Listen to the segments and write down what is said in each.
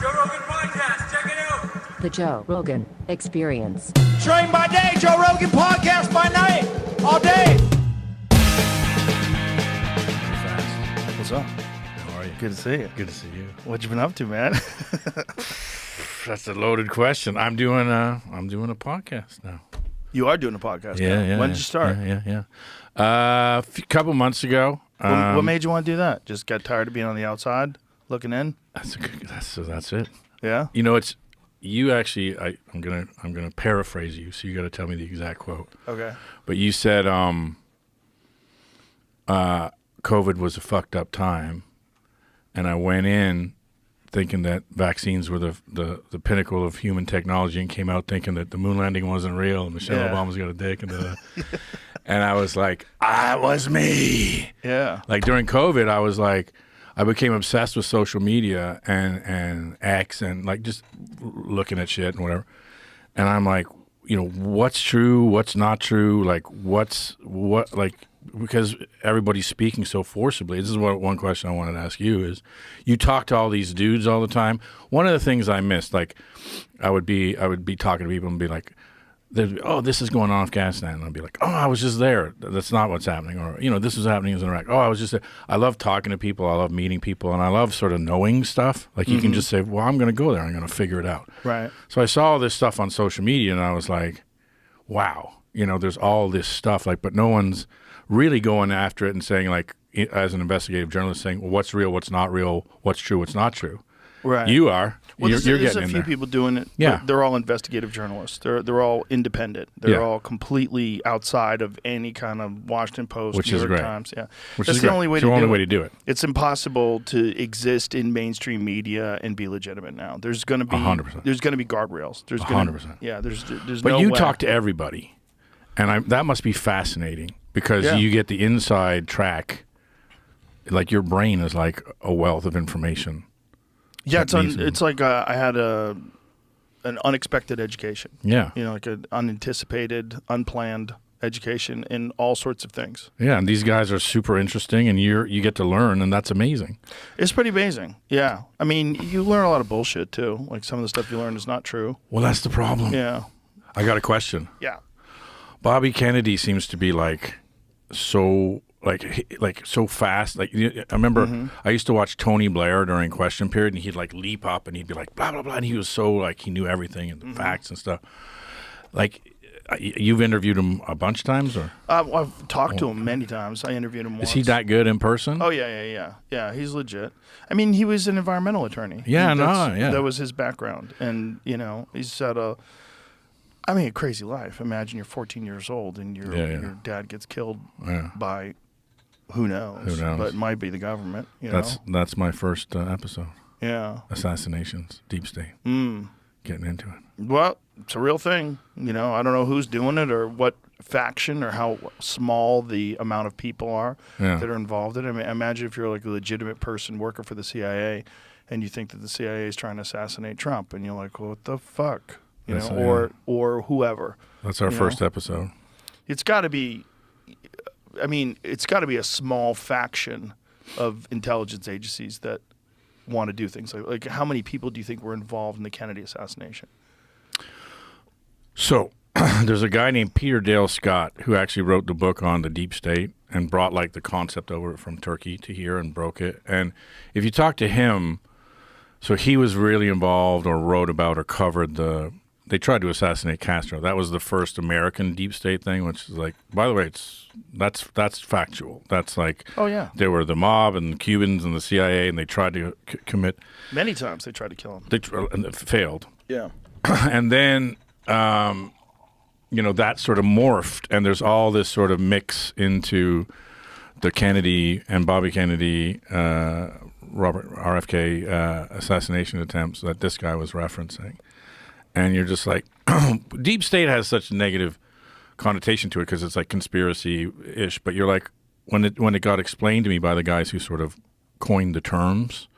Joe Rogan Podcast. Check it out. The Joe Rogan Experience. Train by day, Joe Rogan Podcast by night, all day. What's up? How are you? Good to see you. Good to see you. What you been up to, man? That's a loaded question. I'm doing a podcast now. You are doing a podcast Yeah, now. yeah. When did you start? Yeah. A couple months ago. What made you want to do that? Just got tired of being on the outside, looking in? That's it. Yeah? You know, it's you actually. I'm gonna paraphrase you. So you got to tell me the exact quote. Okay. But you said, COVID was a fucked up time, and I went in thinking that vaccines were the pinnacle of human technology, and came out thinking that the moon landing wasn't real and Michelle Obama's got a dick and and I was like, that was me. Yeah. Like during COVID, I was like, I became obsessed with social media and X and like just looking at shit and whatever. And I'm like, you know, what's true, what's not true, like because everybody's speaking so forcibly. This is one question I wanted to ask you is, you talk to all these dudes all the time. One of the things I missed, like I would be talking to people and be like, oh, this is going on in Afghanistan. And I'd be like, oh, I was just there. That's not what's happening. Or, you know, this is happening in Iraq. Oh, I was just there. I love talking to people. I love meeting people. And I love sort of knowing stuff. Like you can just say, well, I'm going to go there. I'm going to figure it out. Right. So I saw all this stuff on social media and I was like, wow, you know, there's all this stuff. Like, but no one's really going after it and saying, like, as an investigative journalist, saying, well, what's real, what's not real, what's true, what's not true. Right. You are. Well, you're there's getting a in few there. people doing it. Yeah. They're all investigative journalists. They're all independent. They're Yeah. all completely outside of any kind of Washington Post, Which New is York great. Times. Yeah. Which That's is the great. only way It's to the only do way it. to do it. It's impossible to exist in mainstream media and be legitimate now. There's going to be 100%. There's going to be guardrails. There's 100%. Yeah. There's But no you way. talk to everybody, and that must be fascinating because Yeah. you get the inside track. Like your brain is like a wealth of information. Yeah. Amazing. It's like I had an unexpected education. Yeah. You know, like an unanticipated, unplanned education in all sorts of things. Yeah, and these guys are super interesting, and you get to learn, and that's amazing. It's pretty amazing. Yeah. I mean, you learn a lot of bullshit too. Like some of the stuff you learn is not true. Well, that's the problem. Yeah. I got a question. Yeah. Bobby Kennedy seems to be like so so fast. Like I remember I used to watch Tony Blair during question period, and he'd like leap up and he'd be like blah blah blah, and he was so like he knew everything and the facts and stuff. Like you've interviewed him a bunch of times, or I've talked to him many times. I interviewed him once. is he that good in person? Oh yeah. He's legit. I mean, he was an environmental attorney. Yeah, That's- yeah. That was his background, and you know, he's had a crazy life. Imagine you're 14 years old and your dad gets killed by who knows? But it might be the government. You know? That's my first episode. Yeah. Assassinations, deep state. Getting into it. Well, it's a real thing. You know, I don't know who's doing it or what faction or how small the amount of people are that are involved in it. I mean, imagine if you're like a legitimate person working for the CIA and you think that the CIA is trying to assassinate Trump, and you're like, well, what the fuck? You know, or whoever. That's our first episode. It's got to be. I mean, it's got to be a small faction of intelligence agencies that want to do things like how many people do you think were involved in the Kennedy assassination? So there's a guy named Peter Dale Scott who actually wrote the book on the deep state and brought like the concept over from Turkey to here and broke it. And if you talk to him, so he was really involved or wrote about or covered they tried to assassinate Castro. That was the first American deep state thing, which is like, by the way, that's factual. That's like, oh yeah, there were the mob and the Cubans and the CIA, and they tried to commit. Many times they tried to kill him. And it failed. Yeah. And then, you know, that sort of morphed, and there's all this sort of mix into the Kennedy and Bobby Kennedy, Robert RFK assassination attempts that this guy was referencing. And you're just like, deep state has such a negative connotation to it because it's like conspiracy-ish. But you're like, when it got explained to me by the guys who sort of coined the terms,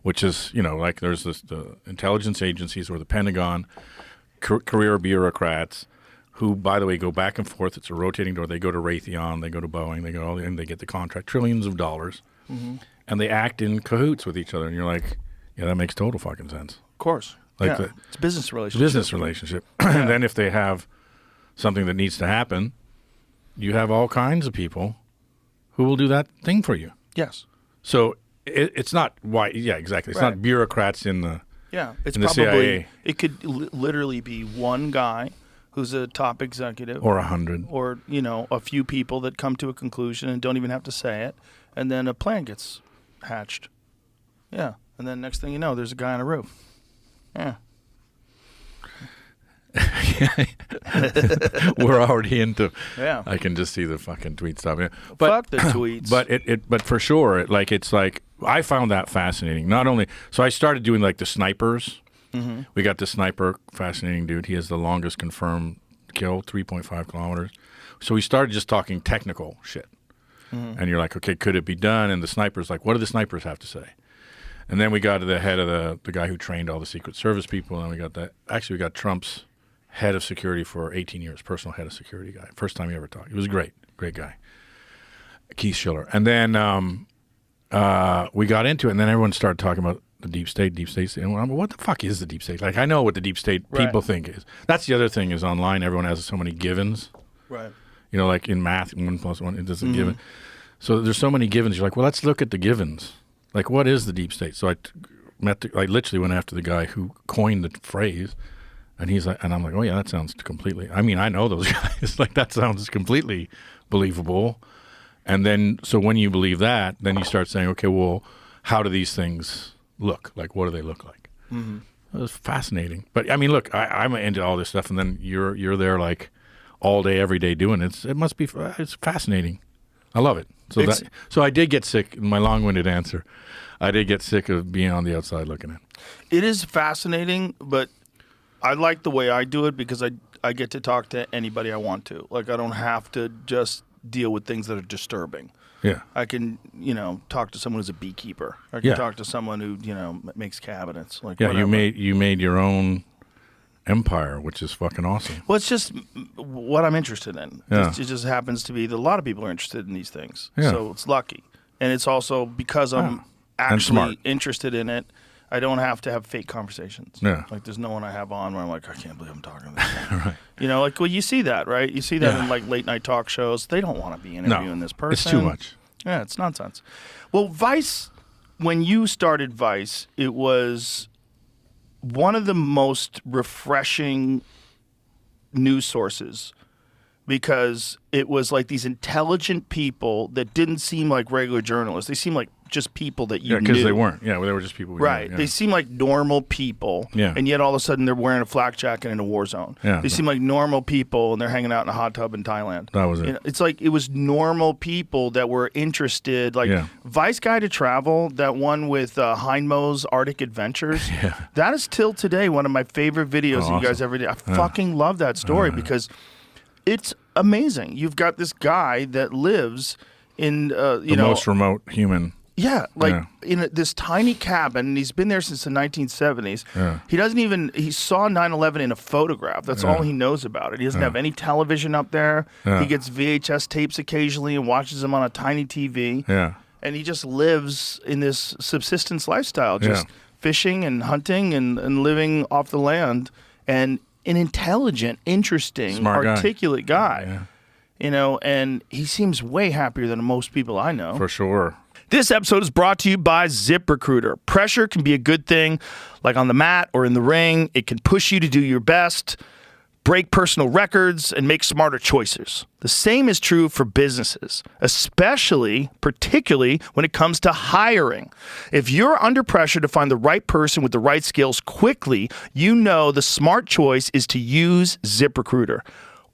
which is, you know, like there's the intelligence agencies or the Pentagon, career bureaucrats who, by the way, go back and forth. It's a rotating door. They go to Raytheon, they go to Boeing, and they get the contract, trillions of dollars, and they act in cahoots with each other. And you're like, Yeah, that makes total fucking sense. Of course. Like it's business relationship. Business relationship. And then if they have something that needs to happen, you have all kinds of people who will do that thing for you. Yes. So it's not why. Yeah, exactly. It's not bureaucrats in the It's in the probably CIA. It could literally be one guy who's a top executive, Or 100, or a few people that come to a conclusion and don't even have to say it, and then a plan gets hatched. Yeah, and then next thing you know, there's a guy on a roof. Yeah. We're already into. Yeah. I can just see the fucking tweet stopping. Fuck the tweets. But for sure, it's like I found that fascinating. Not only so, I started doing like the snipers. Mm-hmm. We got the sniper, fascinating dude. He has the longest confirmed kill, 3.5 kilometers. So we started just talking technical shit, and you're like, okay, could it be done? And the sniper's like, what do the snipers have to say? And then we got to the head of the guy who trained all the Secret Service people, and we got Trump's head of security for 18 years, personal head of security guy. First time he ever talked. He was great guy. Keith Schiller. And then we got into it, and then everyone started talking about the deep state. And I'm like, what the fuck is the deep state? Like, I know what the deep state people think is. That's the other thing is online, everyone has so many givens. Right. Like in math, 1 + 1, it doesn't given. So there's so many givens. You're like, well, let's look at the givens. Like, what is the deep state? So I literally went after the guy who coined the phrase, and he's like, and I'm like, oh yeah, that sounds completely. I mean, I know those guys. Like, that sounds completely believable. And then, so when you believe that, then you start saying, okay, well, how do these things look? Like, what do they look like? Mm-hmm. It was fascinating. But I mean, look, I'm into all this stuff, and then you're there like all day, every day doing it. It must be. It's fascinating. I love it. So I did get sick. My long-winded answer. I did get sick of being on the outside looking in. It is fascinating, but I like the way I do it because I get to talk to anybody I want to. Like, I don't have to just deal with things that are disturbing. Yeah. I can, talk to someone who's a beekeeper. I can talk to someone who, makes cabinets. Like, yeah, whatever. you made your own empire, which is fucking awesome. Well, it's just what I'm interested in. Yeah. It just happens to be that a lot of people are interested in these things. Yeah. So it's lucky. And it's also because I'm actually interested in it, I don't have to have fake conversations. Yeah. Like, there's no one I have on where I'm like, I can't believe I'm talking to this guy. Right. Well, you see that, right? You see that in like late night talk shows. They don't want to be interviewing this person. It's too much. Yeah, it's nonsense. Well, Vice, when you started Vice, it was one of the most refreshing news sources because it was like these intelligent people that didn't seem like regular journalists. They seemed like just people that you knew. Yeah, because they weren't. Yeah, they were just people we right. knew. Yeah. They seem like normal people. Yeah. And yet all of a sudden they're wearing a flak jacket in a war zone. Yeah. They seem like normal people and they're hanging out in a hot tub in Thailand. That was it. It's like it was normal people that were interested. Like Vice Guide to Travel, that one with Hindmo's Arctic Adventures. Yeah. That is till today one of my favorite videos that you guys ever did. I fucking love that story because it's amazing. You've got this guy that lives in the most remote human. Yeah, in this tiny cabin, and he's been there since the 1970s. Yeah. He saw 9/11 in a photograph. That's all he knows about it. He doesn't have any television up there. Yeah. He gets VHS tapes occasionally and watches them on a tiny TV. Yeah. And he just lives in this subsistence lifestyle, just fishing and hunting and living off the land. And an intelligent, interesting, smart articulate guy. Yeah. And he seems way happier than most people I know. For sure. This episode is brought to you by ZipRecruiter. Pressure can be a good thing, like on the mat or in the ring. It can push you to do your best, break personal records, and make smarter choices. The same is true for businesses, particularly when it comes to hiring. If you're under pressure to find the right person with the right skills quickly, the smart choice is to use ZipRecruiter.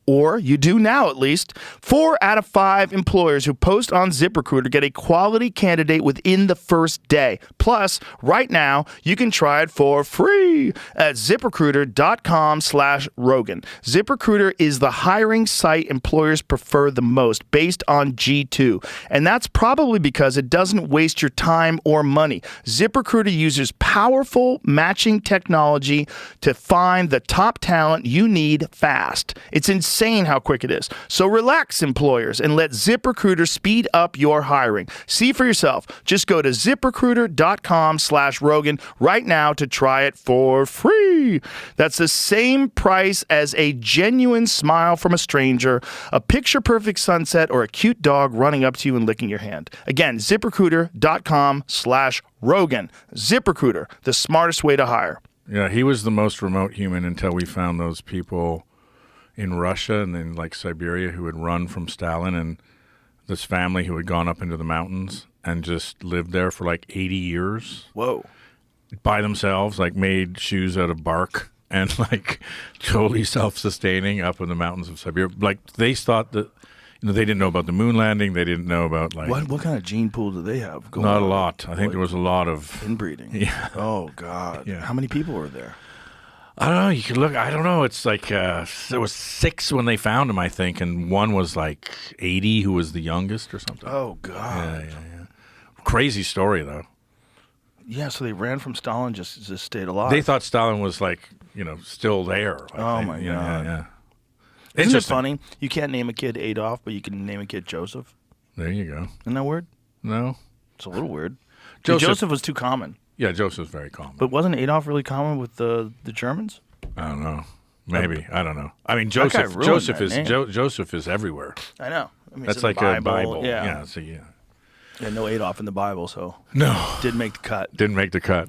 Or you do now, at least. 4 out of 5 employers who post on ZipRecruiter get a quality candidate within the first day. Plus, right now, you can try it for free at ZipRecruiter.com/Rogan. ZipRecruiter is the hiring site employers prefer the most based on G2. And that's probably because it doesn't waste your time or money. ZipRecruiter uses powerful matching technology to find the top talent you need fast. It's insane insane how quick it is. So relax, employers, and let ZipRecruiter speed up your hiring. See for yourself. Just go to ZipRecruiter.com/Rogan right now to try it for free. That's the same price as a genuine smile from a stranger, a picture-perfect sunset, or a cute dog running up to you and licking your hand. Again, ZipRecruiter.com/Rogan. ZipRecruiter, the smartest way to hire. Yeah, he was the most remote human until we found those people in Russia and then like Siberia who had run from Stalin, and this family who had gone up into the mountains and just lived there for like 80 years. Whoa. By themselves, like made shoes out of bark and like totally self-sustaining up in the mountains of Siberia. Like they thought that, they didn't know about the moon landing. They didn't know about like What kind of gene pool do they have going not on? a lot. I think there was a lot of inbreeding. Yeah. Oh God. Yeah. How many people were there? I don't know. You could look. I don't know. It's like there was 6 when they found him, I think, and one was like 80, who was the youngest or something. Oh God. Yeah. Crazy story though. Yeah. So they ran from Stalin, just stayed alive. They thought Stalin was like still there. Like, Oh, my God. Yeah. Isn't it Interesting. funny? You can't name a kid Adolf, but you can name a kid Joseph. There you go. Isn't that weird? No. It's a little weird. Joseph Was too common. Yeah, Joseph's very common. But wasn't Adolf really common with the Germans? I don't know. Maybe. I don't know. I mean, That guy Joseph. ruined Joseph that is name. Joseph is everywhere. I know. I mean, That's it's in like the a Bible. Yeah. Yeah. So yeah. Yeah, no Adolf in the Bible, so No. didn't make the cut. Didn't make the cut.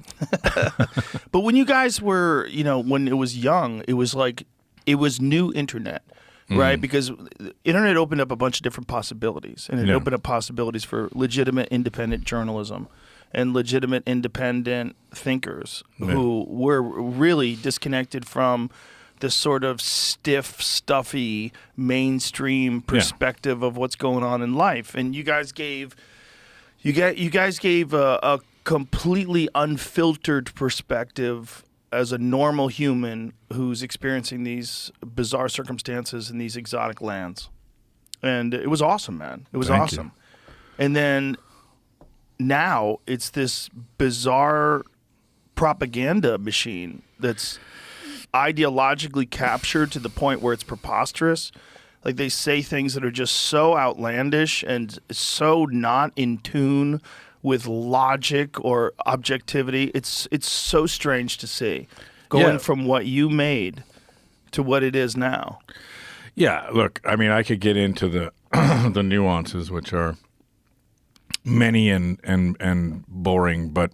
But when you guys were, when it was young, it was like it was new internet, right? Because the internet opened up a bunch of different possibilities, and it Yeah. opened up possibilities for legitimate independent journalism and legitimate independent thinkers who were really disconnected from this sort of stiff, stuffy, mainstream perspective of what's going on in life. And you guys gave a completely unfiltered perspective as a normal human who's experiencing these bizarre circumstances in these exotic lands. And it was awesome, man. It was Thank awesome. you. And then now it's this bizarre propaganda machine that's ideologically captured to the point where it's preposterous. Like they say things that are just so outlandish and so not in tune with logic or objectivity. It's so strange to see going from what you made to what it is now. Yeah, look, I mean, I could get into the the nuances, which are many and boring, but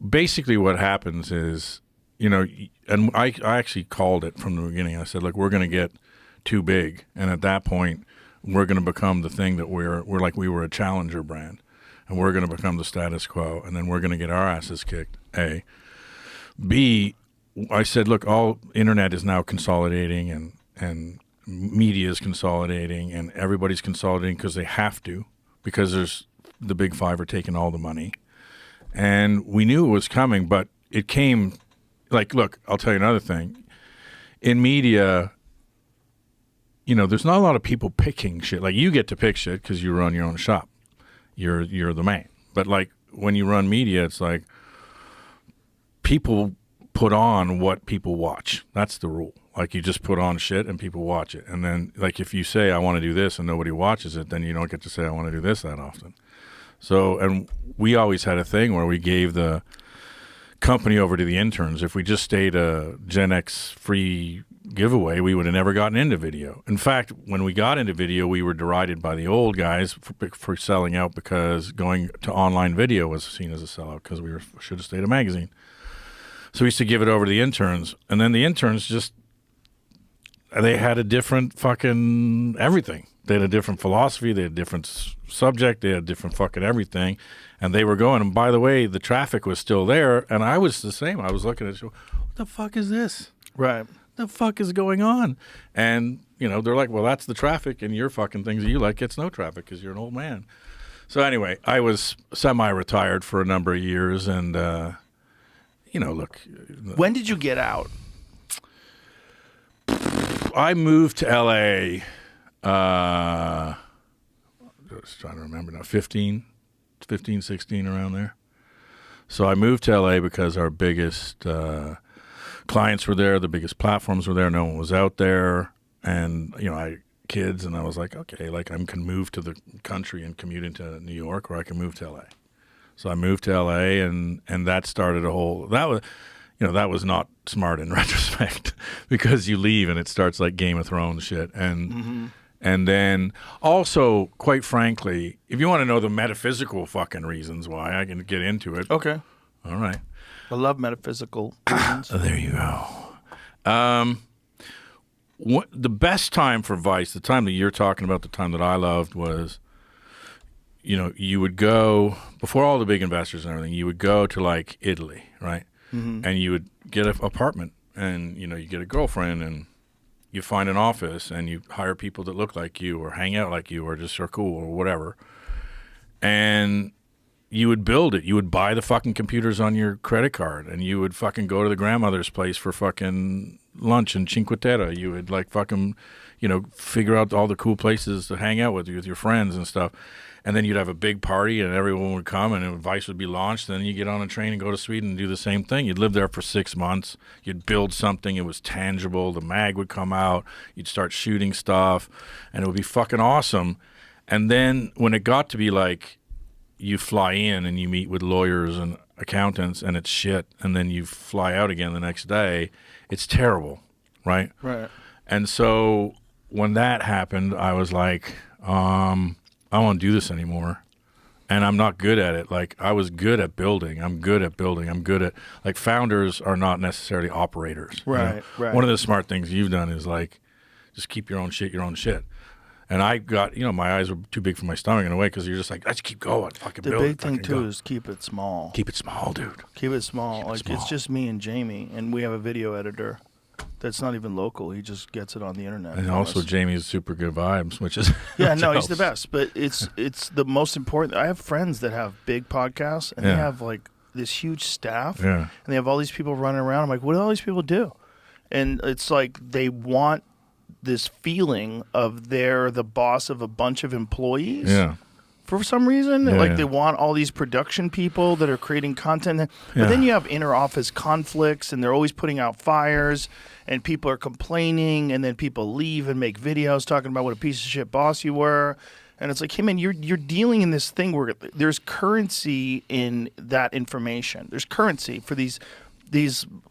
basically what happens is, and I actually called it from the beginning. I said, look, we're going to get too big, and at that point, we're going to become the thing that we're like we were a challenger brand, and we're going to become the status quo, and then we're going to get our asses kicked, A. B, I said, look, all internet is now consolidating, and media is consolidating, and everybody's consolidating because they have to, because there's the big five are taking all the money. And we knew it was coming, but it came like, look, I'll tell you another thing. In media, there's not a lot of people picking shit. Like you get to pick shit because you run your own shop. You're the man. But like when you run media, it's like people put on what people watch. That's the rule. Like you just put on shit and people watch it. And then like if you say I want to do this and nobody watches it, then you don't get to say I want to do this that often. So, and we always had a thing where we gave the company over to the interns. If we just stayed a Gen X free giveaway, we would have never gotten into video. In fact, when we got into video, we were derided by the old guys for selling out because going to online video was seen as a sellout because we should have stayed a magazine. So we used to give it over to the interns, and then the interns they had a different fucking everything. They had a different philosophy. They had a different subject. They had a different fucking everything. And they were going. And by the way, the traffic was still there. And I was the same. I was looking at it. What the fuck is this? Right. What the fuck is going on? And, they're like, well, that's the traffic. And your fucking things that you like gets no traffic because you're an old man. So anyway, I was semi-retired for a number of years. And, look. When did you get out? I moved to L.A., just trying to remember now, 15, 16, around there. So I moved to LA because our biggest clients were there, the biggest platforms were there, no one was out there. and I kids, and I was like, okay, like I can move to the country and commute into New York, or I can move to LA. So I moved to LA, and that started that was not smart in retrospect, because you leave and it starts like Game of Thrones shit, and then also, quite frankly, if you want to know the metaphysical fucking reasons why, I can get into it. Okay. All right. I love metaphysical reasons. There you go. The best time for Vice, the time that you're talking about, the time that I loved was, you would go, before all the big investors and everything, you would go to like Italy, right? Mm-hmm. And you would get an apartment, and, you get a girlfriend, and you find an office, and you hire people that look like you or hang out like you or just are cool or whatever. And you would build it. You would buy the fucking computers on your credit card, and you would fucking go to the grandmother's place for fucking lunch in Cinque Terre. You would like fucking, figure out all the cool places to hang out with your friends and stuff. And then you'd have a big party, and everyone would come, and Vice would be launched. Then you get on a train and go to Sweden and do the same thing. You'd live there for 6 months. You'd build something. It was tangible. The mag would come out. You'd start shooting stuff, and it would be fucking awesome. And then when it got to be like, you fly in and you meet with lawyers and accountants, and it's shit, and then you fly out again the next day, it's terrible, right? Right. And so when that happened, I was like, I don't want to do this anymore, and I'm not good at it. Like, I was good at building. I'm good at building. I'm good at, like, founders are not necessarily operators. Right, right. One of the smart things you've done is, like, just keep your own shit. And I got, my eyes were too big for my stomach in a way, because you're just like, let's keep going. Fucking build it. The big thing, too, is keep it small. Keep it small, dude. Keep it small. It's just me and Jamie, and we have a video editor that's not even local. He just gets it on the internet. And also, Jamie's super good vibes, which is yeah, no, he's the best. But it's the most important. I have friends that have big podcasts, and they have like this huge staff, and they have all these people running around. I'm like, what do all these people do? And it's like they want this feeling of they're the boss of a bunch of employees. Yeah. For some reason, they want all these production people that are creating content. But then you have inter-office conflicts, and they're always putting out fires, and people are complaining, and then people leave and make videos talking about what a piece of shit boss you were. And it's like, hey, man, you're dealing in this thing where there's currency in that information. There's currency for these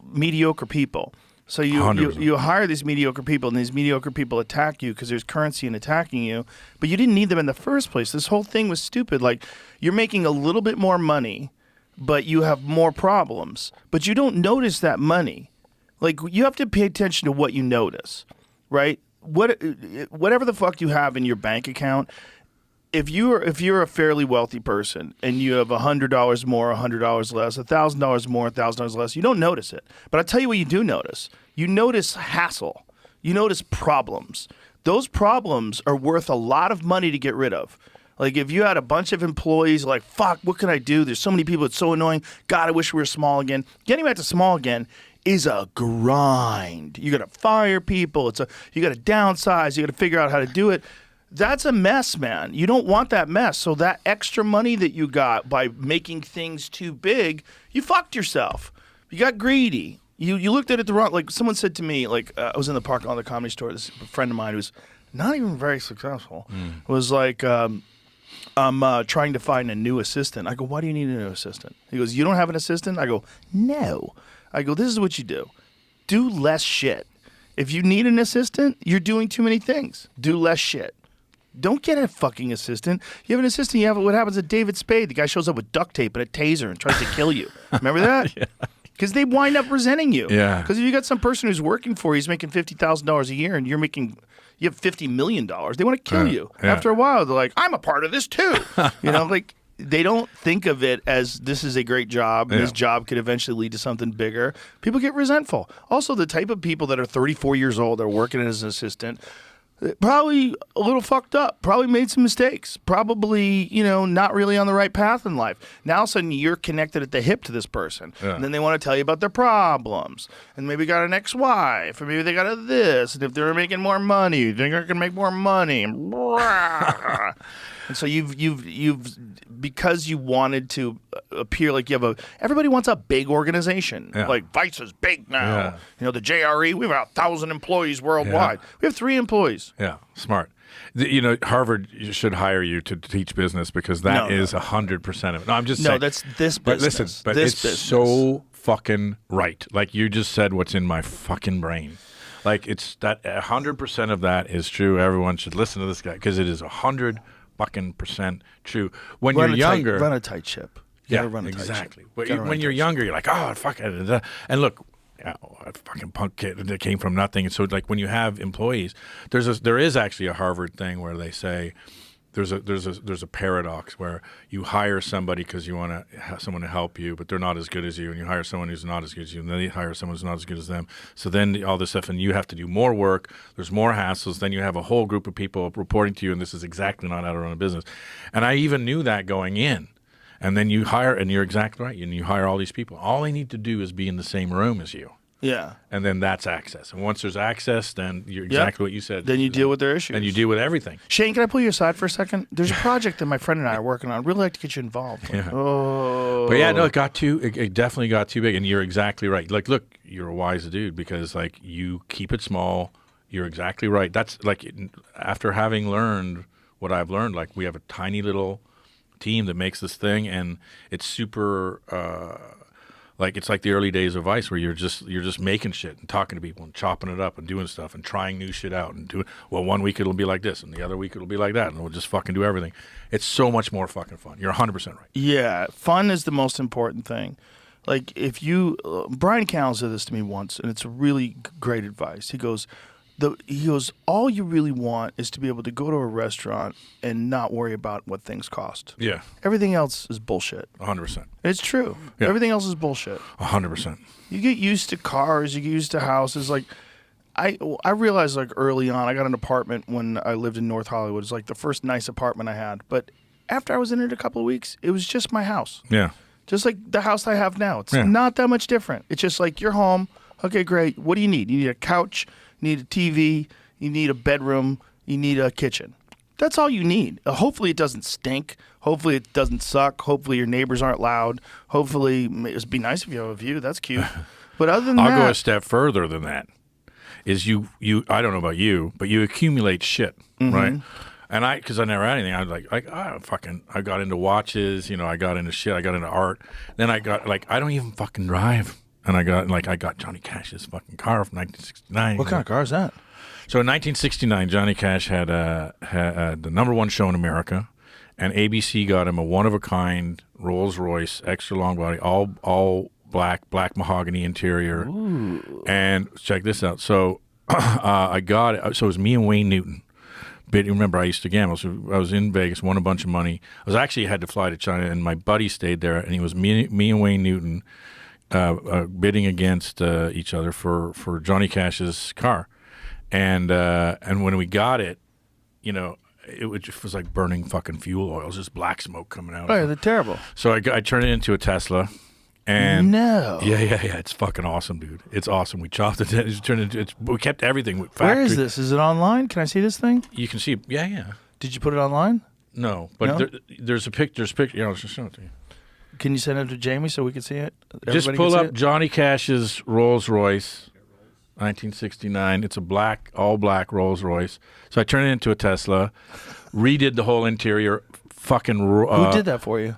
mediocre people. So you hire these mediocre people, and these mediocre people attack you because there's currency in attacking you, but you didn't need them in the first place. This whole thing was stupid. Like, you're making a little bit more money, but you have more problems. But you don't notice that money. Like, you have to pay attention to what you notice, right? Whatever the fuck you have in your bank account, if you're a fairly wealthy person and you have $100 more, $100 less, $1,000 more, $1,000 less, you don't notice it. But I'll tell you what you do notice. You notice hassle. You notice problems. Those problems are worth a lot of money to get rid of. Like, if you had a bunch of employees like, fuck, what can I do? There's so many people. It's so annoying. God, I wish we were small again. Getting back to small again is a grind. You got to fire people. You got to downsize. You got to figure out how to do it. That's a mess, man. You don't want that mess. So that extra money that you got by making things too big, you fucked yourself. You got greedy. You looked at it the wrong. Like, someone said to me, like, I was in the parking lot of the Comedy Store. This friend of mine who's not even very successful was like, I'm trying to find a new assistant. I go, why do you need a new assistant? He goes, you don't have an assistant? I go, no. I go, this is what you do. Do less shit. If you need an assistant, you're doing too many things. Do less shit. Don't get a fucking assistant. You have an assistant, you have what happens at David Spade. The guy shows up with duct tape and a taser and tries to kill you. Remember that? Yeah. Because they wind up resenting you. Yeah. Because if you got some person who's working for you, he's making $50,000 a year, and you have $50 million, they want to kill you. Yeah. After a while, they're like, I'm a part of this too. Like, they don't think of it as this is a great job. Yeah. This job could eventually lead to something bigger. People get resentful. Also, the type of people that are 34 years old, they're working as an assistant, probably a little fucked up, probably made some mistakes, probably, not really on the right path in life. Now, all of a sudden, you're connected at the hip to this person. Yeah. And then they want to tell you about their problems. And maybe got an ex-wife, or maybe they got a this. And if they're making more money, you think I can make more money. And so you've because you wanted to appear like you have everybody wants a big organization. Yeah. Like Vice is big now. Yeah. You know, the JRE, we have 1,000 employees worldwide. Yeah. We have 3 employees. Yeah, smart. You know, Harvard should hire you to teach business because that is 100% of it. No, I'm just saying. No, that's this But business. listen, but this it's business. so fucking right. Like you just said what's in my fucking brain. Like it's that 100% of that is true. Everyone should listen to this guy because it is 100 fucking percent true. When you're younger, run a tight ship. You gotta run a tight exactly. ship. When you're younger, you're like, oh fuck it. And look, a fucking punk kid that came from nothing. And so like when you have employees, there is actually a Harvard thing where they say there's a paradox where you hire somebody because you want to have someone to help you, but they're not as good as you, and you hire someone who's not as good as you, and then you hire someone who's not as good as them. So then all this stuff, and you have to do more work. There's more hassles. Then you have a whole group of people reporting to you, and this is exactly not how to run a business. And I even knew that going in. And then you hire, and you're exactly right, and you hire all these people. All they need to do is be in the same room as you. Yeah. And then that's access. And once there's access, then you're exactly what you said. Then you deal with their issues. And you deal with everything. Shane, can I pull you aside for a second? There's a project that my friend and I are working on. I'd really like to get you involved. Yeah. Oh. But yeah, no, it definitely got too big. And you're exactly right. Like, look, you're a wise dude because, like, you keep it small. You're exactly right. That's, like, after having learned what I've learned, like, we have a tiny little team that makes this thing, and it's super like it's like the early days of Vice where you're just making shit and talking to people and chopping it up and doing stuff and trying new shit out and doing, well, one week it'll be like this and the other week it'll be like that, and we'll just fucking do everything. It's so much more fucking fun. You're 100% right. Yeah, fun is the most important thing. Like if you Brian Callen said this to me once, and it's really great advice. He goes, all you really want is to be able to go to a restaurant and not worry about what things cost. Yeah. Everything else is bullshit. 100%. It's true. Yeah. Everything else is bullshit. 100%. You get used to cars. You get used to houses. Like, I realized like early on, I got an apartment when I lived in North Hollywood. It's like the first nice apartment I had. But after I was in it a couple of weeks, it was just my house. Yeah. Just like the house I have now. It's Yeah. not that much different. It's just like you're home. Okay, great. What do you need? You need a couch. You need a TV. You need a bedroom. You need a kitchen. That's all you need. Hopefully it doesn't stink. Hopefully it doesn't suck. Hopefully your neighbors aren't loud. Hopefully it'd be nice if you have a view. That's cute. But other than I'll that, go a step further than that. Is you I don't know about you, but you accumulate shit, right? And because I never had anything, I was I got into watches, I got into shit, I got into art. Then I got I don't even fucking drive. And I got Johnny Cash's fucking car from 1969. what kind of car is that? So in 1969, Johnny Cash had the #1 show in America, and ABC got him a one-of-a-kind Rolls-Royce extra long body, all black mahogany interior. Ooh. And check this out. So I got it. So it was me and Wayne Newton. But remember, I used to gamble. So I was in Vegas, won a bunch of money. Had to fly to China, and my buddy stayed there, and he was me and Wayne Newton bidding against each other for Johnny Cash's car. And when we got it, it was like burning fucking fuel oil. It was just black smoke coming out. Oh, yeah, they're terrible. So I turned it into a Tesla. And no. Yeah. It's fucking awesome, dude. It's awesome. We chopped it. We kept everything. Where is this? Is it online? Can I see this thing? You can see. Yeah. Did you put it online? No, but No? there's a picture. I'll just show it to you. Can you send it to Jamie so we can see it? Just Everybody pull can see up it? Johnny Cash's Rolls Royce, 1969. It's a all black Rolls Royce. So I turned it into a Tesla, redid the whole interior. Fucking. Who did that for you?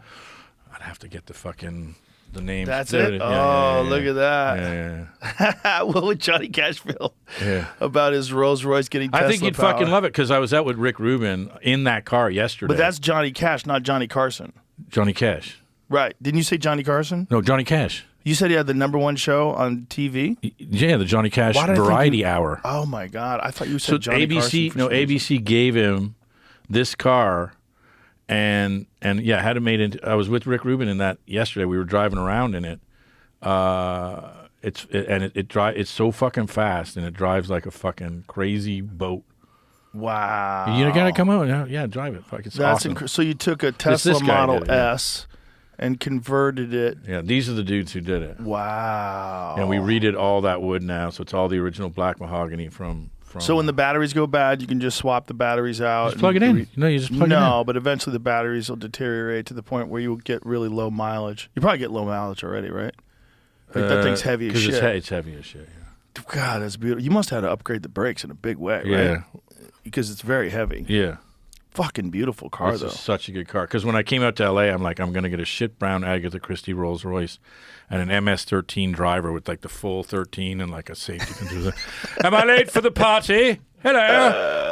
I'd have to get the name. That's There it? is. Look at that. Yeah. What would Johnny Cash feel Yeah. about his Rolls Royce getting Tesla I think you'd power? fucking love it because I was out with Rick Rubin in that car yesterday. But that's Johnny Cash, not Johnny Carson. Johnny Cash. Right. Didn't you say Johnny Carson? No, Johnny Cash. You said he had the #1 show on TV? Yeah, the Johnny Cash Why did I think Variety Hour. Oh, my God. I thought you said So Johnny ABC, Carson. For some reason. ABC gave him this car, and had it made into. I was with Rick Rubin in that yesterday. We were driving around in it. It's so fucking fast, and it drives like a fucking crazy boat. Wow. You gotta come out, drive it. Fuck, it's That's awesome. So you took a Tesla this guy Model did it, yeah. S and converted it. Yeah, these are the dudes who did it. Wow. And we redid all that wood now, so it's all the original black mahogany from from. So when the batteries go bad, you can just swap the batteries out. Just plug it in. No, you just plug it in. No, but eventually the batteries will deteriorate to the point where you will get really low mileage. You probably get low mileage already, right? Like that thing's heavy as shit. It's heavy as shit, yeah. God, that's beautiful. You must have had to upgrade the brakes in a big way, right? Yeah. Because it's very heavy. Yeah. Fucking beautiful car, This though. is such a good car. Because when I came out to L.A., I'm like, I'm going to get a shit brown Agatha Christie Rolls Royce and an MS-13 driver with like the full 13 and like a safety control. Am I late for the party? Hello.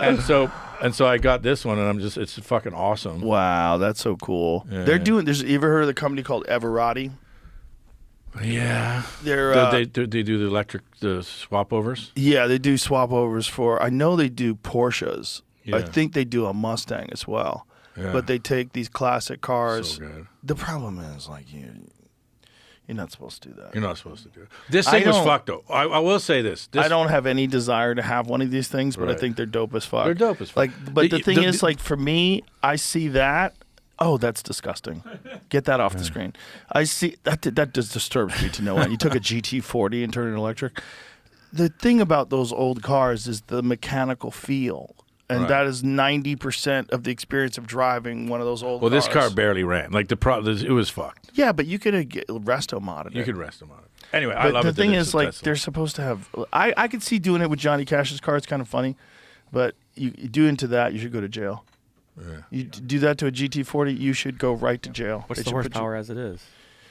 And so I got this one, and it's fucking awesome. Wow, that's so cool. Yeah. They're doing. You ever heard of the company called Everati? Yeah. They're They do the swap overs? yeah, they do swap overs for. I know they do Porsches. Yeah. I think they do a Mustang as well. Yeah. But they take these classic cars. So good. The problem is, like, you're not supposed to do that. You're not supposed to do it. This thing was fucked, though. I will say this. I don't have any desire to have one of these things, but I Right. think they're dope as fuck. They're dope as fuck. Like, but the thing is, like, for me, I see that. Oh, that's disgusting. Get that off the screen. I see that just disturbs me to no end. You took a GT40 and turned it electric. The thing about those old cars is the mechanical feel. And Right. that is 90% of the experience of driving one of those old Well, cars. this car barely ran. Like, it was fucked. Yeah, but you could get resto modded it. You could rest them on it. Anyway, I But love the it. that thing it's is, a like, Tesla. they're supposed to have. I could see doing it with Johnny Cash's car. It's kind of funny, but you do into that, you should go to jail. Yeah. You do that to a GT40, you should go right to jail. What's They the should put you- horsepower as it is?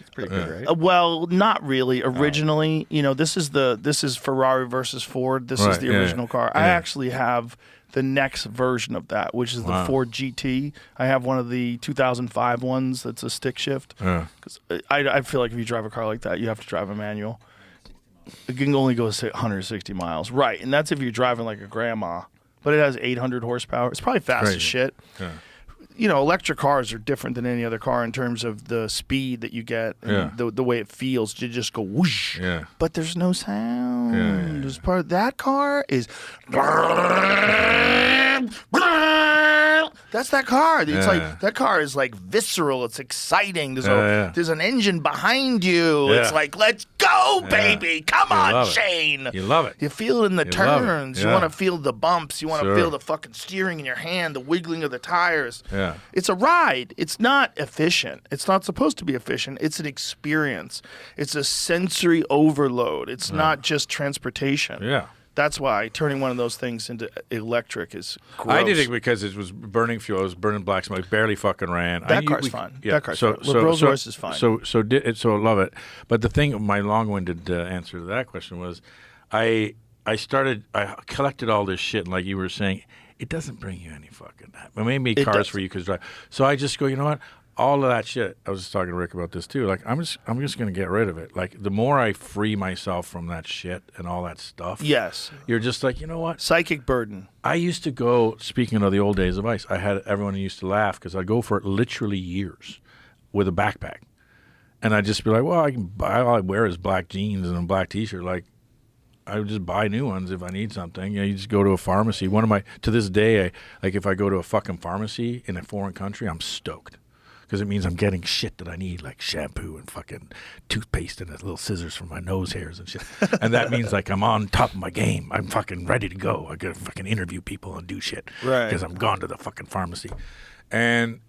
It's pretty good, right? Well, not really. Originally, this is Ferrari versus Ford. This is Right, the yeah, original car. I yeah. actually have the next version of that, which is the Wow. Ford GT. I have one of the 2005 ones that's a stick shift. Yeah. 'Cause I feel like if you drive a car like that, you have to drive a manual. It can only go 160 miles. Right, and that's if you're driving like a grandma. But it has 800 horsepower. It's probably fast Crazy. as shit. Yeah. Electric cars are different than any other car in terms of the speed that you get and the way it feels. You just go whoosh. Yeah. But there's no sound. Yeah. There's part of that car is. That's that car. It's Yeah. like that car is like visceral. It's exciting. Yeah. There's an engine behind you. Yeah. It's like, let's go, baby. Come You on, love it. Shane. You love it. You feel it in the You love it. turns. You Yeah. want to feel the bumps. You want to Sure. feel the fucking steering in your hand, the wiggling of the tires. Yeah. It's a ride. It's not efficient. It's not supposed to be efficient. It's an experience. It's a sensory overload. It's not just transportation. Yeah. That's why turning one of those things into electric is gross. I did it because it was burning fuel. It was burning black smoke. Barely fucking ran. That car's fine. Yeah. That car's fine. Well, Rolls Royce is fine. So I love it. But the thing, my long-winded answer to that question was, I collected all this shit, and like you were saying, it doesn't bring you any fucking. It may make cars does. for you because drive. So I just go, you know what? All of that shit. I was just talking to Rick about this too. Like I'm just going to get rid of it. Like the more I free myself from that shit and all that stuff. Yes. You're just like, you know what? Psychic burden. I used to go, speaking of the old days of ice, I had everyone used to laugh because I'd go for literally years with a backpack. And I'd just be like, well, all I wear is black jeans and a black T-shirt. Like, I would just buy new ones if I need something. You just go to a pharmacy. To this day, if I go to a fucking pharmacy in a foreign country, I'm stoked. Because it means I'm getting shit that I need, like shampoo and fucking toothpaste and little scissors for my nose hairs and shit. And that means like I'm on top of my game. I'm fucking ready to go. I gotta fucking interview people and do shit. Right. Because I'm gone to the fucking pharmacy. And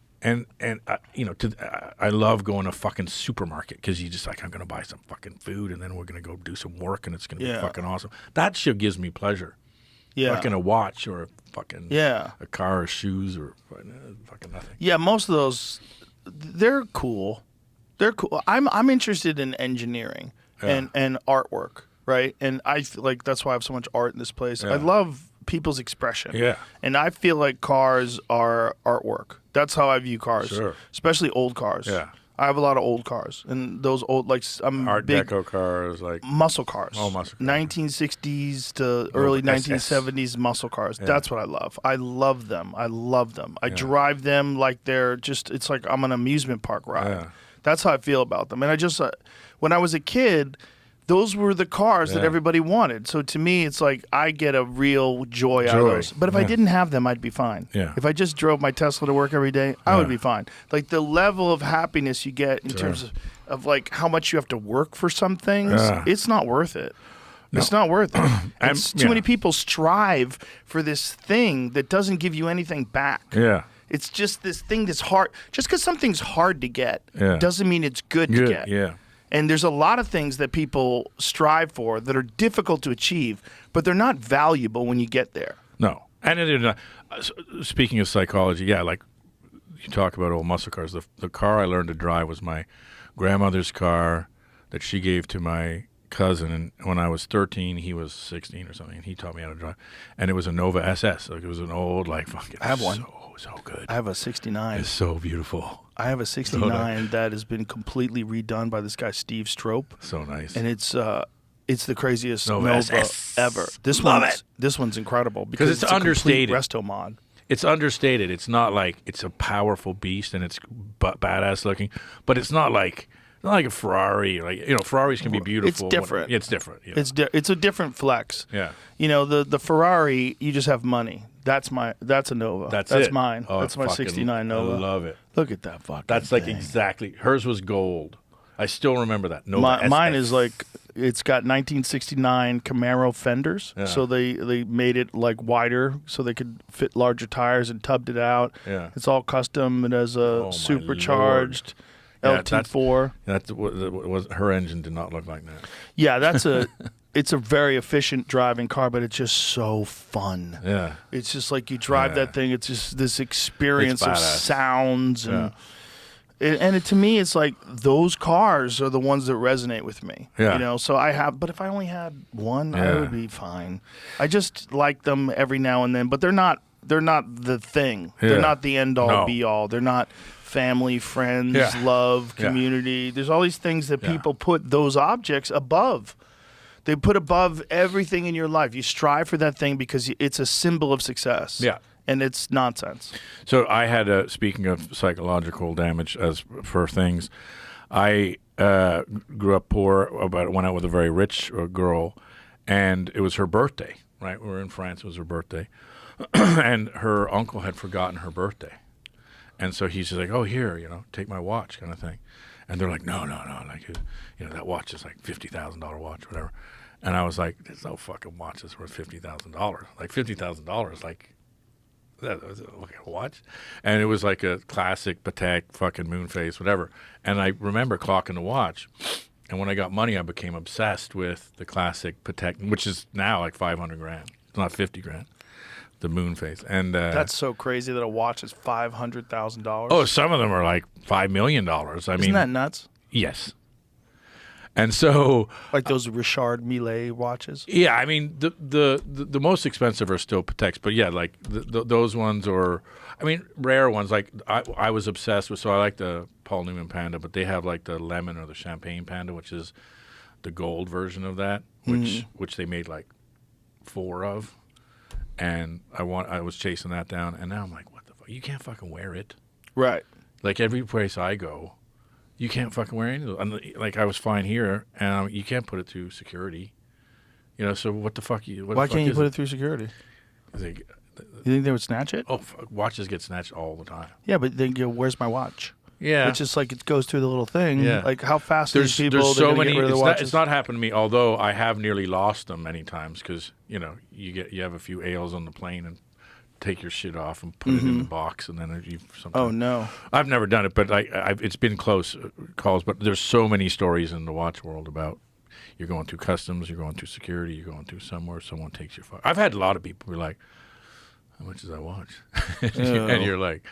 I love going to fucking supermarket because you just like, I'm gonna buy some fucking food and then we're gonna go do some work and it's gonna be fucking awesome. That shit gives me pleasure. Yeah. Fucking a watch or a fucking a car or shoes or fucking nothing. Yeah, most of those, they're cool. They're cool. I'm interested in engineering and artwork, right? And I feel like that's why I have so much art in this place. Yeah. I love people's expression. Yeah. And I feel like cars are artwork. That's how I view cars. Sure. Especially old cars. Yeah. I have a lot of old cars, and those old, like, I'm Art big Deco cars, like muscle cars. Oh, muscle cars. 1960s to early SS. 1970s muscle cars. Yeah. That's what I love. I love them. I drive them like they're just, it's like I'm on an amusement park ride. Yeah. That's how I feel about them. And I just, when I was a kid, those were the cars that Yeah. everybody wanted. So to me, it's like I get a real joy out of Joy. those. But if I Yeah. didn't have them, I'd be fine. Yeah. If I just drove my Tesla to work every day, I would Yeah. be fine. Like the level of happiness you get in terms of like how much you have to work for some things, Yeah. it's not worth it. It's not worth it. And too yeah. many people strive for this thing that doesn't give you anything back. Yeah. It's just this thing that's hard. Just because something's hard to get Yeah. doesn't mean it's good to get. Yeah. And there's a lot of things that people strive for that are difficult to achieve, but they're not valuable when you get there. No. And speaking of psychology, yeah, like you talk about old muscle cars. The car I learned to drive was my grandmother's car that she gave to my cousin. And when I was 13, he was 16 or something, and he taught me how to drive. And it was a Nova SS. Like it was an old, like fucking. I have one. So good. I have a 69. It's so beautiful. I have a 69 that has been completely redone by this guy Steve Strope. So nice. And it's the craziest Nova Nova SS. ever. Love it. This one's incredible because it's a complete understated. resto mod. It's understated. It's not like it's a powerful beast and it's badass looking, but it's not like a Ferrari. Like Ferraris can be beautiful. It's different. It's different. Yeah. It's a different flex. Yeah. The Ferrari, you just have money. That's a Nova. That's it. mine. Oh, that's my 69 Nova. I love it. Look at that fucking That's like thing. exactly. Hers was gold. I still remember that. Nova Mine SS. is like, it's got 1969 Camaro fenders, Yeah. so they made it like wider so they could fit larger tires and tubbed it out. Yeah. It's all custom. It has a Oh, my supercharged Yeah, LT4. That was her engine did not look like that. Yeah, it's a very efficient driving car, but it's just so fun. Yeah. It's just like you drive Yeah. that thing. It's just this experience It's of badass. sounds to me, it's like those cars are the ones that resonate with me. Yeah. So but if I only had one, I Yeah. would be fine. I just like them every now and then, but they're not the thing. Yeah. They're not the end all No. be all. They're not family, friends, Yeah. love, Yeah. community. There's all these things that Yeah. people put those objects above. They put above everything in your life. You strive for that thing because it's a symbol of success. Yeah. And it's nonsense. So I had speaking of psychological damage as for things, I grew up poor, but went out with a very rich girl, and it was her birthday. Right, we were in France. It was her birthday, and her uncle had forgotten her birthday, and so he's just like, "Oh, here, take my watch," kind of thing. And they're like, no, like, that watch is like $50,000 watch, whatever. And I was like, there's no fucking watch that's worth $50,000. Like $50,000, like that was a watch. And it was like a classic Patek fucking Moonface, whatever. And I remember clocking the watch. And when I got money, I became obsessed with the classic Patek, which is now like $500,000. It's not $50,000. The Moonface. And That's so crazy that a watch is $500,000. oh, some of them are like $5 million. Isn't that nuts? Yes. And so, Like those Richard Mille watches. yeah, I mean, the most expensive are still Pateks, but yeah, like those ones, or I mean, rare ones. Like I was obsessed with. So I like the Paul Newman Panda, but they have like the lemon or the champagne Panda, which is the gold version of that, which they made like 4 of. And I was chasing that down, and now I'm like, what the fuck? You can't fucking wear it. Right. Like every place I go, you can't fucking wear any of those. Like I was fine here, and you can't put it through security. So what the fuck? Why can't you put it through security? Like, You think they would snatch it? oh, watches get snatched all the time. Yeah, but then you go, where's my watch? Yeah, It's just like it goes through the little thing. Yeah. Like how fast these people there's they're so gonna many. get rid of It's the not, watches. it's not happened to me. Although I have nearly lost them many times because you have a few ales on the plane and take your shit off and put it in the box, and then you sometimes. Oh no. I've never done it, but it's been close calls. But there's so many stories in the watch world about you're going through customs, you're going through security, you're going through somewhere, someone takes your phone. I've had a lot of people be like, "How much is that watch?" and you're like,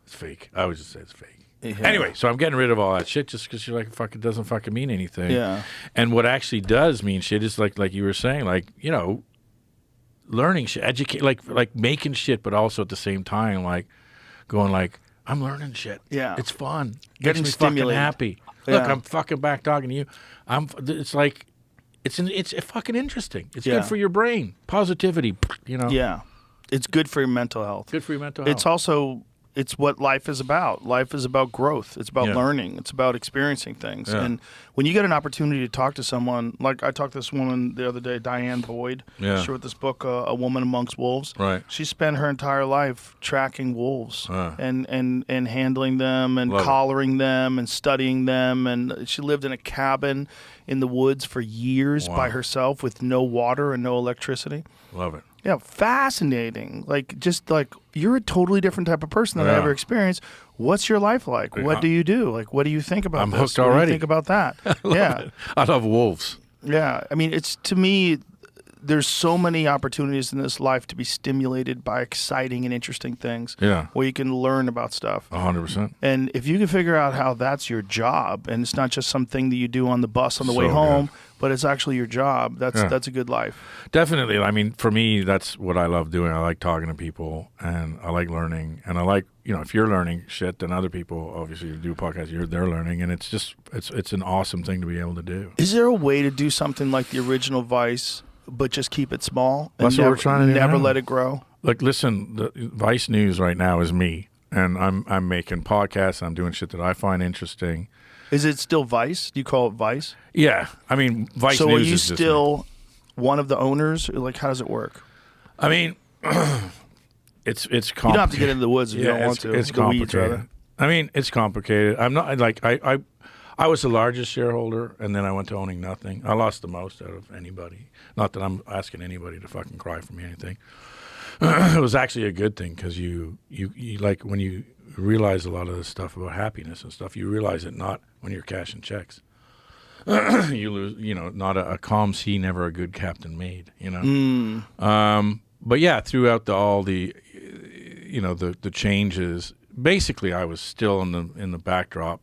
"It's fake." I would just say it's fake. Yeah. Anyway, so I'm getting rid of all that shit just because you're like, fuck, it doesn't fucking mean anything. Yeah. And what actually does mean shit is like you were saying, like learning shit, educate, like making shit, but also at the same time, like going like, I'm learning shit. Yeah. It's fun. Getting Makes me fucking stimulated. happy. Look, Yeah. I'm fucking back talking to you. It's like, it's fucking interesting. It's Yeah. good for your brain. Positivity, Yeah. It's good for your mental health. Good for your mental health. It's also it's what life is about. Life is about growth. It's about Yeah. learning. It's about experiencing things. Yeah. And when you get an opportunity to talk to someone, like I talked to this woman the other day, Diane Boyd. Yeah. She wrote this book, A Woman Amongst Wolves. Right. She spent her entire life tracking wolves and handling them and Love it. collaring them and studying them. And she lived in a cabin in the woods for years Wow. by herself with no water and no electricity. Love it. Yeah, fascinating. Like, just like, you're a totally different type of person than I Yeah. ever experienced. What's your life like? What do you do? Like, what do you think about I'm this? hooked What do already. you think about that? Yeah. I love wolves. Yeah. I mean, it's, to me, there's so many opportunities in this life to be stimulated by exciting and interesting things. Yeah. Where you can learn about stuff. 100%. And if you can figure out how that's your job, and it's not just something that you do on the bus on the way So home, good. but it's actually your job, that's Yeah. that's a good life. Definitely. I mean, for me, that's what I love doing. I like talking to people, and I like learning. And I like, if you're learning shit, then other people, obviously, you do podcasts, they're learning. And it's just, it's an awesome thing to be able to do. Is there a way to do something like the original Vice, but just keep it small and That's what we're trying to do never now. let it grow? Like, listen, the Vice News right now is me. And I'm making podcasts. I'm doing shit that I find interesting. Is it still Vice? Do you call it Vice? Yeah. I mean, Vice So News are you is just me. still one of the owners? Like, how does it work? I mean, it's complicated. You don't have to get into the woods if you don't want to. It's The weeds, complicated. rather. I mean, it's complicated. I'm not like I was the largest shareholder, and then I went to owning nothing. I lost the most out of anybody. Not that I'm asking anybody to fucking cry for me or anything. It was actually a good thing because you like when you realize a lot of this stuff about happiness and stuff, you realize it not when you're cashing checks. You lose, not a calm sea, never a good captain made, But yeah, throughout all the changes, basically I was still in the backdrop,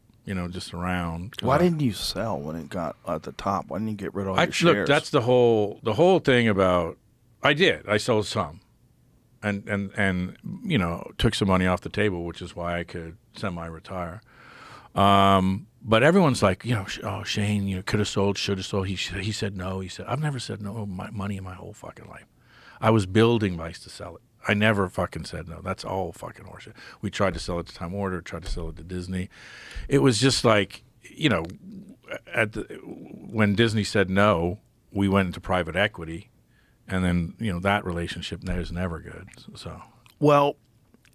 just around. Why didn't you sell when it got at the top? Why didn't you get rid of all your shares? Look, that's the whole thing about. I sold some, and took some money off the table, which is why I could semi-retire. But everyone's like, oh, Shane, could have sold, should have sold. He said no. He said, I've never said no my money in my whole fucking life. I was building Vice to sell it. I never fucking said no. That's all fucking horseshit. We tried to sell it to Time Warner, tried to sell it to Disney. It was just like, when Disney said no, we went into private equity, and then that relationship is never good. So Well,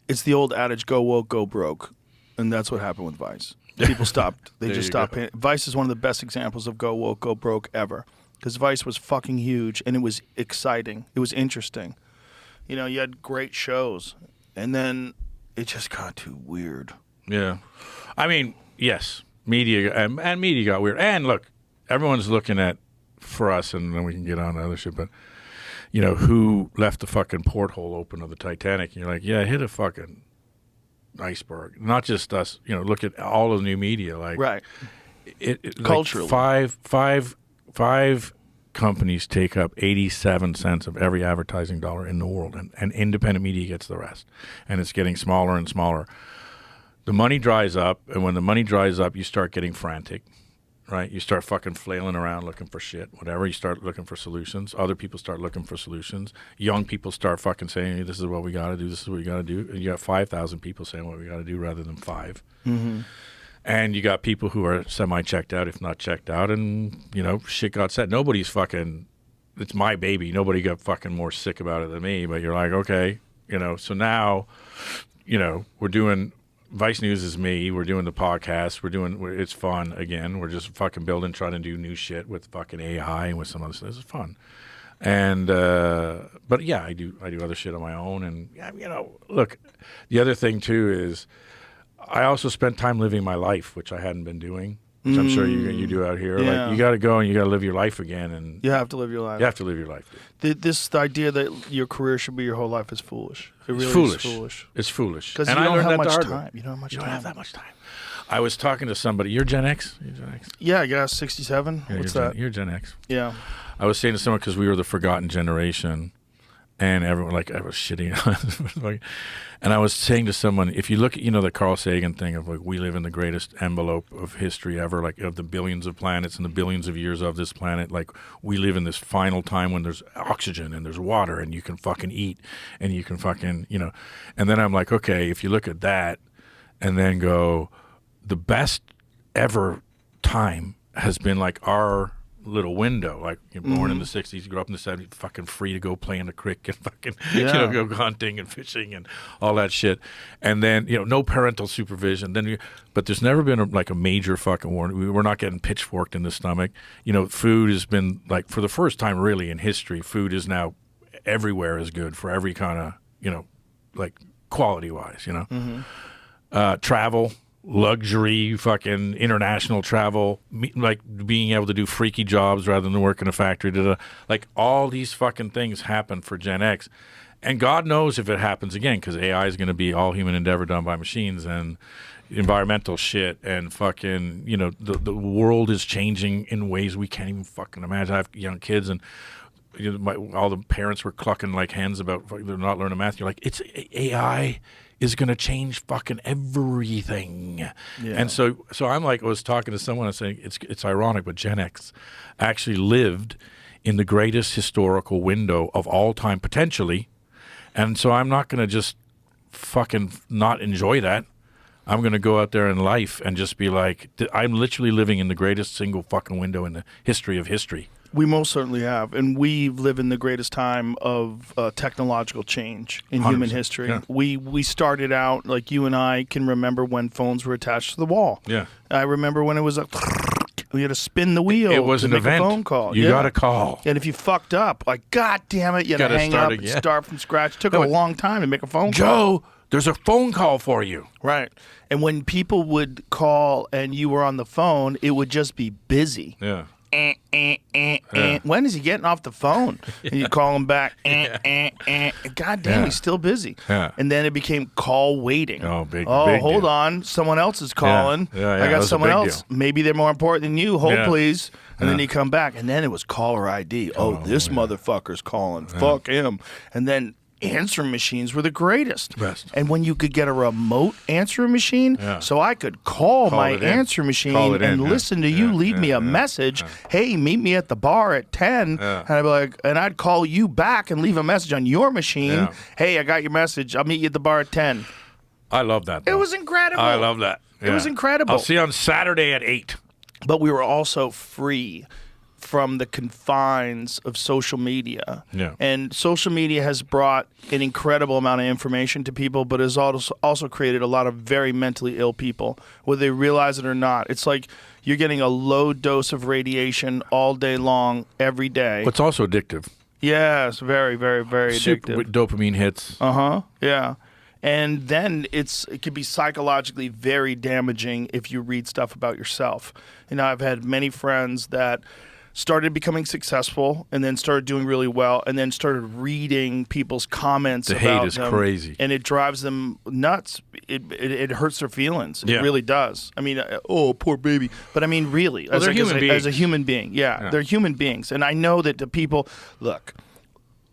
it's the old adage, go woke, go broke. And that's what happened with Vice. People stopped. They There just you stopped go. paying. Vice is one of the best examples of go woke, go broke ever. Because Vice was fucking huge, and it was exciting. It was interesting. You had great shows. And then it just got too weird. yeah, I mean, yes, media and media got weird. And look, everyone's looking at for us, and then we can get on to other shit. But who left the fucking porthole open of the Titanic? And you're like, yeah, hit a fucking iceberg. Not just us. Look at all of the new media. Like, Right. it Culturally. like five companies take up 87 cents of every advertising dollar in the world, and independent media gets the rest, and it's getting smaller and smaller. The money dries up, and when the money dries up, you start getting frantic, right? You start fucking flailing around looking for shit, whatever. You start looking for solutions. Other people start looking for solutions. Young people start fucking saying, hey, this is what we got to do, this is what we got to do. And you got 5,000 people saying what we got to do rather than 5. Mm-hmm. And you got people who are semi-checked out, if not checked out, and, shit got said. Nobody's fucking, it's my baby. Nobody got fucking more sick about it than me, but you're like, okay, so now, we're doing, Vice News is me, we're doing the podcast, it's fun again. We're just fucking building, trying to do new shit with fucking AI and with some other stuff. It's fun. And, but yeah, I do other shit on my own. And, look, the other thing too is, I also spent time living my life, which I hadn't been doing, which I'm sure you do out here. Yeah. Like, you got to go and you got to live your life again, and You have to live your life. you have to live your life. Dude. The idea that your career should be your whole life is foolish. It really It's foolish. is foolish. It's foolish. Because And you I don't learned have that the much hard way. time. You don't have much You time. don't have that much time. I was talking to somebody. You're Gen X? You're Gen X? Yeah, I guess 67. Yeah, What's you're that? You're Gen X. Yeah. I was saying to someone, because we were the forgotten generation, and everyone, like, I was shitting on it. And I was saying to someone, if you look at, the Carl Sagan thing of, like, we live in the greatest envelope of history ever, like, of the billions of planets and the billions of years of this planet, like, we live in this final time when there's oxygen and there's water and you can fucking eat and you can fucking, And then I'm like, okay, if you look at that and then go, the best ever time has been, like, our little window. Like you're born in the 60s, you grew up in the 70s, fucking free to go play in the creek and fucking go hunting and fishing and all that shit. And then no parental supervision. But there's never been a major fucking warning. We're not getting pitchforked in the stomach. Food has been like, for the first time really in history, food is now everywhere is good for every kind of like quality wise. Travel. Luxury, fucking international travel, like being able to do freaky jobs rather than work in a factory. Like all these fucking things happen for Gen X. And God knows if it happens again, because AI is going to be all human endeavor done by machines and environmental shit and fucking, the world is changing in ways we can't even fucking imagine. I have young kids and all the parents were clucking like hens about they're not learning math. You're like, it's AI is going to change fucking everything. Yeah. And so I'm like, I was talking to someone and saying it's ironic, but Gen X actually lived in the greatest historical window of all time, potentially. And so I'm not going to just fucking not enjoy that. I'm going to go out there in life and just be like, I'm literally living in the greatest single fucking window in the history of history. We most certainly have, and we live in the greatest time of technological change in human history. Yeah. We started out, like you and I can remember when phones were attached to the wall. Yeah, I remember when it was we had to spin the wheel. It was to an make event. A phone call. You got a call, and if you fucked up, like God damn it, you had to hang up and start from scratch. It took a long time to make a phone call. Joe, there's a phone call for you. Right, and when people would call and you were on the phone, it would just be busy. Yeah. When is he getting off the phone? And you call him back. God damn, he's still busy. Yeah. And then it became call waiting. Oh, big hold deal. on. Someone else is calling. Yeah, I got someone else. Deal. Maybe they're more important than you. Hold, please. And then you come back. And then it was caller ID. This motherfucker's calling. Fuck him. And then answering machines were the greatest. Best. And when you could get a remote answering machine, so I could call my answering machine and listen to you leave me a message. Hey, meet me at the bar at 10. And I'd be like, and I'd call you back and leave a message on your machine. Hey, I got your message. I'll meet you at the bar at 10. I love that, though. It was incredible. I love that. It was incredible. I'll see you on Saturday at 8. But we were also free from the confines of social media. Yeah. And social media has brought an incredible amount of information to people, but has also created a lot of very mentally ill people, whether they realize it or not. It's like you're getting a low dose of radiation all day long, every day. But it's also addictive. Yes, very, very, very addictive. With dopamine hits. Yeah. And then it can be psychologically very damaging if you read stuff about yourself. I've had many friends that started becoming successful and then started doing really well and then started reading people's comments about them. The hate is crazy. And it drives them nuts. It hurts their feelings. It really does. I mean, poor baby. But I mean, really, they're human beings. As a human being. Yeah, they're human beings. And I know that the people, look,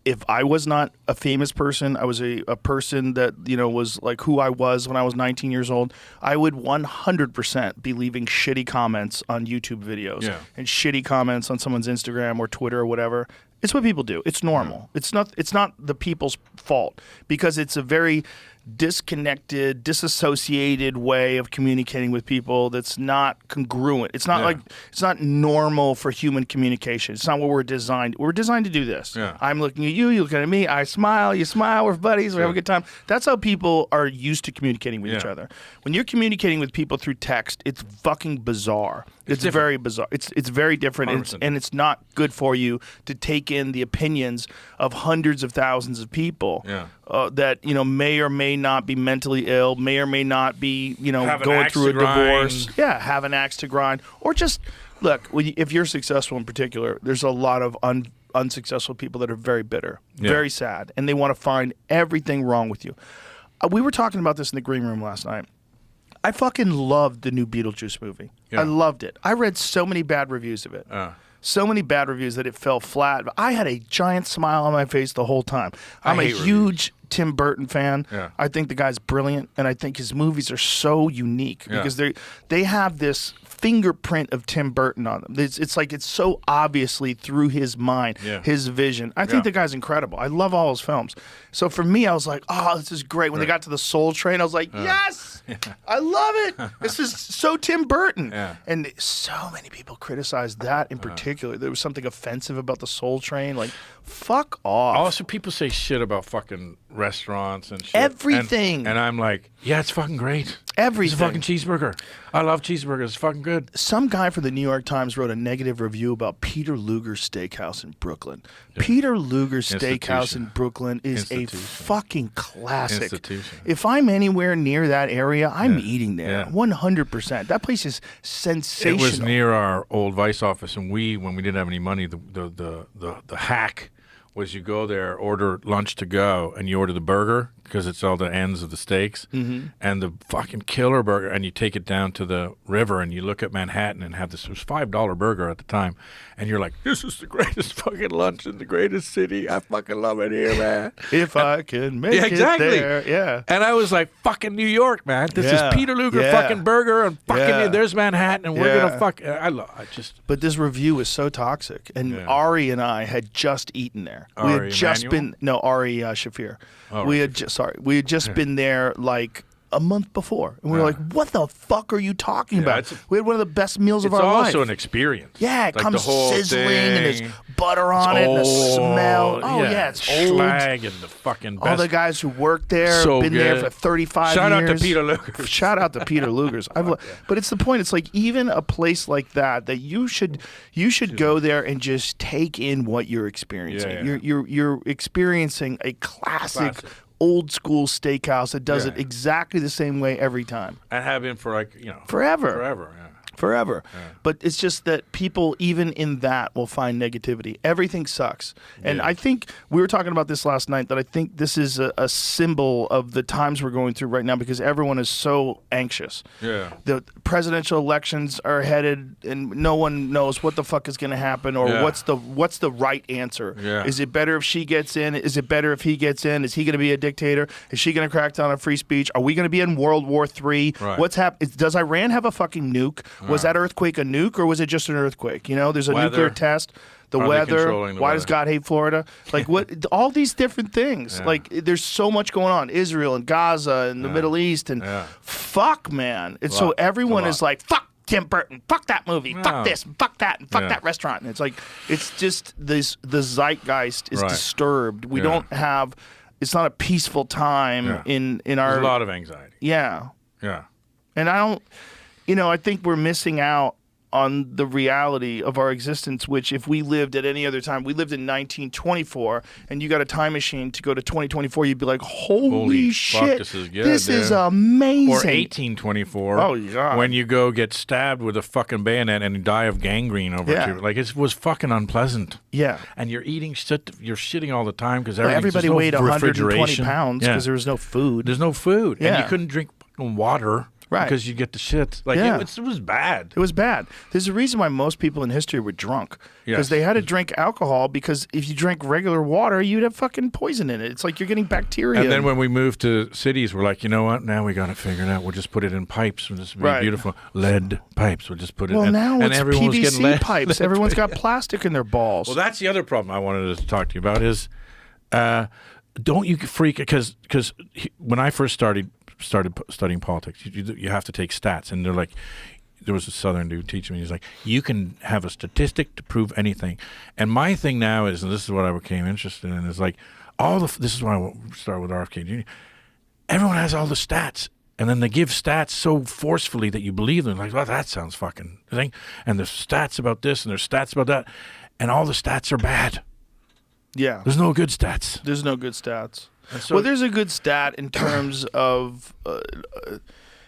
if I was not a famous person, I was a person that, was like who I was when I was 19 years old, I would 100% be leaving shitty comments on YouTube videos and shitty comments on someone's Instagram or Twitter or whatever. It's what people do. It's normal. It's not the people's fault because it's a very disconnected, disassociated way of communicating with people that's not congruent. It's not it's not normal for human communication. It's not what we're designed. We're designed to do this. Yeah. I'm looking at you, you looking at me, I smile, you smile, we're buddies, we have a good time. That's how people are used to communicating with each other. When you're communicating with people through text, it's fucking bizarre. It's very bizarre. It's very different, and it's not good for you to take in the opinions of hundreds of thousands of people that may or may not be mentally ill, may or may not be going through a divorce. Yeah, have an axe to grind, or just look. If you're successful in particular, there's a lot of unsuccessful people that are very bitter, very sad, and they want to find everything wrong with you. We were talking about this in the green room last night. I fucking loved the new Beetlejuice movie. Yeah. I loved it. I read so many bad reviews of it. So many bad reviews that it fell flat. I had a giant smile on my face the whole time. I'm a huge Tim Burton fan. Yeah. I think the guy's brilliant, and I think his movies are so unique because they have this fingerprint of Tim Burton on them. It's like it's so obviously through his mind, his vision. I think the guy's incredible. I love all his films. So for me, I was like, oh, this is great. When they got to the Soul Train, I was like, yes, I love it. This is so Tim Burton. Yeah. And so many people criticized that in particular. There was something offensive about the Soul Train. Like, fuck off. Also, people say shit about fucking restaurants and shit. Everything. And I'm like, yeah, it's fucking great. Everything. It's a fucking cheeseburger. I love cheeseburgers. It's fucking good. Some guy for the New York Times wrote a negative review about Peter Luger's Steakhouse in Brooklyn. Peter Luger's Steakhouse in Brooklyn is a fucking classic. If I'm anywhere near that area, I'm eating there. 100%. That place is sensational. It was near our old Vice office, and when we didn't have any money, the hack was you go there, order lunch to go, and you order the burger because it's all the ends of the steaks, and the fucking killer burger, and you take it down to the river, and you look at Manhattan and have this. It was $5 burger at the time, and you're like, this is the greatest fucking lunch in the greatest city. I fucking love it here, man. If I can make it there, yeah. And I was like, fucking New York, man. This is Peter Luger fucking burger, and fucking there's Manhattan, and we're gonna fuck. But this review was so toxic, and Ari and I had just eaten there. We had just been Ari Shafir. We had just been there like a month before, and we were like, "What the fuck are you talking about?" We had one of the best meals of our life. It's also an experience. Yeah, it comes sizzling, and there's butter on it, and the smell. Oh yeah, it's old. Slag and the fucking best. All the guys who work there so been there for 35 years. Shout out to Peter Luger. Shout out to Peter Luger's. But it's the point. It's like even a place like that you should go there and just take in what you're experiencing. You're experiencing a classic old school steakhouse that does it exactly the same way every time. I have been for forever. But it's just that people even in that will find negativity. Everything sucks. And I think we were talking about this last night, that I think this is a symbol of the times we're going through right now, because everyone is so anxious. The presidential elections are headed, and no one knows what the fuck is going to happen, or what's the right answer. Is it better if she gets in? Is it better if he gets in? Is he going to be a dictator? Is she going to crack down on free speech? Are we going to be in World War III? What's happening? Does Iran have a fucking nuke? Was that earthquake a nuke, or was it just an earthquake? You know, there's a nuclear test. The weather. Why does God hate Florida? Like what? All these different things. Like there's so much going on. Israel and Gaza and the Middle East and fuck, man. And so everyone is like, fuck Tim Burton, fuck that movie, fuck this, fuck that, and fuck that restaurant. And it's like, it's just the zeitgeist is disturbed. We don't have. It's not a peaceful time in our. There's a lot of anxiety. Yeah. And I don't. I think we're missing out on the reality of our existence, which if we lived at any other time, we lived in 1924, and you got a time machine to go to 2024, you'd be like, holy shit, fuck, this is good, this is amazing. Or 1824, when you go get stabbed with a fucking bayonet and die of gangrene over it. Like, it was fucking unpleasant. And you're eating shit, you're shitting all the time because everybody weighed 120 pounds because there was no food. There's no food. And you couldn't drink water. Because you get the shit. Like, it was bad. It was bad. There's a reason why most people in history were drunk. Because they had to drink alcohol, because if you drank regular water, you'd have fucking poison in it. It's like you're getting bacteria. And then when we moved to cities, we're like, you know what? Now we got it figured out. We'll just put it in pipes. We'll just be beautiful. Lead pipes. We'll just put it in. Well, now it's PVC pipes. Everyone's got plastic in their balls. Well, that's the other problem I wanted to talk to you about is, don't you freak, because when I first started studying politics, you have to take stats, and they're like, there was a Southern dude teaching me, he's like, you can have a statistic to prove anything. And my thing now is, and this is what I became interested in, is like, this is why I started with RFK Jr. Everyone has all the stats, and then they give stats so forcefully that you believe them. Like, well, that sounds fucking thing. And there's stats about this, and there's stats about that, and all the stats are bad. There's no good stats. There's no good stats. So, well, there's a good stat in terms of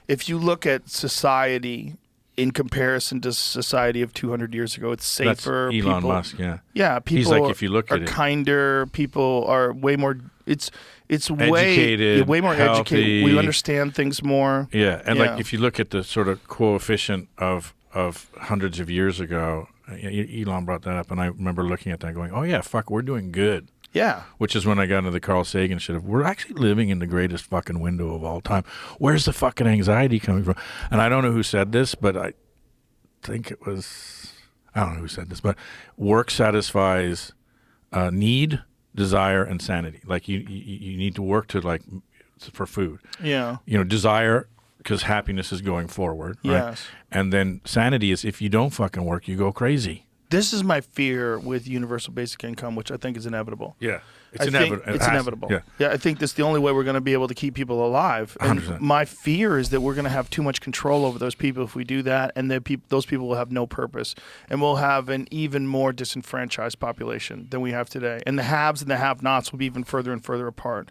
if you look at society in comparison to society of 200 years ago, it's safer. That's Elon Musk, Yeah, people He's like, if you look at it, kinder. People are way more. It's educated, way more healthy. Educated. We understand things more. And like if you look at the sort of coefficient of hundreds of years ago, Elon brought that up, and I remember looking at that going, oh yeah, fuck, we're doing good. Which is when I got into the Carl Sagan shit of, we're actually living in the greatest fucking window of all time. Where's the fucking anxiety coming from? And I don't know who said this, but think it was, I don't know who said this, but work satisfies need, desire, and sanity. Like you need to work to like for food. Yeah. You know, desire because happiness is going forward. Right? Yes. And then sanity is if you don't fucking work, you go crazy. This is my fear with universal basic income, which I think is inevitable. Yeah. It's inevitable. Yeah. I think that's the only way we're going to be able to keep people alive. And 100%. my fear is that we're going to have too much control over those people if we do that, and those people will have no purpose, and we'll have an even more disenfranchised population than we have today. And the haves and the have-nots will be even further and further apart.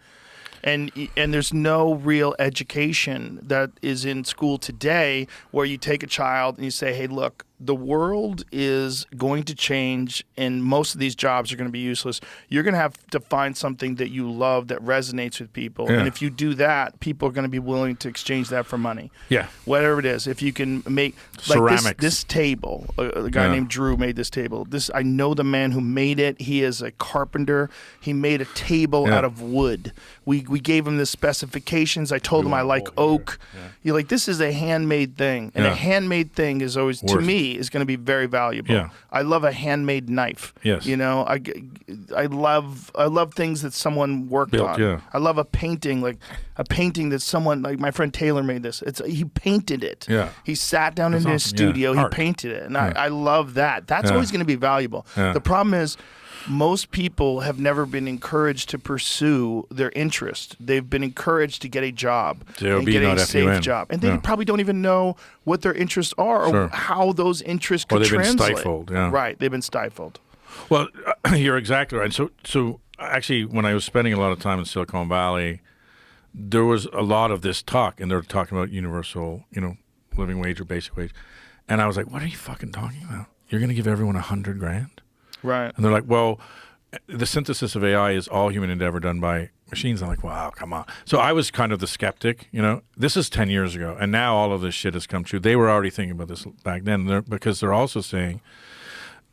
And there's no real education that is in school today where you take a child and you say, hey, look, the world is going to change and most of these jobs are going to be useless. You're going to have to find something that you love that resonates with people. Yeah. And if you do that, people are going to be willing to exchange that for money. Yeah. Whatever it is. If you can make like ceramics. this table, a guy named Drew made this table. I know the man who made it. He is a carpenter. He made a table out of wood. We gave him the specifications. I told him I like oak. You're like, this is a handmade thing. And a handmade thing is always, to me, is going to be very valuable. Yeah. I love a handmade knife. Yes. You know, I love things that someone worked Built, on. yeah. I love a painting that someone, like my friend Taylor made this. He painted it. Yeah. He sat down That's in his awesome. studio, Yeah. he Art. painted it. And I love that. That's always going to be valuable. Yeah. The problem is most people have never been encouraged to pursue their interest. They've been encouraged to get a job JOB, and get a not safe FUN. job. And they Yeah. probably don't even know what their interests are or Sure. how those interests could Or they've been translate. stifled, yeah. Right, they've been stifled. Well, You're exactly right. So actually, when I was spending a lot of time in Silicon Valley, there was a lot of this talk, and they're talking about universal, living wage or basic wage, and I was like, "What are you fucking talking about? You're going to give everyone $100,000?" Right. And they're like, "Well, the synthesis of AI is all human endeavor done by machines." I'm like, "Wow, come on." So I was kind of the skeptic. This is 10 years ago, and now all of this shit has come true. They were already thinking about this back then, because they're also saying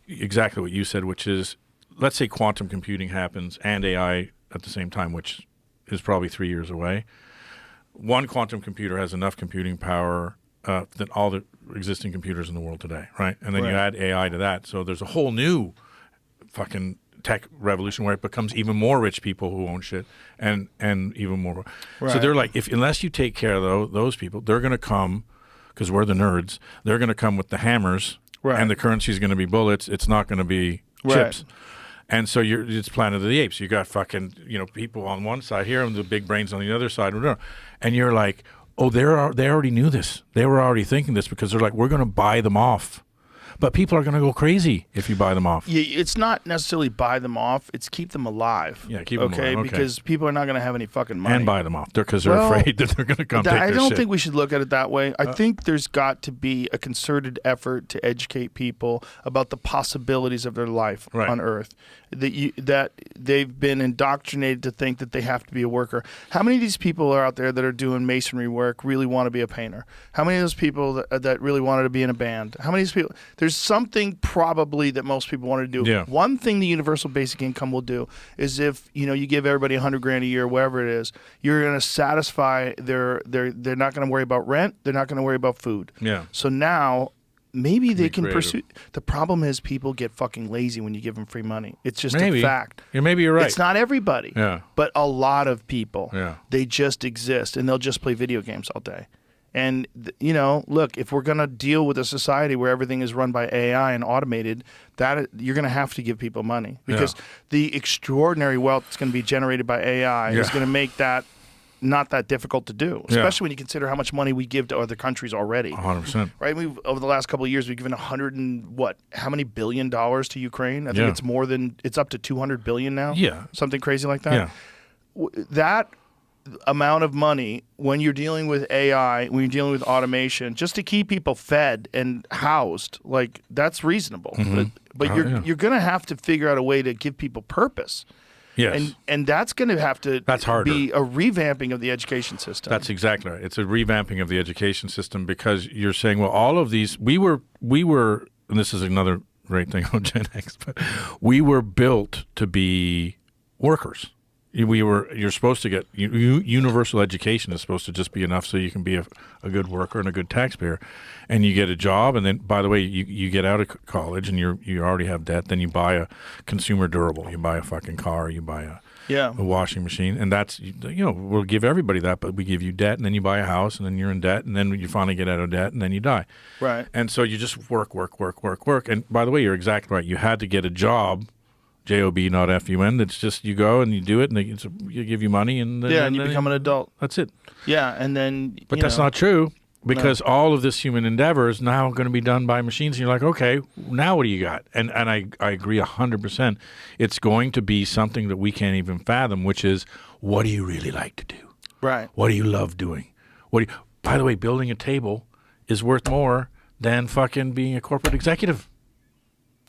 exactly what you said, which is, let's say quantum computing happens and AI at the same time, which is probably 3 years away. One quantum computer has enough computing power than all the existing computers in the world today, right? And then you add AI to that. So there's a whole new fucking tech revolution where it becomes even more rich people who own shit and even more. So they're like, unless you take care of those people, they're going to come, because we're the nerds, they're going to come with the hammers, and the currency is going to be bullets. It's not going to be chips. And so it's Planet of the Apes. You got fucking, people on one side here and the big brains on the other side. And you're like, oh, they already knew this. They were already thinking this, because they're like, we're going to buy them off. But people are going to go crazy if you buy them off. Yeah, it's not necessarily buy them off. It's keep them alive. Yeah, keep them alive. Okay. Because people are not going to have any fucking money. And buy them off because they're afraid that they're going to come take their shit. I don't think we should look at it that way. I think there's got to be a concerted effort to educate people about the possibilities of their life on Earth. That they've been indoctrinated to think that they have to be a worker. How many of these people are out there that are doing masonry work really want to be a painter? How many of those people that really wanted to be in a band? How many of these people? There's something probably that most people want to do. Yeah. One thing the universal basic income will do is if you give everybody $100,000 a year, whatever it is, you're going to satisfy they're not going to worry about rent. They're not going to worry about food. Yeah. So now maybe they can creative. pursue. The problem is people get fucking lazy when you give them free money. It's just Maybe. a fact. Yeah, maybe you're right. It's not everybody. Yeah. But a lot of people. Yeah. They just exist and they'll just play video games all day. And, look, if we're going to deal with a society where everything is run by AI and automated, that you're going to have to give people money, because the extraordinary wealth that's going to be generated by AI is going to make that not that difficult to do, especially when you consider how much money we give to other countries already. 100%. Right? Over the last couple of years, we've given how many $1 billion to Ukraine? I think it's up to $200 billion now. Yeah. Something crazy like that. Yeah. That amount of money, when you're dealing with AI, when you're dealing with automation, just to keep people fed and housed, like, that's reasonable. Mm-hmm. But you're going to have to figure out a way to give people purpose. Yes. And that's going to have to be a revamping of the education system. That's exactly right. It's a revamping of the education system, because you're saying, well, all of these, we were, and this is another great thing on Gen X, but we were built to be workers. You're supposed to get universal education is supposed to just be enough so you can be a good worker and a good taxpayer, and you get a job, and then by the way you get out of college and you already have debt, then you buy a consumer durable, you buy a fucking car, you buy a washing machine, and that's we'll give everybody that, but we give you debt, and then you buy a house, and then you're in debt, and then you finally get out of debt, and then you die. Right. And so you just work, and by the way, you're exactly right. You had to get a job. Job, not fun. It's just you go and you do it, and you give you money, and and you become an adult. That's it. Yeah, and then but that's not true, because all of this human endeavor is now going to be done by machines, and you're like, okay, now what do you got? And I agree 100%. It's going to be something that we can't even fathom, which is, what do you really like to do? Right. What do you love doing? By the way, building a table is worth more than fucking being a corporate executive.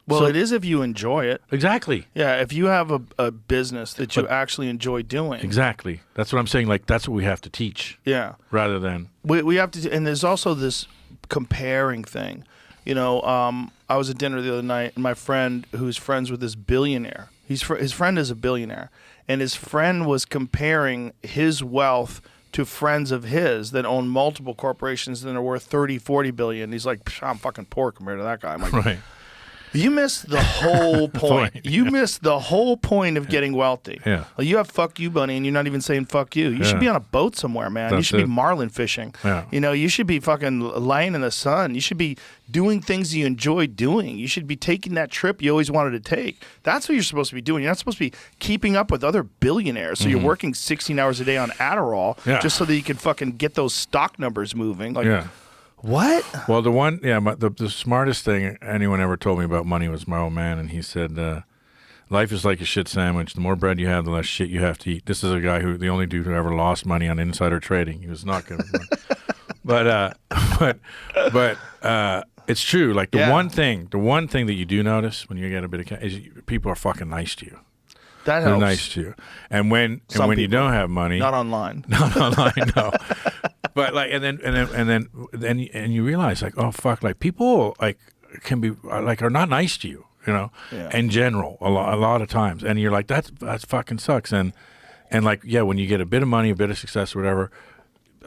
Well, So- it is if you enjoy it. Exactly. Yeah, if you have a business that you actually enjoy doing. Exactly. That's what I'm saying. Like, that's what we have to teach. Yeah. Rather than We have to, and there's also this comparing thing. I was at dinner the other night, and my friend, who's friends with this billionaire, his friend is a billionaire, and his friend was comparing his wealth to friends of his that own multiple corporations that are worth 30, 40 billion. He's like, I'm fucking poor compared to that guy. I'm like, right. You missed the whole point. Point. You missed the whole point of getting wealthy. Yeah. Like, you have fuck you money, and you're not even saying fuck you. You should be on a boat somewhere, man. You That's should it. be marlin fishing. Yeah. You should be fucking laying in the sun. You should be doing things you enjoy doing. You should be taking that trip you always wanted to take. That's what you're supposed to be doing. You're not supposed to be keeping up with other billionaires. So you're working 16 hours a day on Adderall just so that you can fucking get those stock numbers moving. Like, what? Well, the smartest thing anyone ever told me about money was my old man, and he said, life is like a shit sandwich. The more bread you have, the less shit you have to eat. This is a guy the only dude who ever lost money on insider trading. He was not good at money. But it's true. Like the one thing that you do notice when you get a bit of cash is people are fucking nice to you. That They're helps. nice to you. And when you people. don't have money, Not online. not online, no. But like, and then you realize, like, oh fuck, like people like can be like are not nice to you, in general a lot of times, and you're like, that's fucking sucks, and like, when you get a bit of money, a bit of success, or whatever,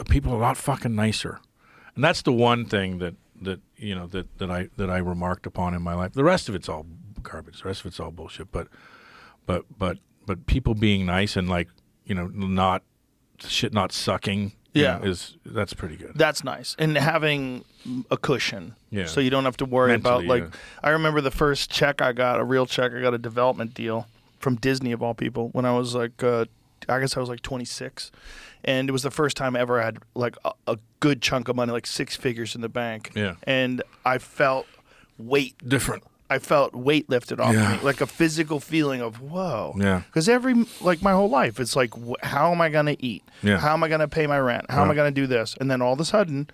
people are a lot fucking nicer, and that's the one thing that I remarked upon in my life. The rest of it's all garbage. The rest of it's all bullshit. But people being nice and like not sucking. That's pretty good. That's nice. And having a cushion. Yeah. So you don't have to worry Mentally, about, like, I remember the first check I got, a real check, I got a development deal from Disney, of all people, when I was like, I guess I was like 26. And it was the first time ever I had like a good chunk of money, like 6 figures in the bank. Yeah. And I felt Different. I felt weight lifted off Yeah. of me, like a physical feeling of, whoa. Yeah. Because my whole life, it's like, how am I going to eat? Yeah. How am I going to pay my rent? How am I going to do this? And then all of a sudden,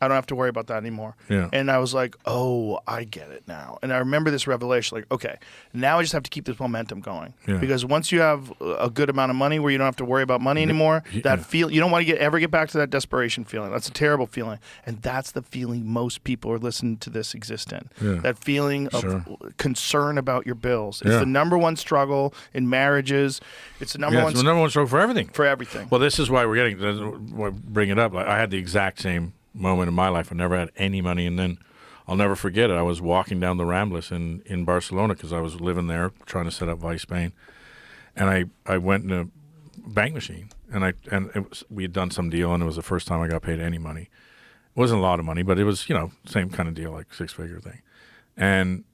I don't have to worry about that anymore. Yeah. And I was like, oh, I get it now. And I remember this revelation, like, okay, now I just have to keep this momentum going. Yeah. Because once you have a good amount of money where you don't have to worry about money anymore, you don't want to ever get back to that desperation feeling. That's a terrible feeling. And that's the feeling most people are listening to this exist in. Yeah. That feeling of Sure. concern about your bills. It's Yeah. the number one struggle in marriages. It's the number one It's the number one stroke for everything. for everything. Well, this is why bring it up. Like, I had the exact same moment in my life. I never had any money, and then I'll never forget it. I was walking down the Ramblas in Barcelona because I was living there trying to set up Vice Spain, and I went in a bank machine, and we had done some deal, and it was the first time I got paid any money. It wasn't a lot of money, but it was same kind of deal, like 6-figure thing, and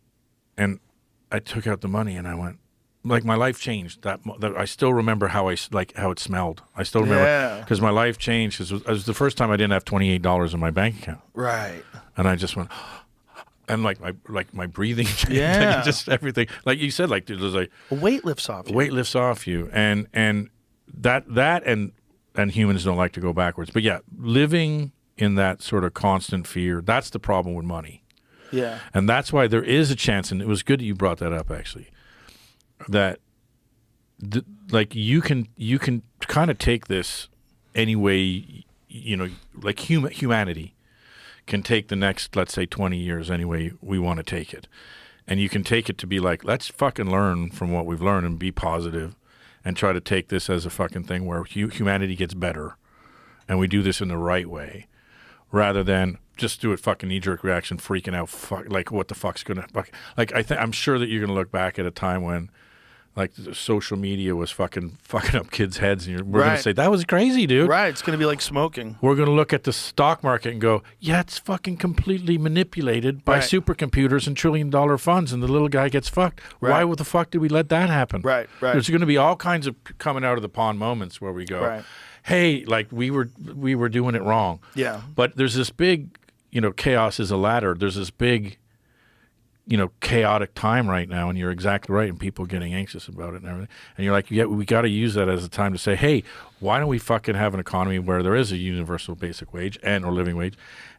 I took out the money, and I went. Like, my life changed. That I still remember how how it smelled. I still remember because my life changed. It was the first time I didn't have $28 in my bank account. Right. And I just went, and like my breathing changed. Yeah. Just everything. Like you said, like there's like A weight lifts off you. weight lifts off you, and that and humans don't like to go backwards. But yeah, living in that sort of constant fear. That's the problem with money. Yeah. And that's why there is a chance, and it was good that you brought that up, actually, that like you can kind of take this any way, like humanity can take the next, let's say, 20 years any way we want to take it. And you can take it to be like, let's fucking learn from what we've learned and be positive and try to take this as a fucking thing where humanity gets better and we do this in the right way rather than just do it fucking knee-jerk reaction, freaking out, like what the fuck's going to... Like, I'm sure that you're going to look back at a time when like social media was fucking up kids' heads, and we're going to say, that was crazy, dude. Right, it's going to be like smoking. We're going to look at the stock market and go, yeah, it's fucking completely manipulated by supercomputers and trillion-dollar funds, and the little guy gets fucked. Why the fuck did we let that happen? Right. There's going to be all kinds of coming out of the pond moments where we go, hey, like we were doing it wrong. Yeah. But there's this big, chaos is a ladder. There's this big... chaotic time right now, and you're exactly right, and people getting anxious about it and everything. And you're like, yeah, we got to use that as a time to say, hey, why don't we fucking have an economy where there is a universal basic wage or living wage,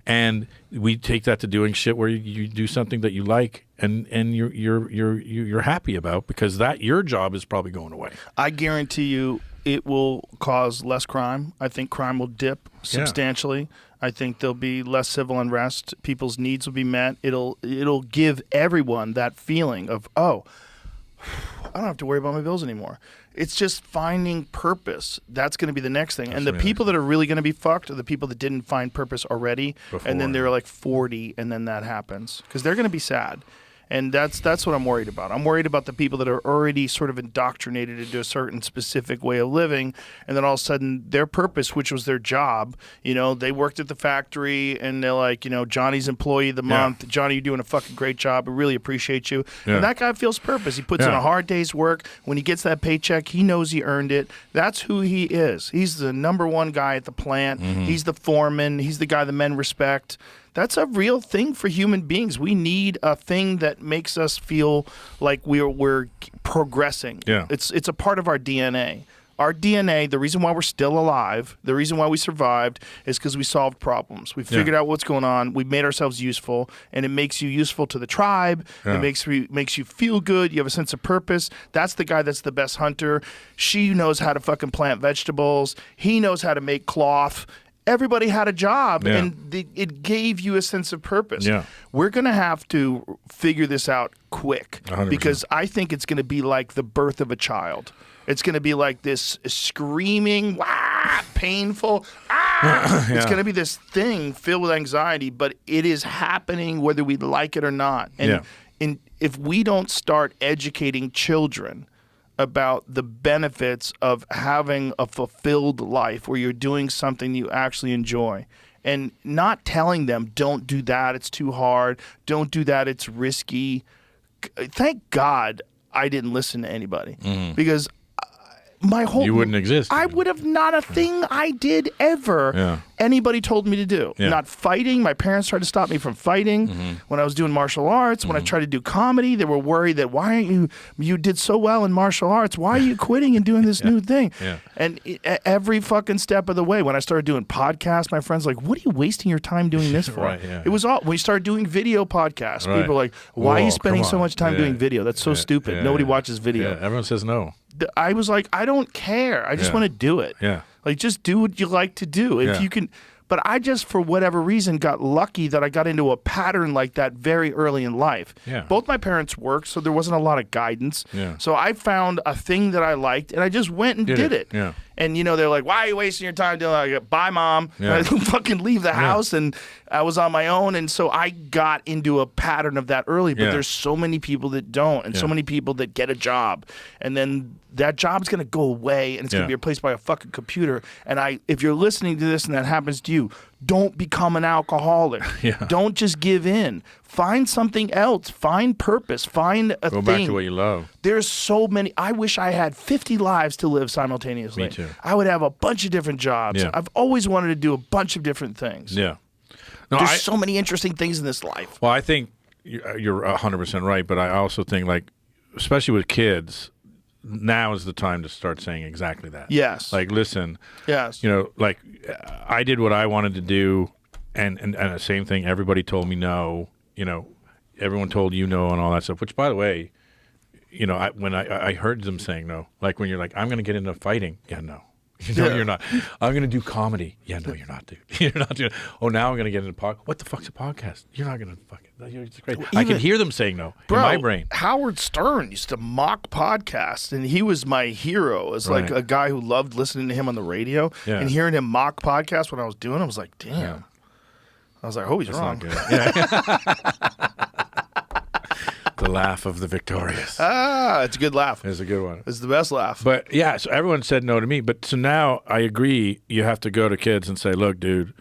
and we take that to doing shit where you do something that you like and you're happy about, because that your job is probably going away. I guarantee you, it will cause less crime. I think crime will dip substantially. Yeah. I think there'll be less civil unrest. People's needs will be met. It'll give everyone that feeling of, oh, I don't have to worry about my bills anymore. It's just finding purpose. That's going to be the next thing. And the people that are really going to be fucked are the people that didn't find purpose already, and then they're like 40, and then that happens. Because they're going to be sad. And that's what I'm worried about. I'm worried about the people that are already sort of indoctrinated into a certain specific way of living, and then all of a sudden their purpose, which was their job, they worked at the factory, and they're like, Johnny's employee of the month. Johnny, you're doing a fucking great job. I really appreciate you. Yeah. And that guy feels purpose. He puts in a hard day's work. When he gets that paycheck, he knows he earned it. That's who he is. He's the number one guy at the plant. Mm-hmm. He's the foreman. He's the guy the men respect. That's a real thing for human beings. We need a thing that makes us feel like we're progressing. Yeah. It's a part of our DNA. Our DNA, the reason why we're still alive, the reason why we survived, is because we solved problems. We figured out what's going on. We made ourselves useful, and it makes you useful to the tribe. Yeah. It makes you feel good. You have a sense of purpose. That's the guy that's the best hunter. She knows how to fucking plant vegetables. He knows how to make cloth. Everybody had a job, and it gave you a sense of purpose. Yeah. We're going to have to figure this out quick 100%. Because I think it's going to be like the birth of a child. It's going to be like this screaming, painful, It's going to be this thing filled with anxiety, but it is happening whether we like it or not. And if we don't start educating children about the benefits of having a fulfilled life where you're doing something you actually enjoy, and not telling them, don't do that, it's too hard, don't do that, it's risky. Thank God I didn't listen to anybody, because my whole... You wouldn't exist. I would have not a thing I did ever anybody told me to do. Not fighting. My parents tried to stop me from fighting when I was doing martial arts. When I tried to do comedy, they were worried that, why aren't you did so well in martial arts, why are you quitting and doing this new thing? And every fucking step of the way, when I started doing podcasts, my friends were like, what are you wasting your time doing this for? It was all, when we started doing video podcasts, people were like, why are you spending so much time doing video? That's so stupid. Nobody watches video. Everyone says no. I was like, I don't care. I just want to do it. Like, just do what you like to do. If you can, but I just, for whatever reason, got lucky that I got into a pattern like that very early in life. Both my parents worked, so there wasn't a lot of guidance. So I found a thing that I liked, and I just went and did it. And, they're like, why are you wasting your time doing that? I go, bye, Mom. And I fucking leave the house, and I was on my own. And so I got into a pattern of that early. But there's so many people that don't, and so many people that get a job. And then that job's going to go away, and it's going to be replaced by a fucking computer. And if you're listening to this and that happens to you, don't become an alcoholic. Don't just give in. Find something else. Find purpose. Find a thing. Go back to what you love. There's so many. I wish I had 50 lives to live simultaneously. Me too. I would have a bunch of different jobs. I've always wanted to do a bunch of different things. No, There's so many interesting things in this life. Well, I think you're 100% right, but I also think, like, especially with kids, now is the time to start saying exactly that. Yes. Like, listen. Yes. Like, I did what I wanted to do, and the same thing. Everybody told me no. Everyone told you no and all that stuff. Which, by the way, when I heard them saying no, like when you're like, I'm going to get into fighting. Yeah, no. No, you're not. I'm going to do comedy. Yeah, no, you're not, dude. You're not doing. Oh, now I'm going to get into What the fuck's a podcast? You're not going to fucking. It's great. I can hear them saying no in my brain. Howard Stern used to mock podcasts, and he was my hero as like a guy who loved listening to him on the radio and hearing him mock podcasts when I was doing. I was like, damn. Yeah. I was like, oh, he's wrong. Yeah. The laugh of the victorious. It's a good laugh. It's a good one. It's the best laugh. But yeah, so everyone said no to me. But so now I agree. You have to go to kids and say, look, dude,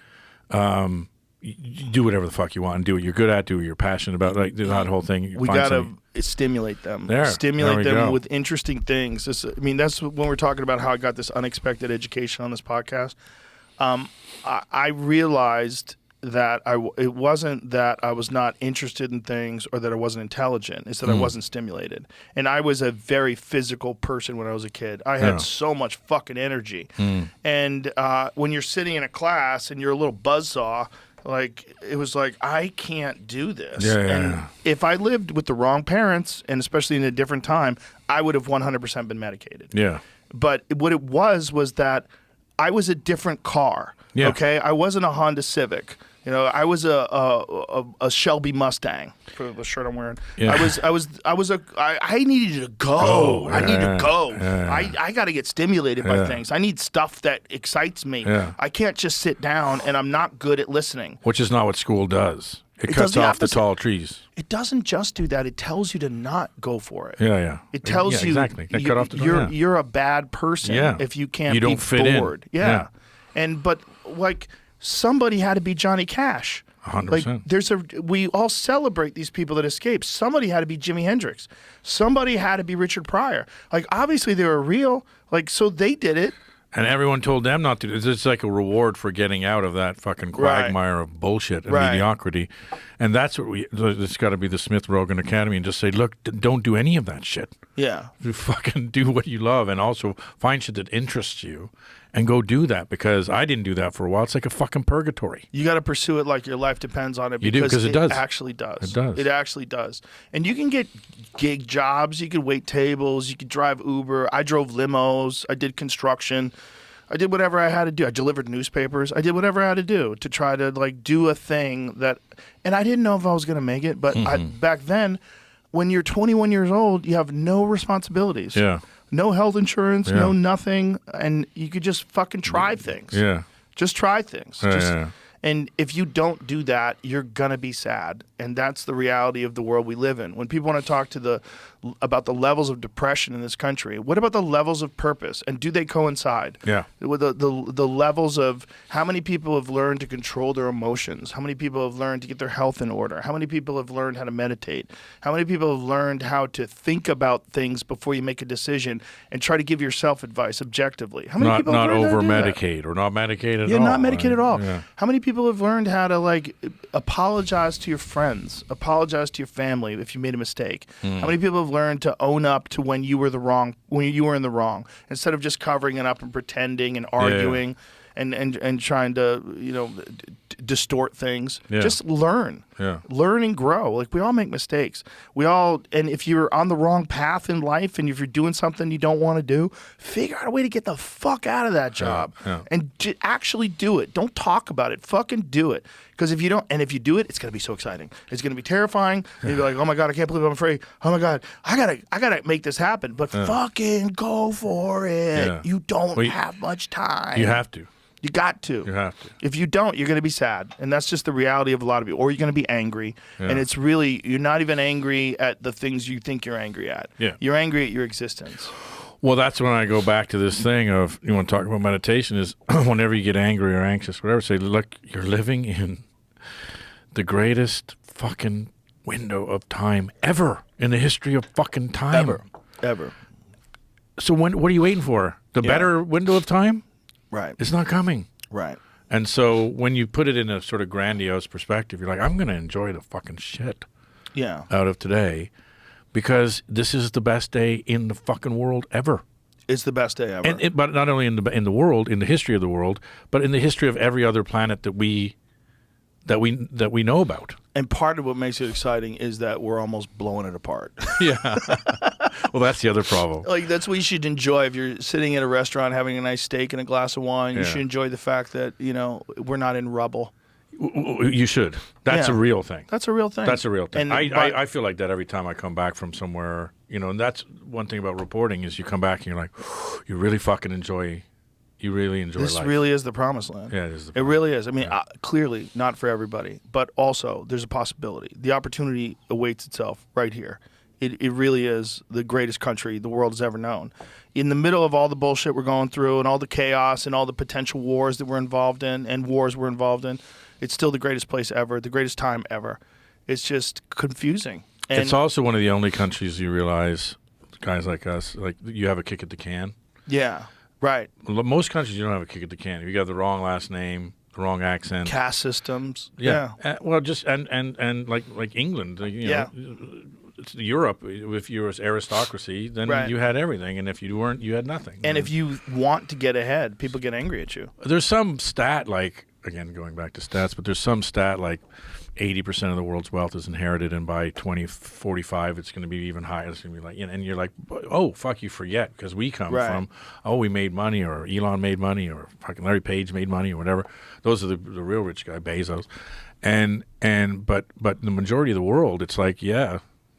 you do whatever the fuck you want and do what you're good at, do what you're passionate about. Like that whole thing. We got to stimulate them. Stimulate them with interesting things. That's when we're talking about how I got this unexpected education on this podcast. I realized that it wasn't that I was not interested in things or that I wasn't intelligent. It's that I wasn't stimulated. And I was a very physical person when I was a kid. I had so much fucking energy. And when you're sitting in a class and you're a little buzzsaw, like it was like, I can't do this. And if I lived with the wrong parents, and especially in a different time, I would have 100% been medicated. Yeah. But what it was that I was a different car. Yeah. Okay, I wasn't a Honda Civic. I was a Shelby Mustang for the shirt I'm wearing. Yeah. I needed to go. I need to go. I got to get stimulated by things. I need stuff that excites me. Yeah. I can't just sit down and I'm not good at listening. Which is not what school does. It cuts off the tall trees. It doesn't just do that. It tells you to not go for it. Yeah. It tells you exactly. Cut off the you're a bad person if you can't don't be fit bored. In. Yeah. But like somebody had to be Johnny Cash. 100%. Like we all celebrate these people that escape. Somebody had to be Jimi Hendrix. Somebody had to be Richard Pryor. Like obviously they were real. Like so they did it. And everyone told them not to. It's like a reward for getting out of that fucking quagmire of bullshit and mediocrity. And that's what it's got to be the Smith Rogan Academy and just say, look, don't do any of that shit. Yeah. You fucking do what you love and also find shit that interests you and go do that because I didn't do that for a while. It's like a fucking purgatory. You got to pursue it like your life depends on it. You do because it does. Actually does. It does. It actually does. And you can get gig jobs. You could wait tables. You could drive Uber. I drove limos. I did construction. I did whatever I had to do. I delivered newspapers. I did whatever I had to do to try to like do a thing that, and I didn't know if I was going to make it, but back then, when you're 21 years old, you have no responsibilities. Yeah. No health insurance, no nothing, and you could just fucking try things. Yeah. Just try things. And if you don't do that, you're going to be sad. And that's the reality of the world we live in. When people want to talk about the levels of depression in this country, what about the levels of purpose? And do they coincide? Yeah. With the levels of how many people have learned to control their emotions? How many people have learned to get their health in order? How many people have learned how to meditate? How many people have learned how to think about things before you make a decision and try to give yourself advice objectively? How many people have learned over how to do that? medicate or not medicate at all? Yeah, not medicate at all. Yeah. How many people have learned how to like apologize to your friends, apologize to your family if you made a mistake? How many people have learned to own up to when you were in the wrong, instead of just covering it up and pretending and arguing and trying to distort things? Just learn. Learn and grow. Like we all make mistakes. And if you're on the wrong path in life and if you're doing something you don't want to do, figure out a way to get the fuck out of that job and actually do it. Don't talk about it. Fucking do it. Because if you don't, and if you do it, it's going to be so exciting. It's going to be terrifying. And you'll be like, oh my God, I can't believe I'm afraid. Oh my God, I gotta make this happen. But fucking go for it. Yeah. You don't have much time. You have to. You got to. You have to. If you don't, you're going to be sad. And that's just the reality of a lot of you. Or you're going to be angry. Yeah. And it's really, you're not even angry at the things you think you're angry at. Yeah. You're angry at your existence. Well, that's when I go back to this thing of, you want to talk about meditation, is whenever you get angry or anxious, whatever, say, look, you're living in the greatest fucking window of time ever in the history of fucking time. Ever. So what are you waiting for? The better window of time? Right. It's not coming. Right. And so when you put it in a sort of grandiose perspective, you're like, I'm going to enjoy the fucking shit out of today because this is the best day in the fucking world ever. It's the best day ever. But not only in the world, in the history of the world, but in the history of every other planet that we that we know about. And part of what makes it exciting is that we're almost blowing it apart. Yeah. Well, that's the other problem. Like, that's what you should enjoy if you're sitting at a restaurant having a nice steak and a glass of wine. You should enjoy the fact that, we're not in rubble. You should. That's a real thing. That's a real thing. That's a real thing. And I feel like that every time I come back from somewhere, and that's one thing about reporting is you come back and you're like, you really fucking enjoy. You really enjoy this life. really is the promised land. Yeah, it is. It really is. I mean, clearly not for everybody, but also there's a possibility. The opportunity awaits itself right here. It really is the greatest country the world has ever known. In the middle of all the bullshit we're going through and all the chaos and all the potential wars that we're involved in and wars we're involved in, it's still the greatest place ever, the greatest time ever. It's just confusing. And it's also one of the only countries you realize, guys like us, like you have a kick at the can. Yeah. Right. Most countries, you don't have a kick at the can. If you got the wrong last name, the wrong accent, caste systems. Yeah. Well, just and like England, know, it's Europe. If you were aristocracy, then you had everything, and if you weren't, you had nothing. And if you want to get ahead, people get angry at you. There's some stat, like, again going back to stats, but there's some stat like 80% of the world's wealth is inherited, and by 2045 it's going to be even higher. It's going to be like, and you're like, oh fuck, you forget, because we come from, we made money, or Elon made money, or fucking Larry Page made money, or whatever. Those are the real rich guy, Bezos, but the majority of the world, it's like,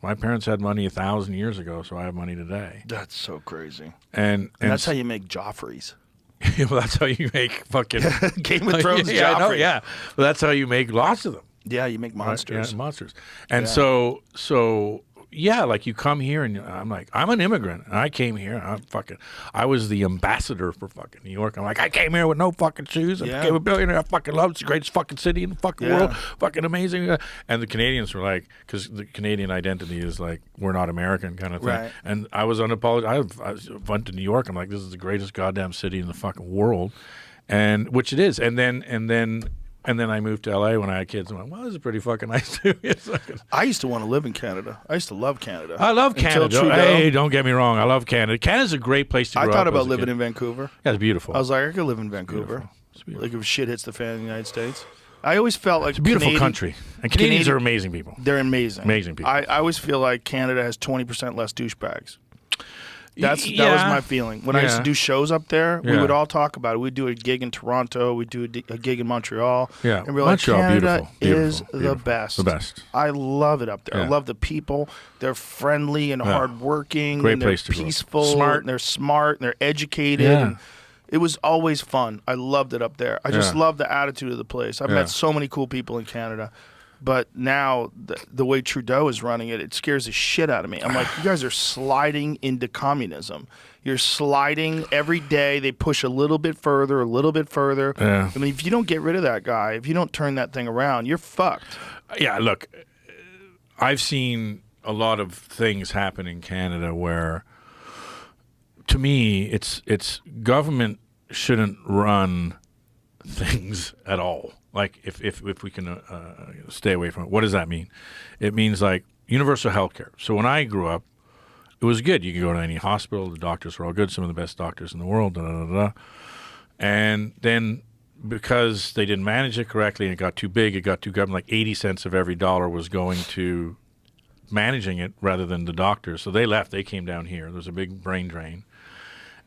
my parents had money 1,000 years ago, so I have money today. That's so crazy. And that's how you make Joffreys. Well, that's how you make fucking Game of Thrones. Yeah, I know, yeah. Well, that's how you make lots of them. Yeah, you make monsters. Right? Yeah, monsters. And so like you come here and I'm like, I'm an immigrant. And I came here. I was the ambassador for fucking New York. I'm like, I came here with no fucking shoes. I became a billionaire. I fucking love it. It's the greatest fucking city in the fucking world. Fucking amazing. And the Canadians were like, because the Canadian identity is like, we're not American kind of thing. Right. And I was unapologetic. I went to New York. I'm like, this is the greatest goddamn city in the fucking world. And which it is. And then I moved to LA when I had kids. I'm like, well, this is pretty fucking nice too. I used to want to live in Canada. I used to love Canada. I love Canada. Hey, don't get me wrong. I love Canada. Canada's a great place to grow up. I thought about living in Vancouver. Yeah, it's beautiful. I was like, I could live in Vancouver. It's beautiful. Like if shit hits the fan in the United States. I always felt like it's a beautiful country. And Canadians are amazing people. They're amazing. Amazing people. I always feel like Canada has 20% less douchebags. That was my feeling. When I used to do shows up there, we would all talk about it. We'd do a gig in Toronto. We'd do a gig in Montreal. Yeah. And we're like, Montreal, Canada is beautiful. the best. The best. I love it up there. I love the people. They're friendly and hardworking. Great and place to they're peaceful. Smart. And they're smart. And they're educated. Yeah. And it was always fun. I loved it up there. I just love the attitude of the place. I've met so many cool people in Canada. But now, the way Trudeau is running it, it scares the shit out of me. I'm like, you guys are sliding into communism. You're sliding every day. They push a little bit further, a little bit further. Yeah. I mean, if you don't get rid of that guy, if you don't turn that thing around, you're fucked. Yeah, look, I've seen a lot of things happen in Canada where, to me, it's government shouldn't run things at all. Like, if we can stay away from it. What does that mean? It means, like, universal health care. So when I grew up, it was good. You could go to any hospital. The doctors were all good. Some of the best doctors in the world. Da, da, da, da. And then because they didn't manage it correctly and it got too big, it got too government, like 80 cents of every dollar was going to managing it rather than the doctors. So they left. They came down here. There was a big brain drain.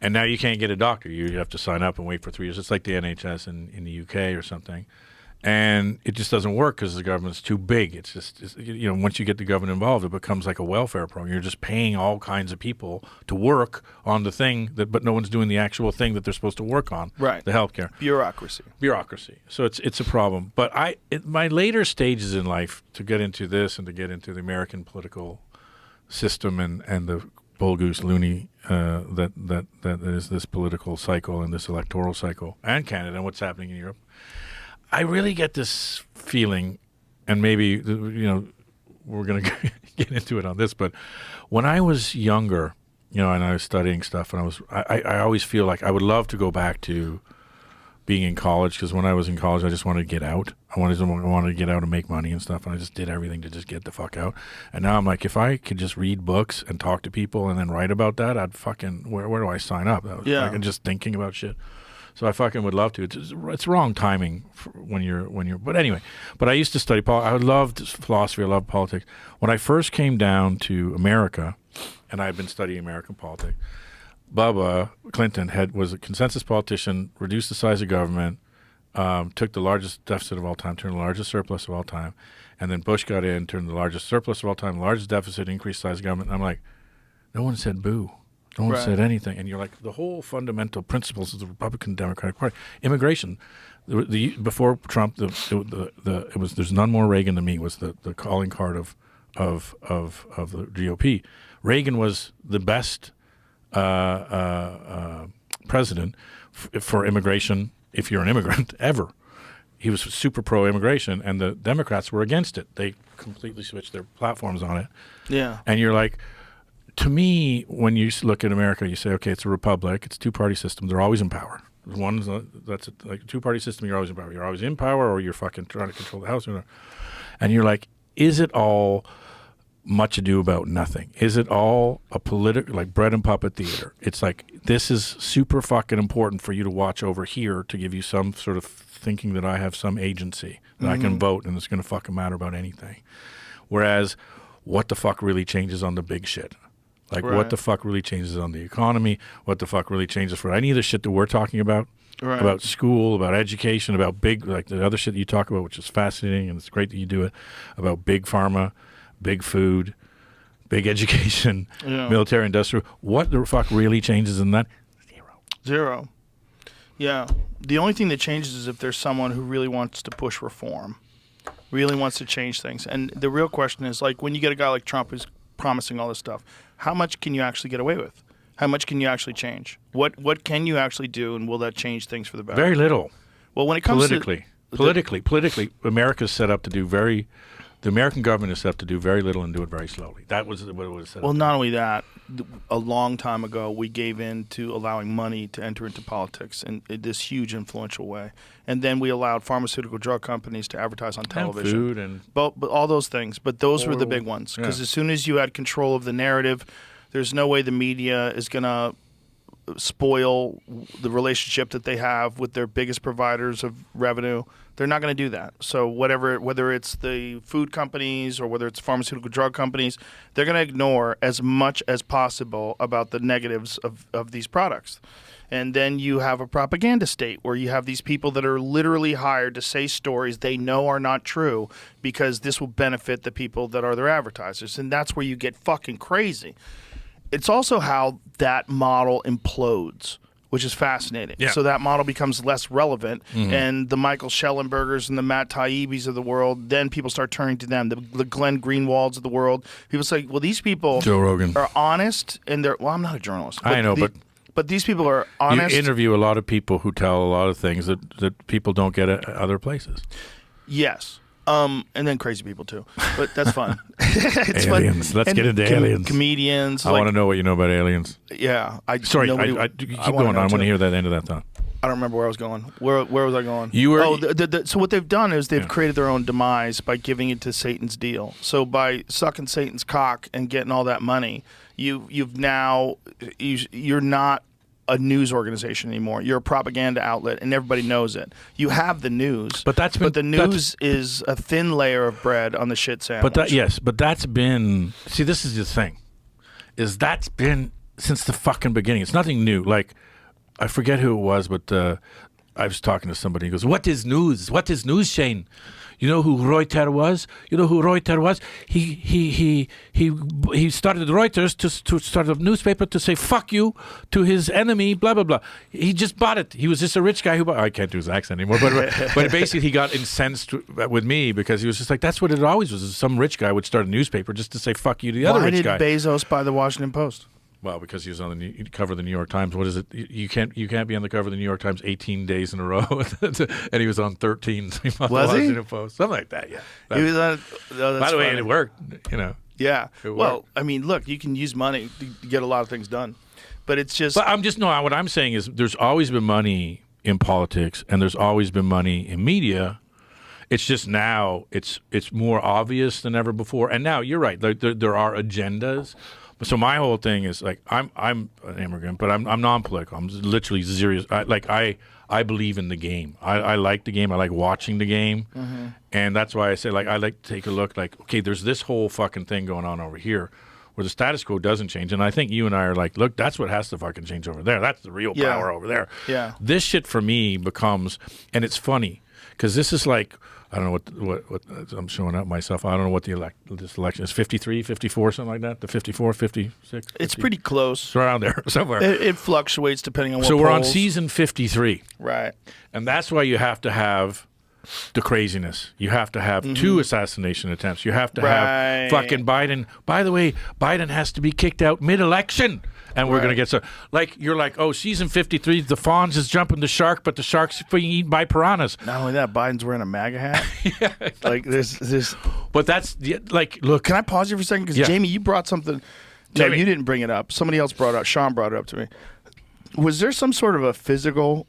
And now you can't get a doctor. You have to sign up and wait for 3 years. It's like the NHS in the UK or something. And it just doesn't work because the government's too big. It's just, once you get the government involved, it becomes like a welfare program. You're just paying all kinds of people to work on the thing, but no one's doing the actual thing that they're supposed to work on, right? The healthcare. Bureaucracy. So it's a problem. But my later stages in life, to get into this and to get into the American political system and the bull goose loony that is this political cycle and this electoral cycle, and Canada and what's happening in Europe, I really get this feeling, and maybe we're going to get into it on this, but when I was younger, and I was studying stuff, and I always feel like I would love to go back to being in college, because when I was in college, I just wanted to get out. I wanted to get out and make money and stuff, and I just did everything to just get the fuck out. And now I'm like, if I could just read books and talk to people and then write about that, I'd fucking where do I sign up? Like, just thinking about shit. So I fucking would love to. It's wrong timing when you're. But anyway, but I used to study I loved philosophy. I loved politics. When I first came down to America, and I had been studying American politics, Bubba Clinton was a consensus politician, reduced the size of government, took the largest deficit of all time, turned the largest surplus of all time, and then Bush got in, turned the largest surplus of all time, largest deficit, increased size of government. And I'm like, no one said boo. No one said anything. And you're like, the whole fundamental principles of the Republican Democratic Party, immigration, before Trump, there's none more Reagan than me was the calling card of the GOP. Reagan was the best president for immigration, if you're an immigrant, ever. He was super pro-immigration, and the Democrats were against it. They completely switched their platforms on it. Yeah. And you're like, to me, when you look at America, you say, okay, it's a republic, it's a two-party system. They're always in power. That's like a two-party system. You're always in power. You're always in power, or you're fucking trying to control the House. And you're like, is it all much ado about nothing? Is it all a political, like bread and puppet theater? It's like, this is super fucking important for you to watch over here to give you some sort of thinking that I have some agency, that I can vote, and it's going to fucking matter about anything. Whereas, what the fuck really changes on the big shit? Like, what the fuck really changes on the economy? What the fuck really changes for any of the shit that we're talking about? Right. About school, about education, about big, like the other shit that you talk about, which is fascinating, and it's great that you do it, about big pharma, big food, big education, military, industrial. What the fuck really changes in that? Zero. Yeah. The only thing that changes is if there's someone who really wants to push reform, really wants to change things. And the real question is, like, when you get a guy like Trump who's promising all this stuff, how much can you actually get away with? How much can you actually change? What can you actually do, and will that change things for the better? Very little. Well, when it comes politically, America's set up to do the American government is set up to do very little and do it very slowly. That was what it was set up. Well, not only that, a long time ago, we gave in to allowing money to enter into politics in this huge influential way. And then we allowed pharmaceutical drug companies to advertise on television. And food and... But all those things. But those were the big ones. Because as soon as you had control of the narrative, there's no way the media is going to spoil the relationship that they have with their biggest providers of revenue. They're not going to do that. So whether it's the food companies or whether it's pharmaceutical drug companies, they're going to ignore as much as possible about the negatives of these products. And then you have a propaganda state where you have these people that are literally hired to say stories they know are not true because this will benefit the people that are their advertisers. And that's where you get fucking crazy. It's also how that model implodes, which is fascinating. Yeah. So that model becomes less relevant, and the Michael Schellenbergers and the Matt Taibbis of the world, then people start turning to them, the Glenn Greenwalds of the world. People say, well, these people Joe Rogan are honest, and they're, well, I'm not a journalist. I know, but these people are honest. You interview a lot of people who tell a lot of things that people don't get at other places. Yes. And then crazy people too, but that's fun. It's aliens. Fun. Let's get into aliens. Comedians. I want to know what you know about aliens. Yeah. Keep going on. I want to hear that end of that thought. I don't remember where I was going. Where was I going? You were. So what they've done is they've created their own demise by giving it to Satan's deal. So by sucking Satan's cock and getting all that money, you're not a news organization anymore. You're a propaganda outlet, and everybody knows it. You have the news, but the news is a thin layer of bread on the shit sandwich. But that's been. See, this is the thing, that's been since the fucking beginning. It's nothing new. Like, I forget who it was, but I was talking to somebody. He goes, "What is news? What is news, Shane? You know who Reuter was? You know who Reuter was? He started Reuters to start a newspaper to say fuck you to his enemy, blah blah blah. He just bought it. He was just a rich guy who bought. I can't do his accent anymore, but basically he got incensed with me because he was just like, that's what it always was. Some rich guy would start a newspaper just to say fuck you to the other rich guy. Why did Bezos buy the Washington Post? Well, because he was on the cover of the New York Times. What is it? You can't be on the cover of the New York Times 18 days in a row, and he was on 13. So he was Washington Post, something like that. Yeah. He was on. By the way, it worked. You know. Yeah. Well, I mean, look, you can use money to get a lot of things done, but it's just. But what I'm saying is, there's always been money in politics, and there's always been money in media. It's just now it's more obvious than ever before. And now you're right. There are agendas. So my whole thing is like I'm an immigrant, but I'm non-political. I'm literally serious. I believe in the game. I like the game. I like watching the game, and that's why I say like I like to take a look. Like, okay, there's this whole fucking thing going on over here, where the status quo doesn't change, and I think you and I are like, look, that's what has to fucking change over there. That's the real power over there. Yeah. This shit for me becomes, and it's funny because this is like. I don't know what I'm showing up myself. I don't know what this election is. 53, 54, something like that. The 54, 56. 50. It's pretty close. It's around there somewhere. It fluctuates depending on what So we're on polls. season 53. Right. And that's why you have to have the craziness. You have to have 2 assassination attempts. You have to have fucking Biden. By the way, Biden has to be kicked out mid-election. And we're going to get so like you're like, oh, season 53, the Fonz is jumping the shark, but the shark's being eaten by piranhas. Not only that, Biden's wearing a MAGA hat. Like there's. But that's like, look. Can I pause you for a second? Because Jamie, you brought something. No, Jamie. you didn't bring it up. Somebody else brought it up. Sean brought it up to me. Was there some sort of a physical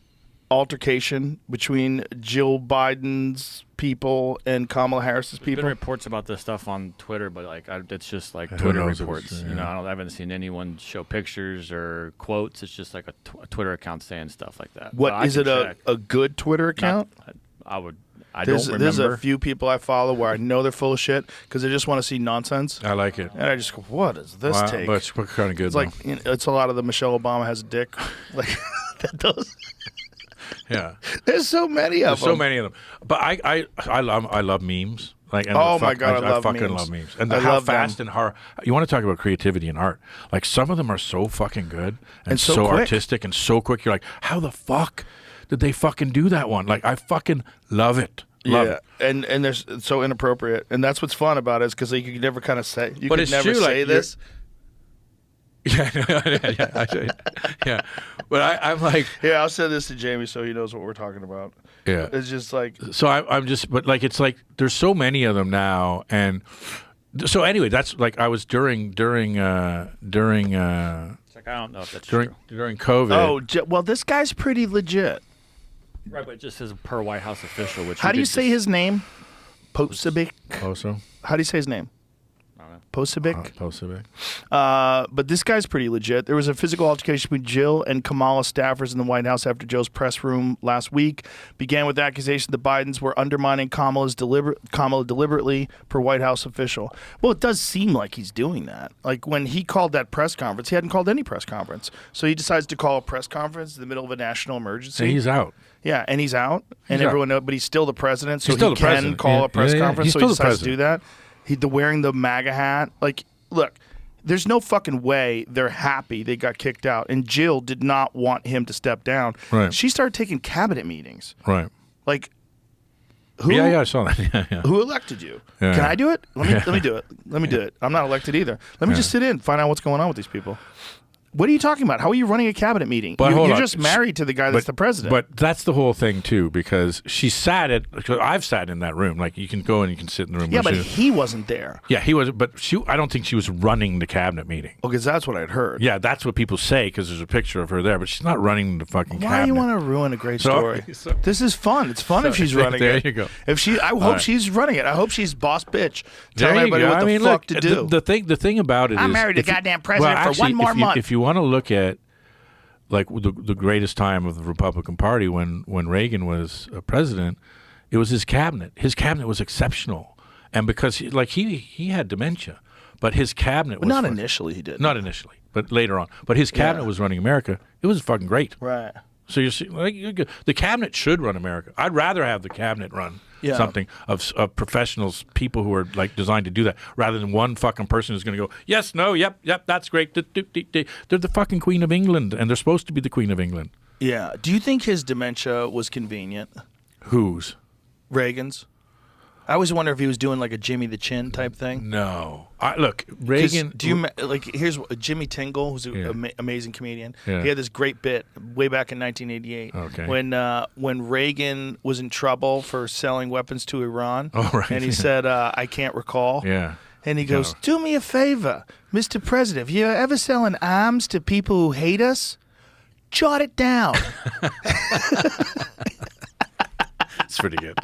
altercation between Jill Biden's people and Kamala Harris's There's people? been reports about this stuff on Twitter, but like it's just like Who Twitter knows if reports. it's true, You know, yeah. I haven't seen anyone show pictures or quotes. It's just like a Twitter account saying stuff like that. What But I is can it check. a good Twitter account? I would. I There's don't remember. a few people I follow where I know they're full of shit because they just want to see nonsense, I like it. and I just go, "What does this Wow, take?" but it's kind of good. It's like it's a lot of the Michelle Obama has a dick, like that does. yeah. There's so many of There's them. so many of them. But I love memes. Like, and Oh the my God, I love fucking memes. love memes. And I how love them. fast and hard. You want to talk about creativity and art? Like some of them are so fucking good and so so quick. artistic and so quick. You're like, how the fuck did they fucking do that one? Like I fucking love it. Love it. and there's it's so inappropriate, and that's what's fun about it is because like, you can never kind of say you But could it's never true, like, say this. Yeah. But I'm like, Yeah, I'll say this to Jamie so he knows what we're talking about. yeah. It's just like So I'm just, but like it's like there's so many of them now, and so anyway, that's like I was during It's like I don't know if that's true. during COVID. oh well, this guy's pretty legit. Right, but it just says per White House official. Which How he do you did say just- his name? Posobiec. Also, How do you say his name? I don't know. Posobiec. Pacific. But this guy's pretty legit. There was a physical altercation between Jill and Kamala staffers in the White House after Joe's press room last week. Began with accusations the Bidens were undermining Kamala deliberately, per White House official. Well, it does seem like he's doing that. Like when he called that press conference, he hadn't called any press conference. So he decides to call a press conference in the middle of a national emergency. So he's out. Yeah, and he's out, and He's out. everyone knows, but he's still the president, so He's still he the can president. call Yeah, a press yeah, yeah. conference. He's So he still the decides to do that. He wearing the MAGA hat. Like, look, there's no fucking way they're happy they got kicked out, and Jill did not want him to step down. Right. She started taking cabinet meetings. Right. Like, who? Yeah, I saw that. Yeah. Who elected you? Yeah. Can I do it? Let me do it. Let me do it. I'm not elected either. Let me just sit in, find out what's going on with these people. What are you talking about? How are you running a cabinet meeting? But hold You're on. just married to the guy that's the president. But that's the whole thing too, because she sat at. I've sat in that room. Like you can go and you can sit in the room. yeah, where but she- he wasn't there. yeah, he was. But she. I don't think she was running the cabinet meeting. Oh, because that's what I'd heard. Yeah, that's what people say because there's a picture of her there, but she's not running the fucking cabinet. Why do you want to ruin a great Sorry. story? Sorry. This is fun. It's fun if she's running there it. you go. I hope right. she's running it. I hope she's boss bitch, There telling you everybody go. what I the mean, fuck look, to do. The thing about it I'm is married to if you- goddamn president for one more month. If you want to look at like the greatest time of the Republican Party when Reagan was president, it was his cabinet. His cabinet was exceptional, and because he had dementia, but his cabinet But was not fucking- initially, he did. Not initially, but later on. But his cabinet was running America. It was fucking great. right. So you see, like the cabinet should run America. I'd rather have the cabinet run Yeah. something of professionals, people who are like designed to do that, rather than one fucking person who's going to go, yes, no, yep, that's great. They're the fucking Queen of England, and they're supposed to be the Queen of England. Yeah. Do you think his dementia was convenient? Whose? Reagan's. I always wonder if he was doing like a Jimmy the Chin type thing. No. Look, 'Cause Reagan. do you like? Here's Jimmy Tingle, who's an Yeah. amazing comedian. Yeah. He had this great bit way back in 1988 Okay. when Reagan was in trouble for selling weapons to Iran. Oh, right. And he said, "I can't recall." Yeah. And he goes, No. "Do me a favor, Mr. President. If you're ever selling arms to people who hate us, jot it down." It's pretty good.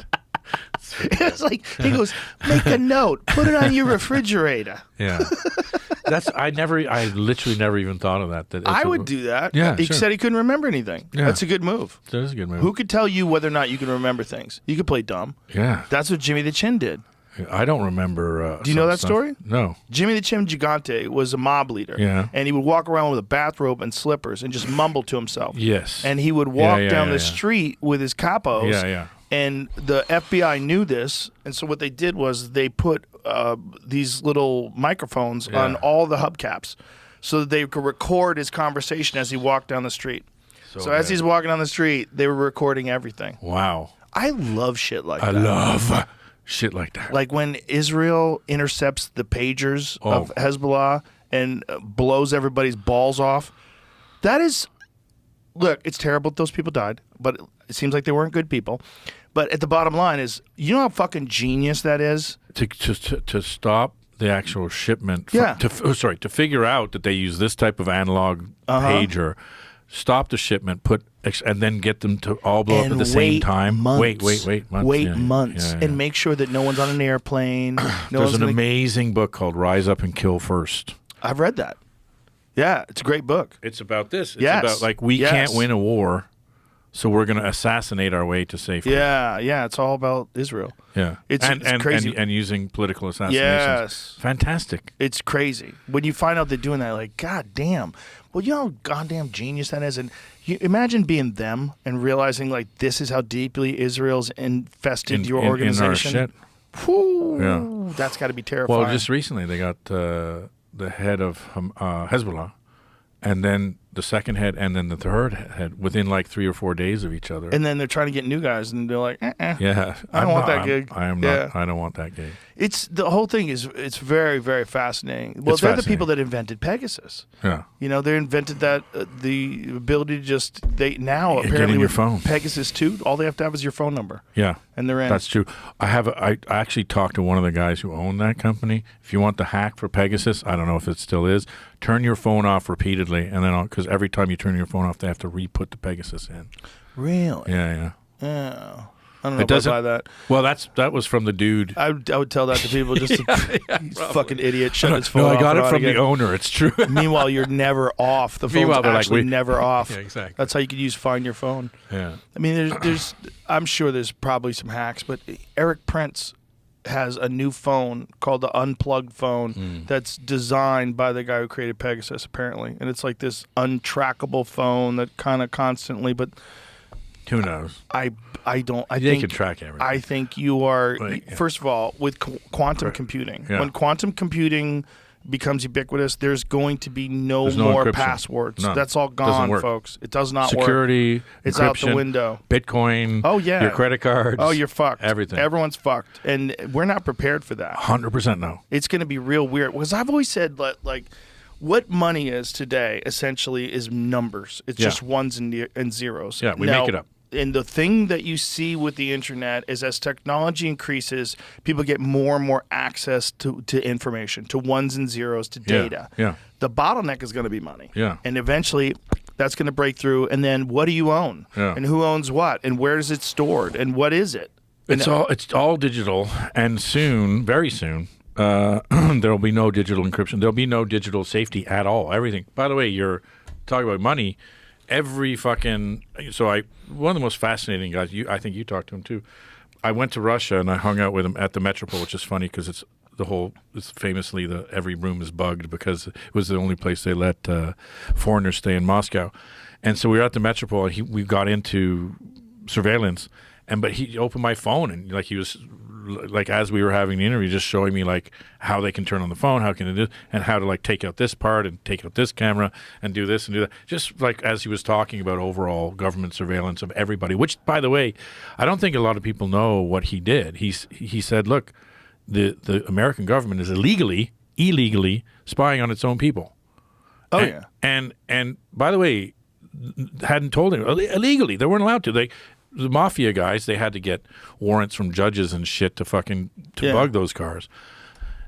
It's like he goes, make a note, put it on your refrigerator. Yeah. I literally never even thought of that. I would do that. Yeah, He sure. said he couldn't remember anything. Yeah. That's a good move. That is a good move. Who could tell you whether or not you can remember things? You could play dumb. Yeah. That's what Jimmy the Chin did. I don't remember. Do you know that story? No. Jimmy the Chin Gigante was a mob leader. Yeah. And he would walk around with a bathrobe and slippers and just mumble to himself. Yes. And he would walk down the yeah. street with his capos. Yeah, yeah. And the FBI knew this, and so what they did was they put these little microphones on all the hubcaps so that they could record his conversation as he walked down the street. So as he's walking down the street, they were recording everything. Wow. I love shit like that. I love shit like that. Like when Israel intercepts the pagers of Hezbollah and blows everybody's balls off. That is, look, it's terrible that those people died, but it seems like they weren't good people. But at the bottom line is, you know how fucking genius that is? To stop the actual shipment. Yeah. To figure out that they use this type of analog pager, stop the shipment, and then get them to all blow up at the same time. Months. Wait months. Wait Yeah, months. yeah. And make sure that no one's on an airplane. There's an amazing book called Rise Up and Kill First. I've read that. Yeah, it's a great book. It's about this. It's Yes. about like we can't win a war, so we're going to assassinate our way to safety. Yeah, it's all about Israel. Yeah. It's crazy. And using political assassinations. Yes. Fantastic. It's crazy. When you find out they're doing that, like, God damn. Well, you know how goddamn genius that is? And you imagine being them and realizing, like, this is how deeply Israel's infested your organization. In our shit. Whew, Yeah. that's got to be terrifying. Well, just recently they got the head of Hezbollah, and then the second head, and then the third head within like 3 or 4 days of each other. And then they're trying to get new guys, and they're like, Yeah, I don't want that gig. I am Yeah. not. I don't want that gig. It's the whole thing is it's very, very fascinating. Well, It's they're the fascinating. people that invented Pegasus. Yeah. You know, they invented that the ability to just Get apparently in your with phone. Pegasus 2, all they have to have is your phone number, Yeah. and they're in. That's true. I actually talked to one of the guys who owned that company. If you want the hack for Pegasus, I don't know if it still is. Turn your phone off repeatedly, and then because every time you turn your phone off, they have to re-put the Pegasus in. Really? Yeah. Oh. I don't know if I buy that. Well, that was from the dude. I would tell that to people just to, he's a fucking idiot. Shut his phone No, off. I got and it on from again. the owner. It's true. Meanwhile, you're never off. The phone's Meanwhile, they're like, actually never off. Yeah, exactly. That's how you could use Find Your Phone. Yeah. I mean, there's I'm sure there's probably some hacks, but Eric Prince has a new phone called the Unplugged phone that's designed by the guy who created Pegasus, apparently. And it's like this untrackable phone that kind of constantly, but Who knows? I They think can track everything. I think you are, Right, yeah. first of all, with quantum computing. Yeah. When quantum computing becomes ubiquitous, there's going to be no There's no more encryption. passwords. None. That's all Doesn't gone, work. folks. It does not work. Security, It's out the encryption, window. Bitcoin. Oh, yeah. Your credit cards. Oh, you're fucked. Everything. Everyone's fucked. And we're not prepared for that. 100% no. It's going to be real weird. Because I've always said, like, what money is today essentially is numbers. It's Yeah. just ones and zeros. Yeah, we Now, make it up. And the thing that you see with the internet is as technology increases, people get more and more access to information, to ones and zeros, to data. Yeah. The bottleneck is going to be money. Yeah. And eventually that's going to break through. And then what do you own? Yeah. And who owns what? And where is it stored? And what is it? It's all digital, and soon, very soon, there will be no digital encryption. There'll be no digital safety at all. Everything. By the way, you're talking about money. One of the most fascinating guys. I think you talked to him too. I went to Russia and I hung out with him at the Metropole, which is funny because it's famously every room is bugged because it was the only place they let foreigners stay in Moscow. And so we were at the Metropole and we got into surveillance, but he opened my phone and he was like, as we were having the interview, just showing me like how they can turn on the phone, how can it do, and how to like take out this part and take out this camera and do this and do that. Just like as he was talking about overall government surveillance of everybody, which, by the way, I don't think a lot of people know what he did. He said, look, the American government is illegally spying on its own people. Oh, and, yeah. And by the way, hadn't told him illegally. They weren't allowed to. The mafia guys, they had to get warrants from judges and shit to bug those cars.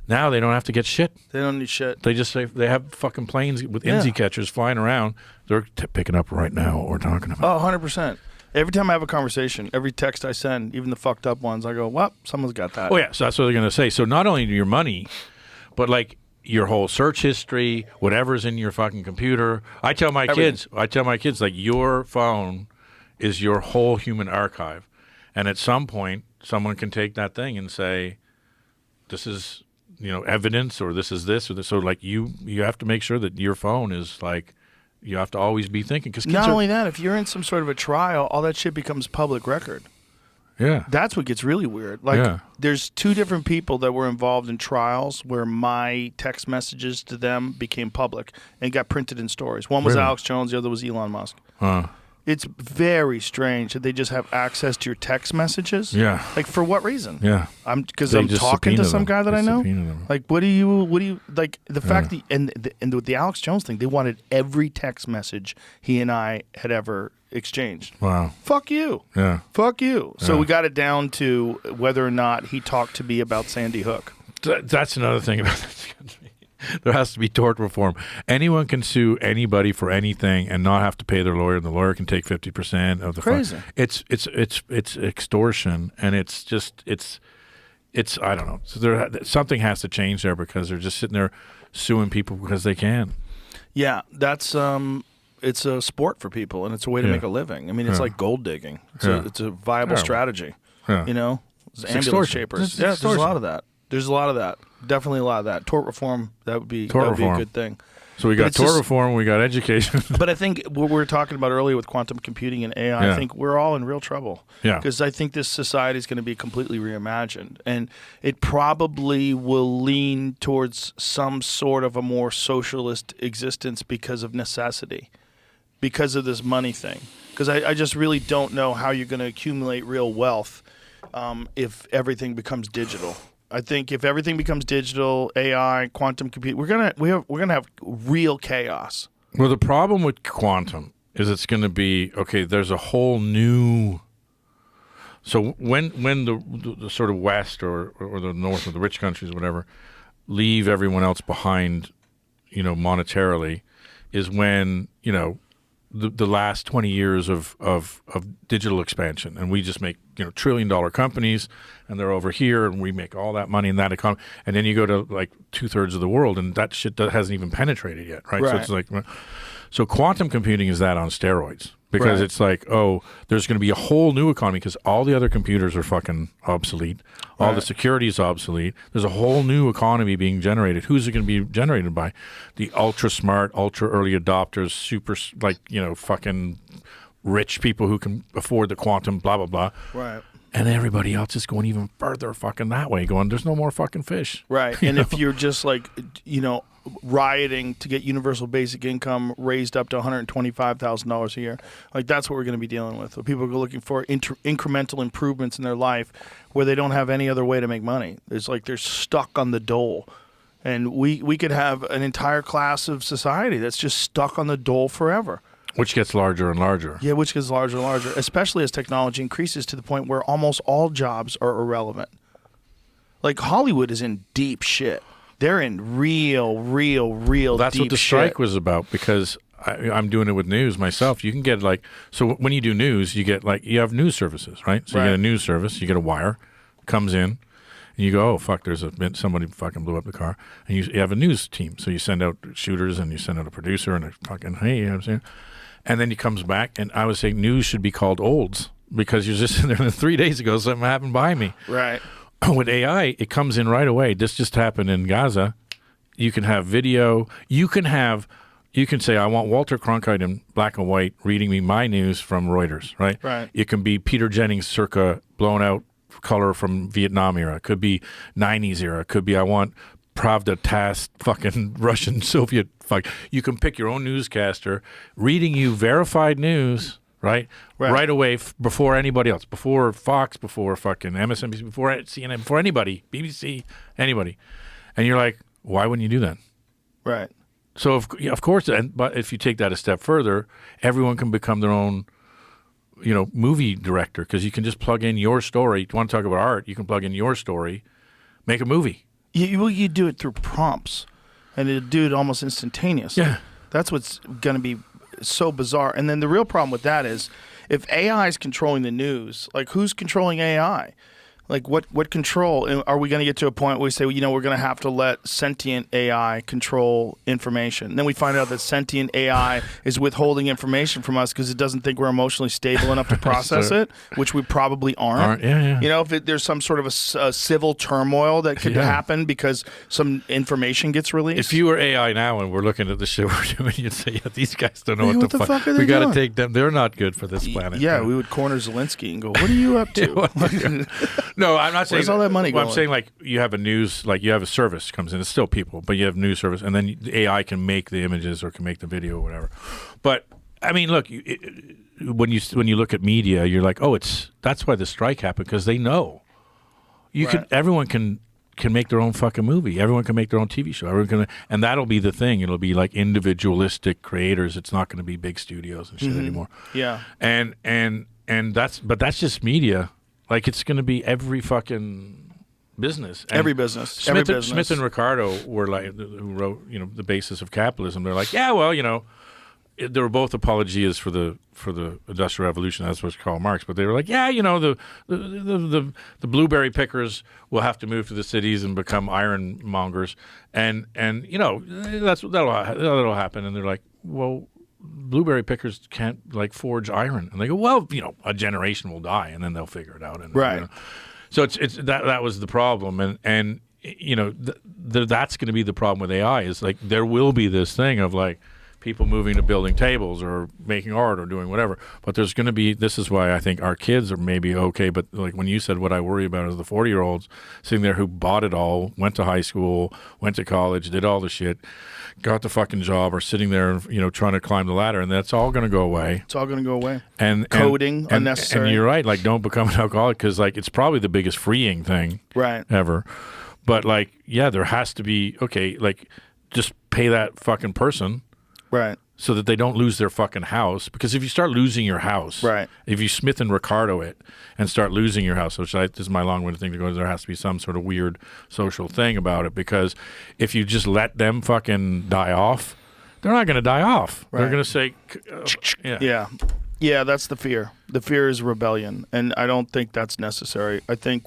Now they don't have to get shit. They don't need shit. They just say they have fucking planes with IMSI catchers flying around. They're picking up right now what we're talking about. Oh, 100%. Every time I have a conversation, every text I send, even the fucked up ones, I go, well, someone's got that. Oh, yeah. So that's what they're going to say. So not only your money, but like your whole search history, whatever's in your fucking computer. I tell my kids, like, your phone is your whole human archive. And at some point, someone can take that thing and say, this is, evidence, or this is this, or this. So like you have to make sure that your phone is like, you have to always be thinking. Because not only that, if you're in some sort of a trial, all that shit becomes public record. Yeah. That's what gets really weird. Like, there's two different people that were involved in trials where my text messages to them became public and got printed in stories. One was Alex Jones, the other was Elon Musk. It's very strange that they just have access to your text messages. Yeah. Like, for what reason? Yeah. Because I'm talking to some guy that I know. Like, what do you like the fact that and with the Alex Jones thing, they wanted every text message he and I had ever exchanged. Wow. Fuck you. Yeah. Fuck you. So we got it down to whether or not he talked to me about Sandy Hook. That's another thing about this country. There has to be tort reform. Anyone can sue anybody for anything and not have to pay their lawyer, and the lawyer can take 50% of the Crazy. It's extortion, and it's I don't know. So something has to change there, because they're just sitting there suing people because they can. Yeah, that's it's a sport for people, and it's a way to make a living. I mean, it's like gold digging. It's a viable strategy. Yeah. It's ambulance extortion. shapers. There's a lot of that. There's a lot of that. Definitely a lot of that. Tort reform, that would be a good thing. So we got tort reform, we got education. But I think what we were talking about earlier with quantum computing and AI, I think we're all in real trouble. Yeah. Because I think this society is going to be completely reimagined. And it probably will lean towards some sort of a more socialist existence because of necessity, because of this money thing. Because I just really don't know how you're going to accumulate real wealth if everything becomes digital. I think if everything becomes digital, AI, quantum computing, we're gonna have real chaos. Well, the problem with quantum is it's going to be there's a whole new. So when the sort of West or the North or the rich countries, whatever, leave everyone else behind, monetarily, is when the last 20 years of digital expansion, and we just make $1 trillion companies, and they're over here, and we make all that money in that economy, and then you go to like 2/3 of the world, and that shit hasn't even penetrated yet, right? So it's like, so quantum computing is that on steroids, because it's like, there's going to be a whole new economy because all the other computers are fucking obsolete, all the security is obsolete. There's a whole new economy being generated. Who's it going to be generated by? The ultra smart, ultra early adopters, super fucking rich people who can afford the quantum, blah blah blah. Right. And everybody else is going even further fucking that way, going, there's no more fucking fish. Right. And if you're just like, rioting to get universal basic income raised up to $125,000 a year, like that's what we're going to be dealing with. So people are looking for incremental improvements in their life where they don't have any other way to make money. It's like they're stuck on the dole. And we could have an entire class of society that's just stuck on the dole forever. Which gets larger and larger. Yeah, which gets larger and larger, especially as technology increases to the point where almost all jobs are irrelevant. Like Hollywood is in deep shit. They're in real That's deep what the strike was about, because I'm doing it with news myself. You can get so when you do news, you have news services, right? So you get a news service, you get a wire, comes in, and you go, oh, fuck, somebody fucking blew up the car. And you have a news team. So you send out shooters and you send out a producer and a fucking, hey, you know what I'm saying? And then he comes back, and I would say news should be called olds, because you're just sitting there 3 days ago, something happened by me. Right. With AI, it comes in right away. This just happened in Gaza. You can have video. You can say, I want Walter Cronkite in black and white reading me my news from Reuters, right? Right. It can be Peter Jennings circa blown out color from Vietnam era. It could be 90s era. It could be, I want Pravda Tass fucking Russian Soviet fuck. You can pick your own newscaster reading you verified news, right away before anybody else, before Fox, before fucking MSNBC, before CNN, before anybody, BBC, anybody. And you're like, why wouldn't you do that? Right. So of course, but if you take that a step further, everyone can become their own, movie director, because you can just plug in your story. You want to talk about art? You can plug in your story, make a movie. You do it through prompts, and it'll do it almost instantaneously. Yeah. That's what's going to be so bizarre. And then the real problem with that is if AI is controlling the news, like who's controlling AI? Like what control are we going to get to a point where we say, well, we're going to have to let sentient AI control information? And then we find out that sentient AI is withholding information from us because it doesn't think we're emotionally stable enough to process it, which we probably aren't. Yeah. If there's some sort of a civil turmoil that could happen because some information gets released. If you were AI now and we're looking at the shit we're doing, you'd say, yeah, these guys don't know what the fuck are they we got doing? to take them. They're not good for this planet. Yeah, we would corner Zelensky and go, what are you up to? No, I'm not saying Where's all that money well, going? I'm saying like you have a news, like you have a service comes in. It's still people, but you have news service, and then the AI can make the images or can make the video or whatever. But I mean, look, when you look at media, you're like, oh, that's why the strike happened because they know everyone can make their own fucking movie. Everyone can make their own TV show. And that'll be the thing. It'll be like individualistic creators. It's not going to be big studios and shit anymore. Yeah. And that's just media. Like it's going to be every fucking business. And every business. Smith and Ricardo were like who wrote the basis of capitalism. They're like, yeah, well, they were both apologias for the Industrial Revolution. That's what's Karl Marx. But they were like, yeah, the blueberry pickers will have to move to the cities and become ironmongers, and that'll happen. And they're like, well, blueberry pickers can't like forge iron, and they go, well, a generation will die, and then they'll figure it out. And, right. So it's that was the problem, and that's going to be the problem with AI. Is like there will be this thing of like people moving to building tables or making art or doing whatever, but there's going to be. This is why I think our kids are maybe okay, but like when you said what I worry about is the 40-year-olds sitting there who bought it all, went to high school, went to college, did all the shit, got the fucking job, or sitting there, trying to climb the ladder, and that's all going to go away. It's all going to go away. And coding unnecessary. And you're right. Like, don't become an alcoholic because like it's probably the biggest freeing thing ever. But like, yeah, there has to be like just pay that fucking person. Right. So that they don't lose their fucking house. Because if you start losing your house, if you Smith and Ricardo it and start losing your house, which this is my long-winded thing to go, there has to be some sort of weird social thing about it. Because if you just let them fucking die off, they're not going to die off. They're going to say, yeah, that's the fear. The fear is rebellion, and I don't think that's necessary. I think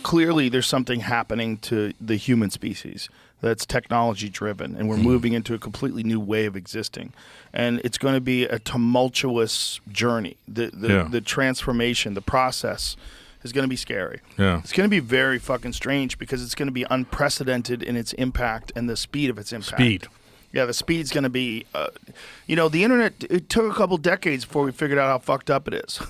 clearly there's something happening to the human species that's technology driven, and we're moving into a completely new way of existing, and it's going to be a tumultuous journey. The transformation, the process is going to be scary. Yeah. It's going to be very fucking strange because it's going to be unprecedented in its impact and the speed of its impact. Yeah, the speed's going to be, the internet, it took a couple decades before we figured out how fucked up it is.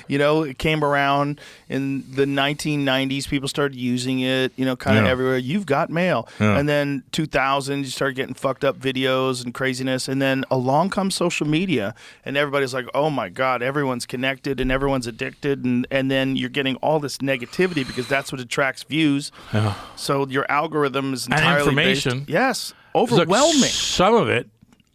It came around in the 1990s. People started using it, kind of everywhere. You've got mail. Yeah. And then 2000, you start getting fucked up videos and craziness. And then along comes social media, and everybody's like, oh my God, everyone's connected and everyone's addicted. And then you're getting all this negativity because that's what attracts views. Yeah. So your algorithm is entirely and information. Based, yes. Overwhelming. Some of it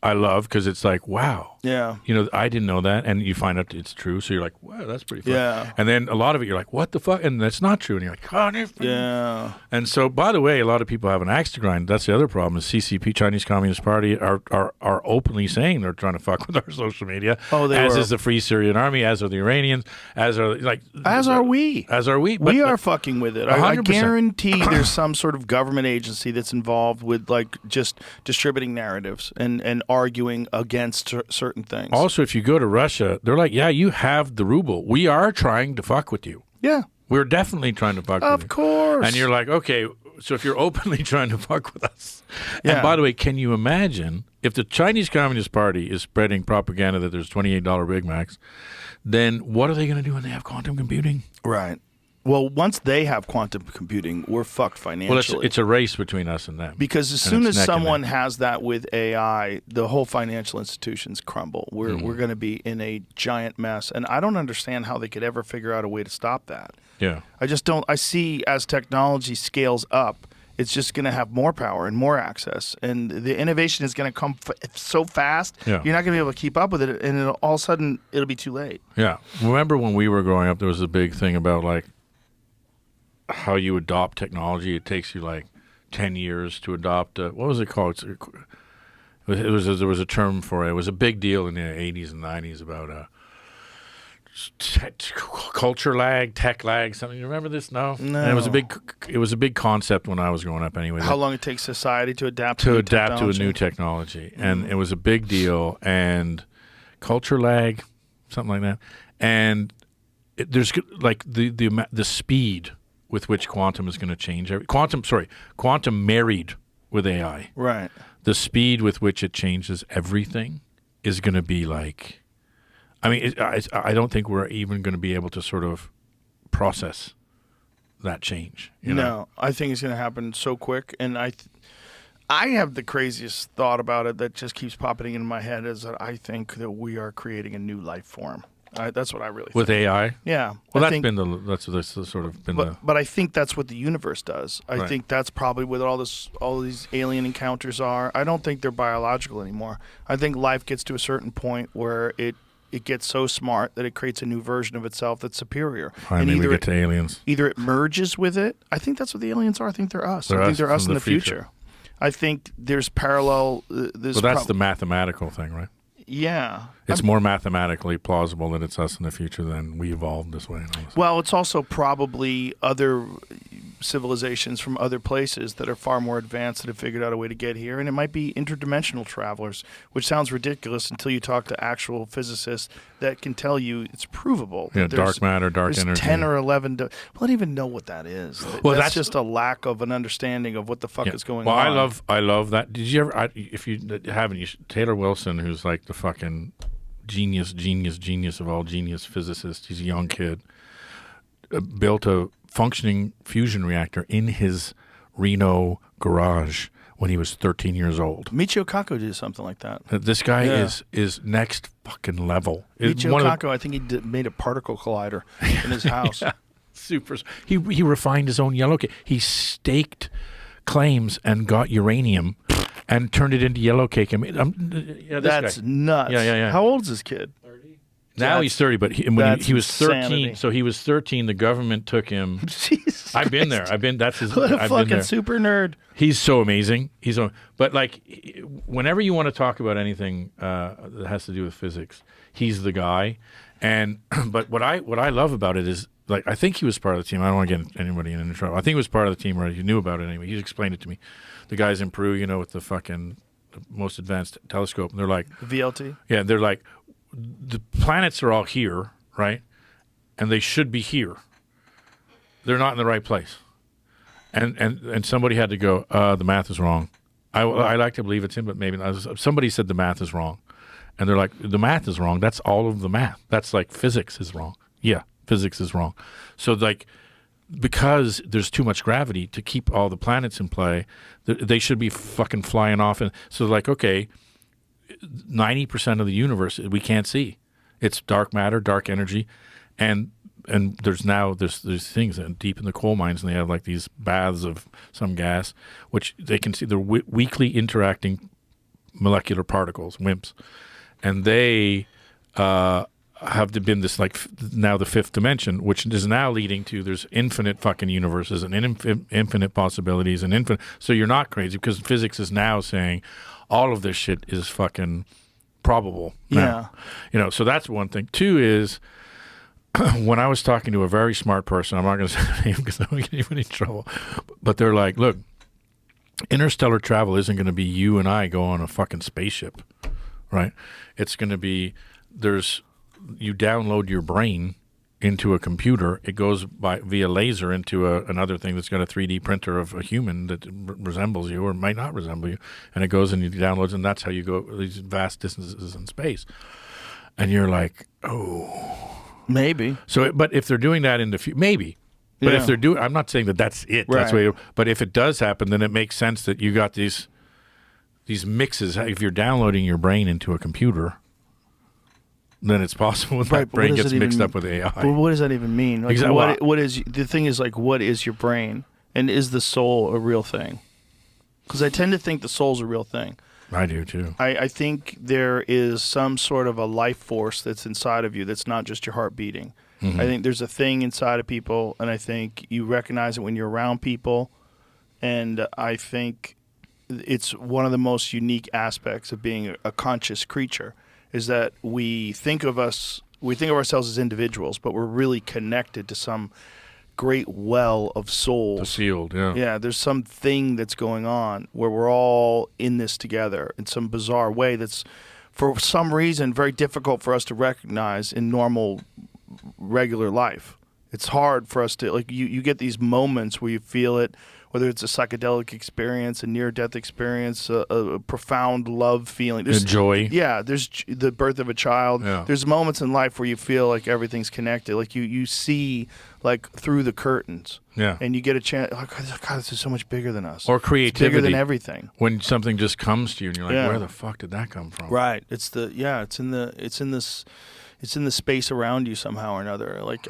I love because it's like, wow. Yeah. I didn't know that. And you find out it's true. So you're like, wow, that's pretty fun. Yeah. And then a lot of it, you're like, what the fuck? And that's not true. And you're like, oh, yeah. And so, by the way, a lot of people have an axe to grind. That's the other problem is CCP, Chinese Communist Party, are openly saying they're trying to fuck with our social media. Oh, as is the Free Syrian Army, as are the Iranians, as are we. We are fucking with it. I 100%. guarantee there's some sort of government agency that's involved with like just distributing narratives and arguing against certain things. Also, if you go to Russia, they're like, yeah, you have the ruble. We are trying to fuck with you. Yeah. We're definitely trying to fuck with you. Of course. And you're like, okay, so if you're openly trying to fuck with us. Yeah. And by the way, can you imagine if the Chinese Communist Party is spreading propaganda that there's $28 Big Macs, then what are they going to do when they have quantum computing? Right. Well, once they have quantum computing, we're fucked financially. Well, it's a race between us and them. Because as soon as someone has that with AI, the whole financial institutions crumble. We're going to be in a giant mess. And I don't understand how they could ever figure out a way to stop that. Yeah. I just don't. I see as technology scales up, it's just going to have more power and more access. And the innovation is going to come so fast, you're not going to be able to keep up with it. And all of a sudden, it'll be too late. Yeah. Remember when we were growing up, there was a big thing about like, how you adopt technology. It takes you like 10 years to adopt. What was it called? There was a term for it. It was a big deal in the 80s and 90s about culture lag, tech lag, something. You remember this? No. No. And it was a big concept when I was growing up. Anyway, How long it takes society to adapt to a new technology, and it was a big deal. And culture lag, something like that. And there's like the speed with which quantum is going to change quantum married with AI. Right. The speed with which it changes everything is going to be like. I mean, I don't think we're even going to be able to sort of process that change. You know? No, I think it's going to happen so quick. And I have the craziest thought about it that just keeps popping into my head is that I think that we are creating a new life form. That's what I really think. With AI? Yeah. Well, that's sort of been But I think that's what the universe does. I think that's probably what all these alien encounters are. I don't think they're biological anymore. I think life gets to a certain point where it gets so smart that it creates a new version of itself that's superior. And either we get to aliens. Either it merges with it. I think that's what the aliens are. I think they're us. I think they're us in the future. I think there's parallel. Well, that's the mathematical thing, right? Yeah. It's more mathematically plausible that it's us in the future than we evolved this way. Well, it's also probably other civilizations from other places that are far more advanced that have figured out a way to get here. And it might be interdimensional travelers, which sounds ridiculous until you talk to actual physicists that can tell you it's provable. Yeah, dark matter, dark energy. 10 or 11. We don't even know what that is. Well, that's just a lack of an understanding of what the fuck is going on. Well, I love that. Did you ever, if you haven't, Taylor Wilson, who's like the fucking genius of all genius physicists. He's a young kid. Built a functioning fusion reactor in his Reno garage when he was 13 years old. Michio Kaku did something like that. This guy is next fucking level. Michio Kaku, I think he made a particle collider in his house. Yeah, super. He refined his own yellow cake. He staked claims and got uranium and turned it into yellow cake. I mean, that's nuts. Yeah. How old is this kid? 30. Now he's 30, but when he was 13, insanity. so he was 13. The government took him. Jesus I've been Christ. there. That's his. What a I've been fucking there. super nerd. He's so amazing. But like, whenever you want to talk about anything that has to do with physics, he's the guy. And but what I love about it is, like, I think he was part of the team. I don't want to get anybody in trouble. I think he was part of the team, or he knew about it anyway. He explained it to me. The guys in Peru, with the fucking most advanced telescope, and they're like VLT. Yeah, they're like, the planets are all here, right? And they should be here. They're not in the right place. And somebody had to go, the math is wrong. I like to believe it's him, but maybe not. Somebody said the math is wrong. And they're like, the math is wrong. That's all of the math. That's like physics is wrong. Yeah, physics is wrong. So like, because there's too much gravity to keep all the planets in play, they should be fucking flying off. And so like, okay, 90% of the universe we can't see. It's dark matter, dark energy, and there's things deep in the coal mines, and they have like these baths of some gas, which they can see. They're weakly interacting molecular particles, WIMPs, and they have been this like now the fifth dimension, which is now leading to there's infinite fucking universes and infinite possibilities and infinite. So you're not crazy because physics is now saying all of this shit is fucking probable. Now. Yeah. So that's one thing. Two is when I was talking to a very smart person, I'm not going to say their name because I don't get anybody in trouble, but they're like, look, interstellar travel isn't going to be you and I go on a fucking spaceship, right? It's going to be you download your brain into a computer. It goes via laser into another thing that's got a 3D printer of a human that resembles you or might not resemble you, and it goes and you downloads, and that's how you go these vast distances in space. And you're like, oh, maybe. So, but if they're doing that in the future, maybe. But if they're doing, I'm not saying that that's it. Right. That's the way. But if it does happen, then it makes sense that you got these mixes. If you're downloading your brain into a computer, then it's possible that brain gets mixed up with AI. But what does that even mean? Like, Exactly. what is the thing? Is like, what is your brain, and is the soul a real thing? Because I tend to think the soul's a real thing. I do too. I think there is some sort of a life force that's inside of you that's not just your heart beating. Mm-hmm. I think there's a thing inside of people, and I think you recognize it when you're around people, and I think it's one of the most unique aspects of being a conscious creature is that we think of us We think of ourselves as individuals, but we're really connected to some great well of souls. The field, yeah. Yeah, there's something that's going on where we're all in this together in some bizarre way that's, for some reason, very difficult for us to recognize in normal, regular life. It's hard for us to, like, you get these moments where you feel it, whether it's a psychedelic experience, a near-death experience, a profound love feeling. There's joy. Yeah, there's the birth of a child. Yeah. There's moments in life where you feel like everything's connected. Like you see, like, through the curtains. Yeah. And you get a chance, like, God, this is so much bigger than us. Or It's creativity. bigger than everything. When something just comes to you and you're like, Yeah. where the fuck did that come from? Right. It's in the space around you somehow or another. Like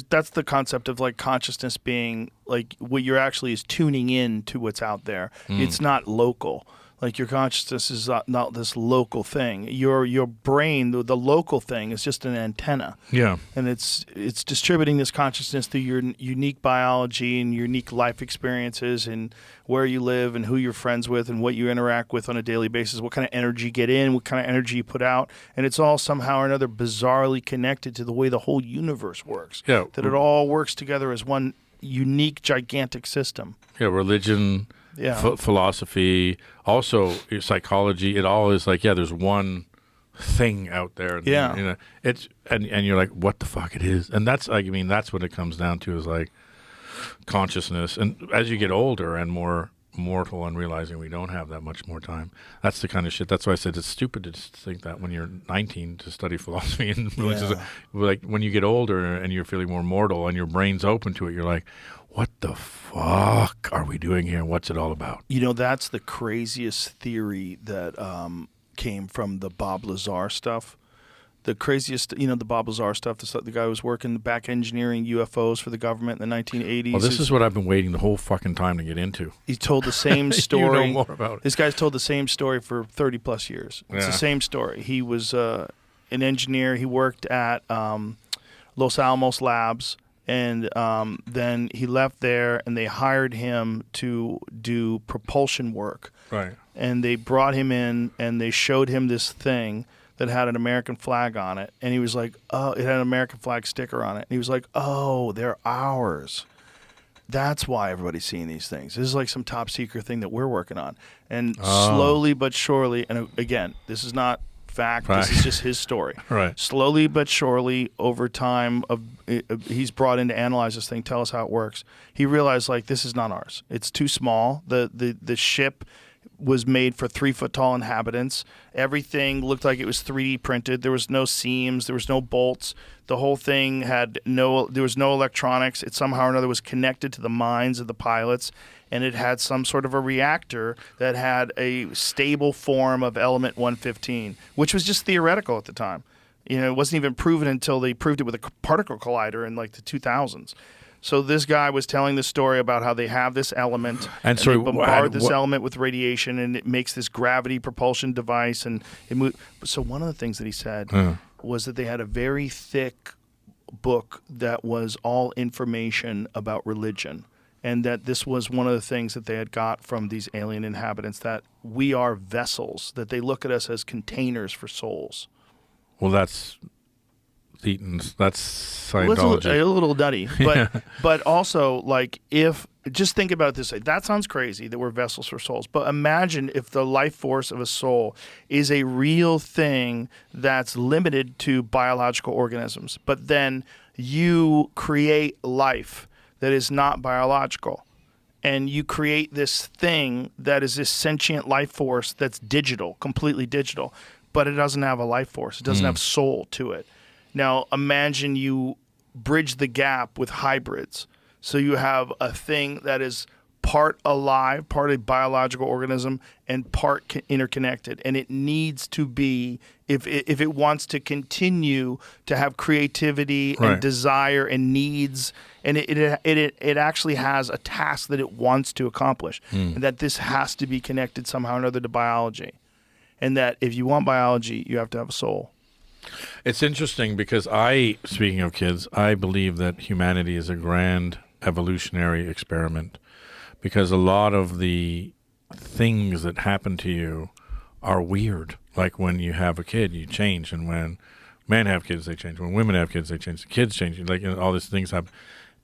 that's the concept of, like, consciousness being, like, what you're actually is tuning in to what's out there. It's not local. Like, your consciousness is not this local thing. Your brain, the local thing, is just an antenna. Yeah. And it's distributing this consciousness through your unique biology and unique life experiences and where you live and who you're friends with and what you interact with on a daily basis, what kind of energy you get in, what kind of energy you put out. And it's all somehow or another bizarrely connected to the way the whole universe works. Yeah. That it all works together as one unique, gigantic system. Yeah, religion, Yeah. philosophy, also psychology. It all is like, there's one thing out there. And, Yeah. you know, it's and you're like, what the fuck it is? And that's, like, I mean, that's what it comes down to, is like consciousness. And as you get older and more mortal and realizing we don't have that much more time, that's the kind of shit. That's why I said it's stupid to think that when you're 19 to study philosophy and religion. Like, when you get older and you're feeling more mortal and your brain's open to it, you're like, what the fuck are we doing here? What's it all about? You know, that's the craziest theory that came from the Bob Lazar stuff. The craziest, the Bob Lazar stuff, the guy who was working back engineering UFOs for the government in the 1980s. Well, this is what I've been waiting the whole fucking time to get into. He told the same story. You know more about it. This guy's told the same story for 30 plus years. It's Yeah. the same story. He was an engineer. He worked at Los Alamos Labs. And then he left there, and they hired him to do propulsion work. Right. And they brought him in, and they showed him this thing that had an American flag on it. And he was like, oh, it had an American flag sticker on it. And he was like, oh, they're ours. That's why everybody's seeing these things. This is like some top secret thing that we're working on. And slowly but surely, and again, this is not fact. Right. This is just his story. Right. Slowly but surely, over time, he's brought in to analyze this thing, tell us how it works. He realized, like, this is not ours. It's too small. The ship was made for 3-foot tall inhabitants. Everything looked like it was 3D printed. There was no seams. There was no bolts. The whole thing there was no electronics. It somehow or another was connected to the minds of the pilots. And it had some sort of a reactor that had a stable form of element 115, which was just theoretical at the time. It wasn't even proven until they proved it with a particle collider in, like, the 2000s. So this guy was telling this story about how they have this element, and so they bombard this element with radiation, and it makes this gravity propulsion device, and it moves. So one of the things that he said was that they had a very thick book that was all information about religion. And that this was one of the things that they had got from these alien inhabitants, that we are vessels, that they look at us as containers for souls. Well, that's Scientology. Well, it's a little nutty. But, but also, like, just think about it this way. That sounds crazy, that we're vessels for souls. But imagine if the life force of a soul is a real thing that's limited to biological organisms. But then you create life that is not biological, and you create this thing that is this sentient life force that's digital, completely digital, but it doesn't have a life force. It doesn't have soul to it. Now, imagine you bridge the gap with hybrids. So you have a thing that is part alive, part a biological organism, and part interconnected. And it needs to be, if it wants to continue to have creativity and desire and needs, and it actually has a task that it wants to accomplish, and that this has to be connected somehow or another to biology. And that if you want biology, you have to have a soul. It's interesting because speaking of kids, I believe that humanity is a grand evolutionary experiment, because a lot of the things that happen to you are weird. Like when you have a kid, you change, and when men have kids, they change. When women have kids, they change. The kids change. Like, all these things happen.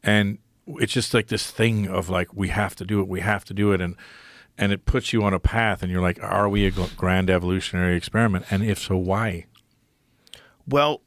And it's just like this thing of like, we have to do it. And it puts you on a path, and you're like, are we a grand evolutionary experiment? And if so, why? Well,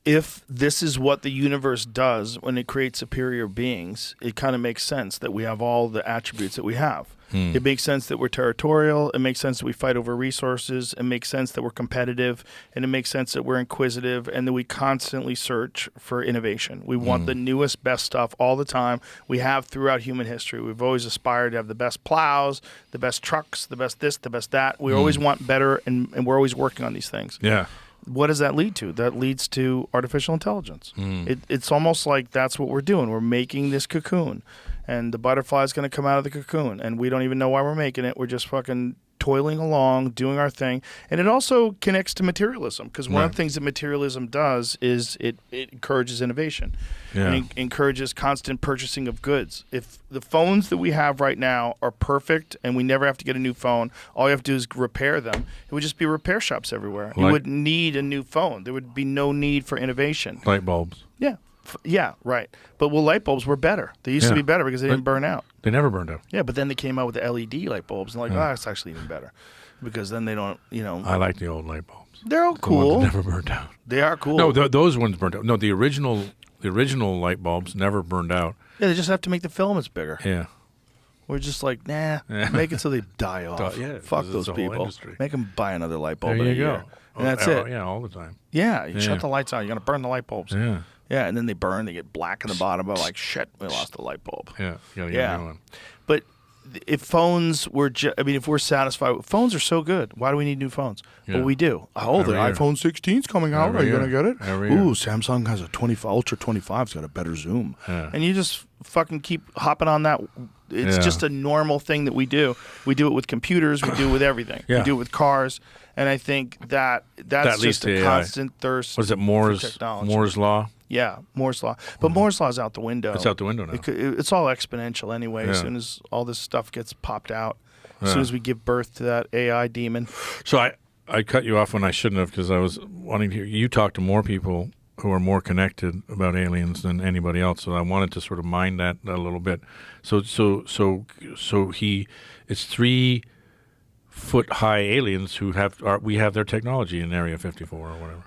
if this is what the universe does when it creates superior beings, it kind of makes sense that we have all the attributes that we have. It makes sense that we're territorial. It makes sense that we fight over resources. It makes sense that we're competitive. And it makes sense that we're inquisitive and that we constantly search for innovation. We want the newest, best stuff all the time. We have throughout human history. We've always aspired to have the best plows, the best trucks, the best this, the best that. We always want better, and we're always working on these things. Yeah. What does that lead to? That leads to artificial intelligence. It's almost like that's what we're doing. We're making this cocoon, and the butterfly is going to come out of the cocoon, and we don't even know why we're making it. We're just fucking toiling along, doing our thing. And it also connects to materialism, because one of the things that materialism does is it encourages innovation. Yeah. And it encourages constant purchasing of goods. If the phones that we have right now are perfect and we never have to get a new phone, all you have to do is repair them, it would just be repair shops everywhere. You wouldn't need a new phone. There would be no need for innovation. Light bulbs. Yeah. Yeah, right. But light bulbs were better. They used to be better because they didn't burn out. They never burned out. Yeah, but then they came out with the LED light bulbs, and like, it's actually even better, because then they don't, I like the old light bulbs. they're all The cool. ones that never burned out. They are cool. No, those ones burned out. No, the original light bulbs never burned out. Yeah, they just have to make the filaments bigger. Yeah. We're just like, make it so they die off. Yeah, Fuck 'cause those it's a whole people. industry. Make them buy another light bulb There in a you go. year. And that's it. Yeah, all the time. Yeah, you Yeah. shut the lights out. You're going to burn the light bulbs. Yeah. Yeah, and then they burn. They get black in the bottom. But like, shit, we lost the light bulb. Yeah. You gotta get a new one. But if phones were, if we're satisfied, phones are so good. Why do we need new phones? Yeah. Well, we do. Oh, Every the year. iPhone 16 is coming out. Every Are you year. going to get it? Every year. Ooh, Samsung has a 25, Ultra 25's got a better zoom. Yeah. And you just fucking keep hopping on that. It's just a normal thing that we do. We do it with computers. We do it with everything. Yeah. We do it with cars. And I think that's That leads just to a AI. constant thirst. Was it for Moore's technology. law? Yeah, Moore's law. But Moore's law is out the window. It's out the window now. It's all exponential anyway. As Yeah. soon as all this stuff gets popped out, as Yeah. soon as we give birth to that AI demon. So I cut you off when I shouldn't have, because I was wanting to hear you talk to more people who are more connected about aliens than anybody else. So I wanted to sort of mind that a little bit. So it's 3-foot-high aliens who we have their technology in Area 54 or whatever.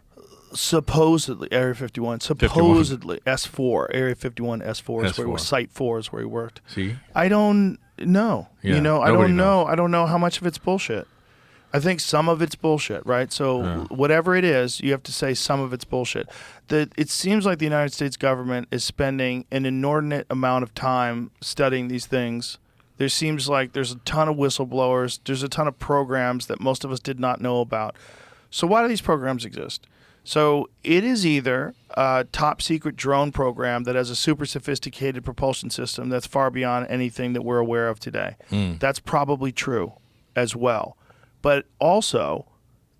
Supposedly, Area 51. Supposedly, S4. Area 51, S4 is where S4. Site 4 is where he worked. See? I don't know. Yeah, I nobody don't know. knows. I don't know how much of it's bullshit. I think some of it's bullshit, right? So whatever it is, you have to say some of it's bullshit. It seems like the United States government is spending an inordinate amount of time studying these things. There seems like there's a ton of whistleblowers. There's a ton of programs that most of us did not know about. So why do these programs exist? So it is either a top secret drone program that has a super sophisticated propulsion system that's far beyond anything that we're aware of today. That's probably true as well. But also,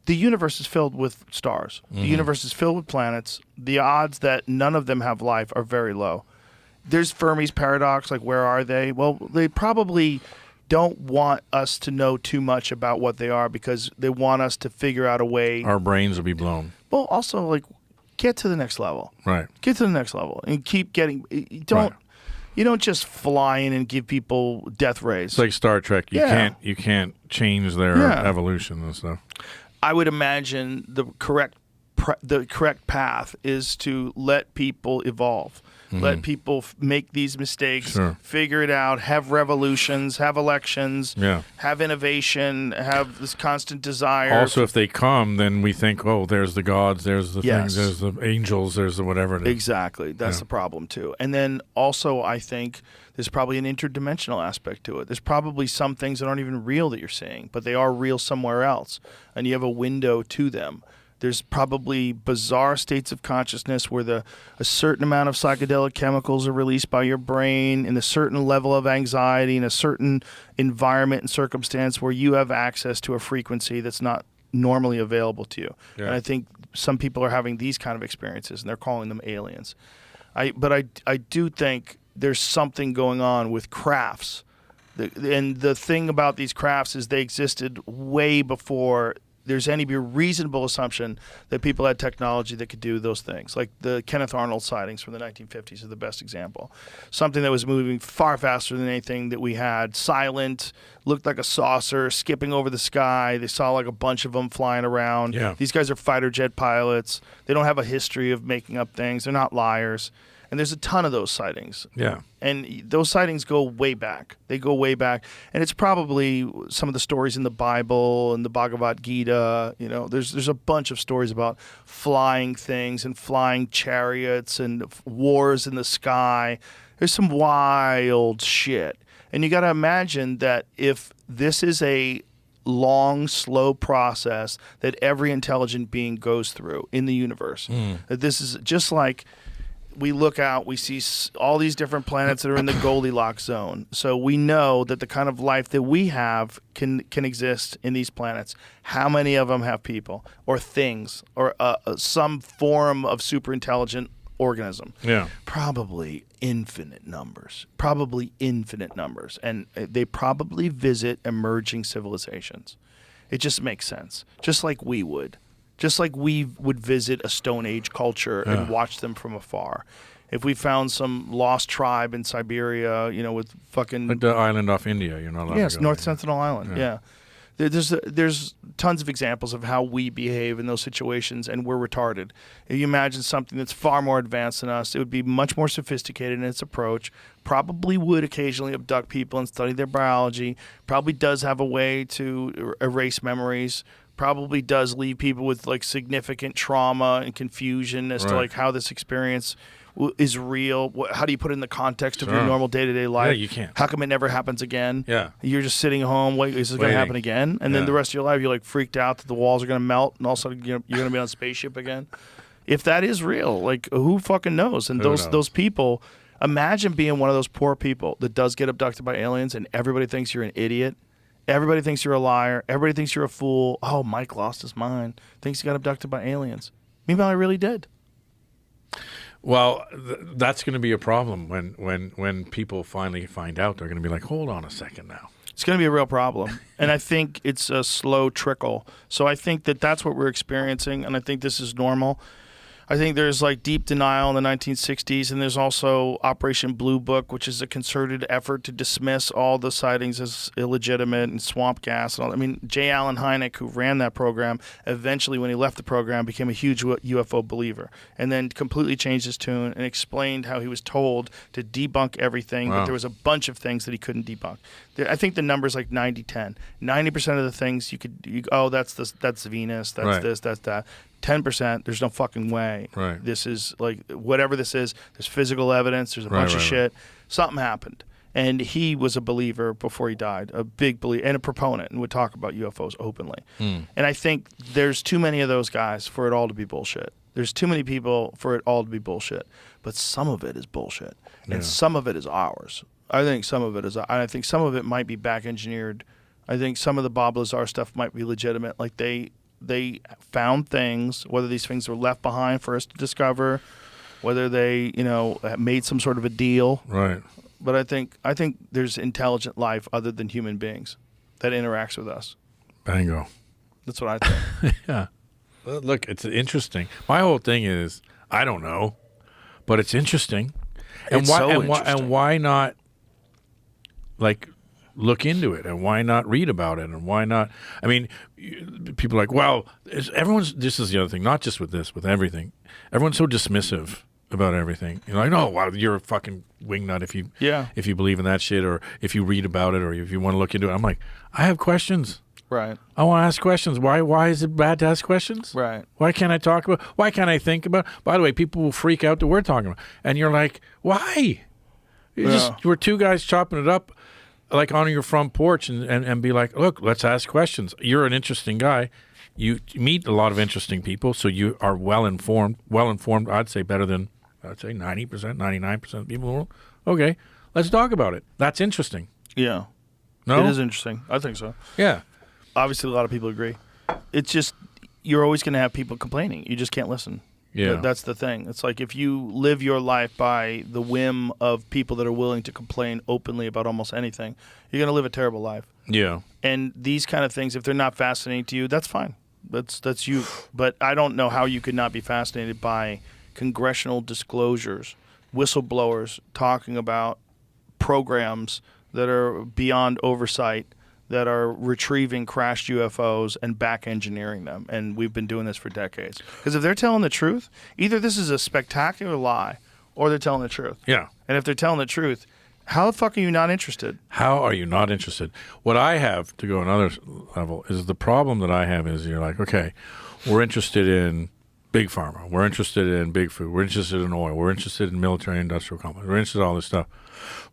the universe is filled with stars. The universe is filled with planets. The odds that none of them have life are very low. There's Fermi's paradox, like where are they? Well, they probably don't want us to know too much about what they are, because they want us to figure out a way. Our brains will be blown. Well, also, like, get to the next level. Right. Get to the next level and keep getting. You don't just fly in and give people death rays. It's like Star Trek. You can't change their evolution and stuff. I would imagine the correct path is to let people evolve. Let people make these mistakes, figure it out, have revolutions, have elections, have innovation, have this constant desire. Also, if they come, then we think, oh, there's the gods, there's the things, there's the angels, there's the whatever it is. Exactly. That's the problem, too. And then also, I think there's probably an interdimensional aspect to it. There's probably some things that aren't even real that you're seeing, but they are real somewhere else, and you have a window to them. There's probably bizarre states of consciousness where a certain amount of psychedelic chemicals are released by your brain, and a certain level of anxiety, in a certain environment and circumstance where you have access to a frequency that's not normally available to you. Yeah. And I think some people are having these kind of experiences, and they're calling them aliens. But I do think there's something going on with crafts. And the thing about these crafts is they existed way before there's any reasonable assumption that people had technology that could do those things. Like the Kenneth Arnold sightings from the 1950s are the best example. Something that was moving far faster than anything that we had, silent, looked like a saucer, skipping over the sky. They saw like a bunch of them flying around. Yeah. These guys are fighter jet pilots. They don't have a history of making up things. They're not liars. And there's a ton of those sightings. Yeah. And those sightings go way back. They go way back. And it's probably some of the stories in the Bible and the Bhagavad Gita. You know, there's a bunch of stories about flying things and flying chariots and wars in the sky. There's some wild shit. And you got to imagine that if this is a long, slow process that every intelligent being goes through in the universe, that this is just like... We look out, we see all these different planets that are in the Goldilocks zone. So we know that the kind of life that we have can exist in these planets. How many of them have people or things or some form of super intelligent organism? Yeah. Probably infinite numbers. And they probably visit emerging civilizations. It just makes sense. Just like we would. Just like we would visit a Stone Age culture and watch them from afar. If we found some lost tribe in Siberia, you know, with fucking... Like the island off India, you're not allowed Yes, to go North there. Sentinel Island, yeah. There's tons of examples of how we behave in those situations, and we're retarded. If you imagine something that's far more advanced than us, it would be much more sophisticated in its approach, probably would occasionally abduct people and study their biology, probably does have a way to erase memories, probably does leave people with like significant trauma and confusion as to like how this experience is real. How do you put it in the context of your normal day-to-day life? Yeah, you can't. How come it never happens again? Yeah. You're just sitting home, wait, is this going to happen again? And then the rest of your life, you're like freaked out that the walls are going to melt and all of a sudden you're going to be on a spaceship again. If that is real, like who fucking knows? And those people, imagine being one of those poor people that does get abducted by aliens and everybody thinks you're an idiot. Everybody thinks you're a liar. Everybody thinks you're a fool. Oh, Mike lost his mind. Thinks he got abducted by aliens. Meanwhile, I really did. Well, that's going to be a problem when people finally find out. They're going to be like, hold on a second now. It's going to be a real problem. And I think it's a slow trickle. So I think that that's what we're experiencing, and I think this is normal. I think there's like deep denial in the 1960s, and there's also Operation Blue Book, which is a concerted effort to dismiss all the sightings as illegitimate and swamp gas and all. I mean, J. Allen Hynek, who ran that program, eventually when he left the program became a huge UFO believer, and then completely changed his tune and explained how he was told to debunk everything, but there was a bunch of things that he couldn't debunk. I think the number's like 90-10. 90% of the things that's Venus, that's this, that's that. 10%, there's no fucking way. Right. This is like, whatever this is, there's physical evidence, there's a bunch of shit. Something happened. And he was a believer before he died, a big believer, and a proponent, and would talk about UFOs openly. And I think there's too many of those guys for it all to be bullshit. There's too many people for it all to be bullshit. But some of it is bullshit. And some of it is ours. I think some of it might be back engineered. I think some of the Bob Lazar stuff might be legitimate. Like they found things, whether these things were left behind for us to discover, whether they, made some sort of a deal. Right. But I think there's intelligent life other than human beings that interacts with us. Bingo. That's what I think. Yeah. Well, look, it's interesting. My whole thing is, I don't know, but it's interesting. And why not, like, look into it, and why not read about it, and why not? I mean, people are like, well, this is the other thing, not just with this, with everything. Everyone's so dismissive about everything. You're like, oh, wow, you're a fucking wingnut if you believe in that shit, or if you read about it, or if you want to look into it. I'm like, I have questions. Right. I want to ask questions. Why is it bad to ask questions? Right. Why can't I talk about? Why can't I think about? By the way, people will freak out that we're talking about, and you're like, why? We're two guys chopping it up, like on your front porch, and be like, look, let's ask questions. You're an interesting guy. You meet a lot of interesting people, so you are well informed. I'd say better than 90%, 99% of people in the world. Okay, let's talk about it. That's interesting. Yeah. No, it is interesting. I think so. Yeah. Obviously, a lot of people agree. It's just you're always going to have people complaining. You just can't listen. Yeah. That's the thing. It's like if you live your life by the whim of people that are willing to complain openly about almost anything, you're going to live a terrible life. Yeah. And these kind of things, if they're not fascinating to you, that's fine. That's you. But I don't know how you could not be fascinated by congressional disclosures, whistleblowers talking about programs that are beyond oversight, that are retrieving crashed UFOs and back engineering them. And we've been doing this for decades. Because if they're telling the truth, either this is a spectacular lie or they're telling the truth. Yeah. And if they're telling the truth, how the fuck are you not interested? How are you not interested? What I have, to go another level, is the problem that I have is you're like, okay, we're interested in big pharma. We're interested in big food. We're interested in oil. We're interested in military industrial complex. We're interested in all this stuff.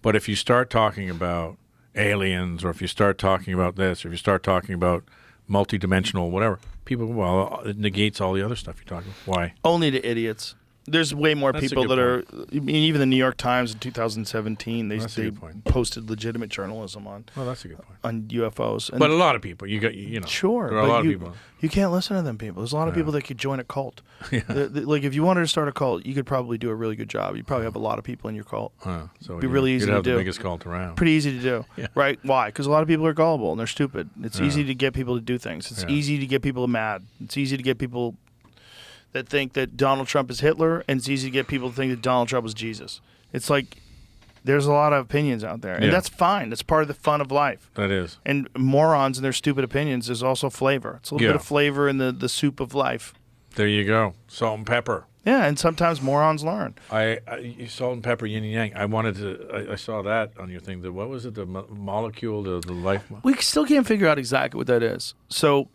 But if you start talking about aliens, or if you start talking about this, or if you start talking about multidimensional, whatever, people, well, it negates all the other stuff you're talking about. Why? Only to idiots. There's way more That's a people good that are. I mean, even the New York Times in 2017, they That's a good point. posted legitimate journalism on Well, that's a good point. UFOs. And But a lot of people, you know, sure, there are a but lot of people. You can't listen to them people. There's a lot of people that could join a cult. Like if you wanted to start a cult, you could probably do a really good job. You probably have a lot of people in your cult. So Be really easy you'd to have do. the biggest cult around. Pretty easy to do, Yeah. right? Why? Because a lot of people are gullible and they're stupid. It's easy to get people to do things. It's Yeah. easy to get people mad. It's easy to get people that think that Donald Trump is Hitler, and it's easy to get people to think that Donald Trump was Jesus. It's like there's a lot of opinions out there, and Yeah. that's fine. That's part of the fun of life. That is. And morons and their stupid opinions is also flavor. It's a little Yeah. bit of flavor in the soup of life. There you go. Salt and pepper. Yeah, and sometimes morons learn. You salt and pepper, yin and yang. I wanted to. I saw that on your thing. What was it? The molecule, the life. We still can't figure out exactly what that is. So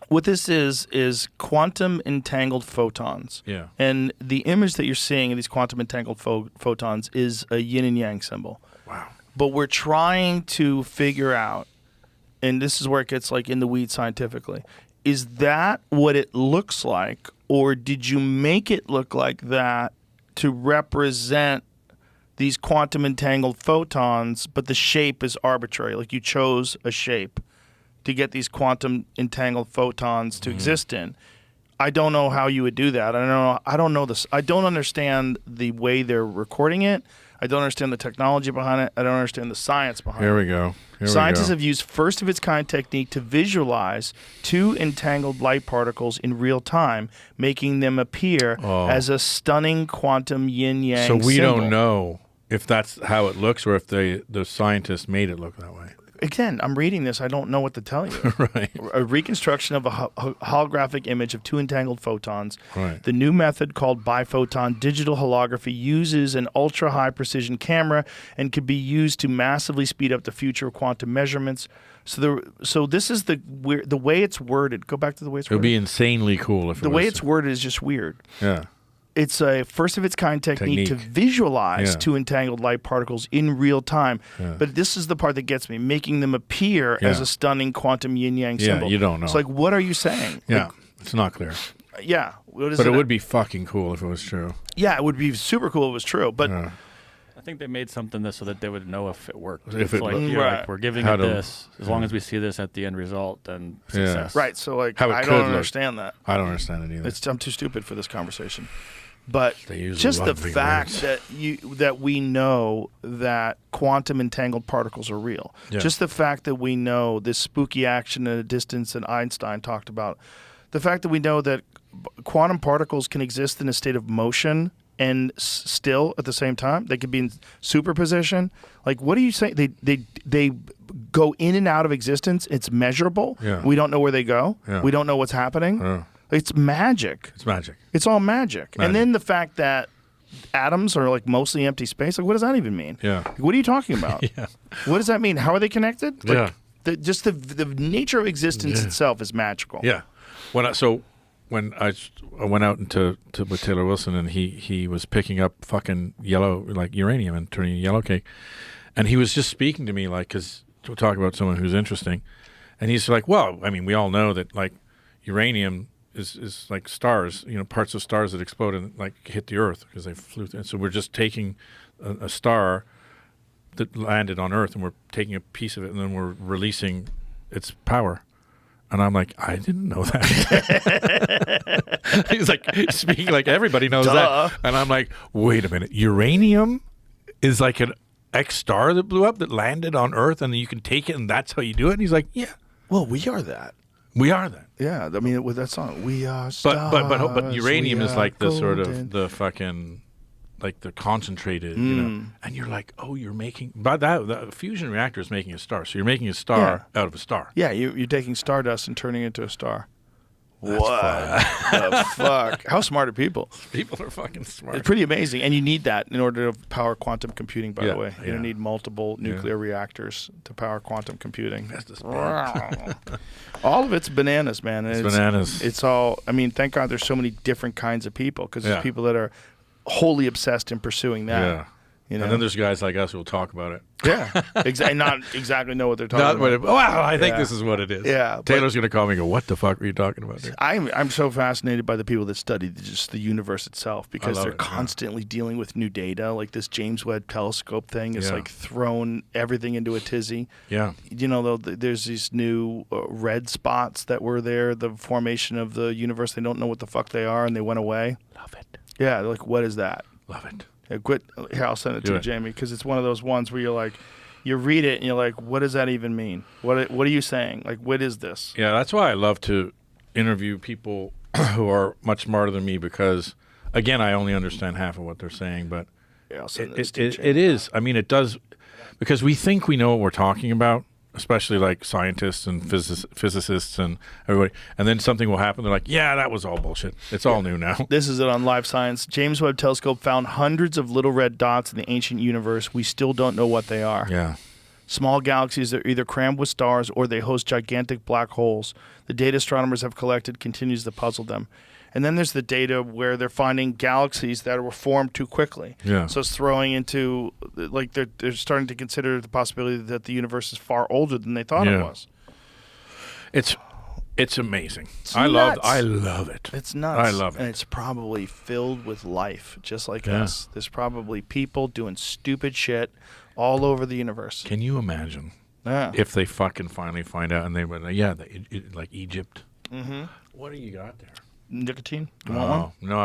what this is quantum entangled photons. Yeah. And the image that you're seeing of these quantum entangled photons is a yin and yang symbol. Wow. But we're trying to figure out, and this is where it gets like in the weeds scientifically, is that what it looks like, or did you make it look like that to represent these quantum entangled photons, but the shape is arbitrary, like you chose a shape to get these quantum entangled photons to exist in? I don't know how you would do that. I don't know this. I don't understand the way they're recording it. I don't understand the technology behind it. I don't understand the science behind it. Here we go. Scientists have used first of its kind technique to visualize two entangled light particles in real time, making them appear as a stunning quantum yin yang So we symbol. don't know if that's how it looks, or if the scientists made it look that way. Again, I'm reading this. I don't know what to tell you. Right. A reconstruction of a holographic image of two entangled photons. Right. The new method, called biphoton digital holography, uses an ultra-high precision camera and could be used to massively speed up the future of quantum measurements. So this is the way it's worded. Go back to the way it's It would worded. be insanely cool if The way it's worded is just weird. Yeah. It's a first of its kind technique to Technique. visualize Yeah. two entangled light particles in real time. Yeah. But this is the part that gets me, making them appear as Yeah. a stunning quantum yin yang Yeah, symbol. you don't know. It's like, what are you saying? Yeah. It's not clear. Like, yeah. What is But it would be fucking cool if it was true. Yeah, it would be super cool if it was true. But Yeah. I think they made something so that they would know if it worked. If It's it like, looked- you're Right. like, we're giving How it to- this. As long as we see this at the end result, then Yeah. success. right, so like How it I could don't look. understand that. I don't understand it either. I'm too stupid for this conversation. But They use a just lot the of big fact words. that we know that quantum entangled particles are real. Yeah. Just the fact that we know this spooky action at a distance that Einstein talked about. The fact that we know that quantum particles can exist in a state of motion and still at the same time. They could be in superposition. Like, what are you saying? They go in and out of existence. It's measurable. Yeah. We don't know where they go. Yeah. We don't know what's happening. Yeah. It's magic. It's magic. It's all magic. Magic. And then the fact that atoms are like mostly empty space. Like, what does that even mean? Yeah. Like, what are you talking about? Yeah. What does that mean? How are they connected? Like, Yeah. just the nature of existence itself is magical. Yeah. When I went out with Taylor Wilson, and he was picking up fucking yellow, like uranium, and turning yellow cake, and he was just speaking to me like, because we're talking about someone who's interesting, and he's like, well, I mean, we all know that like uranium is like stars, parts of stars that explode and like hit the Earth because they flew through. And so we're just taking a star that landed on Earth, and we're taking a piece of it, and then we're releasing its power. And I'm like, I didn't know that. He's like speaking like everybody knows that. And I'm like, wait a minute, uranium is like an X star that blew up that landed on Earth, and you can take it, and that's how you do it. And he's like, yeah. Well, we are that. We are that. Yeah, I mean, with that song, we are But stars. but uranium we is are like the sort golden. of the fucking like the concentrated, you know. And you're like, oh, you're making, but the fusion reactor is making a star. So you're making a star out of a star. Yeah, you're taking stardust and turning it into a star. That's What the fuck? How smart are people? People are fucking smart. It's pretty amazing, and you need that in order to power quantum computing. By Yeah, the way, you yeah. need multiple nuclear reactors to power quantum computing. That's the spirit. All of it's bananas, man. And It's bananas. It's all. I mean, thank God there's so many different kinds of people because Yeah. there's people that are wholly obsessed in pursuing that. Yeah. You know? And then there's guys like us who will talk about it. Yeah, exactly. Not exactly know what they're talking Not what about. it, wow, I think Yeah. this is what it is. Yeah, but- Taylor's going to call me and go, what the fuck are you talking about there? I'm so fascinated by the people that study just the universe itself because love they're it, yeah. constantly dealing with new data. Like this James Webb Telescope thing is Yeah. like thrown everything into a tizzy. Yeah. You know, though, there's these new red spots that were there, the formation of the universe. They don't know what the fuck they are, and they went away. Love it. Yeah, they're like, what is that? Love it. Yeah, quit. Here, I'll send it Do to you, it. Jamie, because it's one of those ones where you're like, you read it and you're like, what does that even mean? What are you saying? Like, what is this? Yeah, that's why I love to interview people who are much smarter than me because, again, I only understand half of what they're saying, but Yeah, I'll send this to you, it Jamie. is. I mean, it does, because we think we know what we're talking about, especially like scientists and physicists and everybody, and then something will happen. They're like, yeah, that was all bullshit. It's all new now. This is it on Live Science. James Webb Telescope found hundreds of little red dots in the ancient universe. We still don't know what they are. Yeah. Small galaxies that are either crammed with stars or they host gigantic black holes. The data astronomers have collected continues to puzzle them. And then there's the data where they're finding galaxies that were formed too quickly. Yeah. So it's throwing into, like, they're starting to consider the possibility that the universe is far older than they thought it Yeah. was. It's amazing. It's I nuts. love it. It's nuts. I love it. And it's probably filled with life, just like Yeah. us. There's probably people doing stupid shit all over the universe. Can you imagine Yeah. if they fucking finally find out and they went, yeah, like Egypt. Mm-hmm. What do you got there? Nicotine? You want one? No,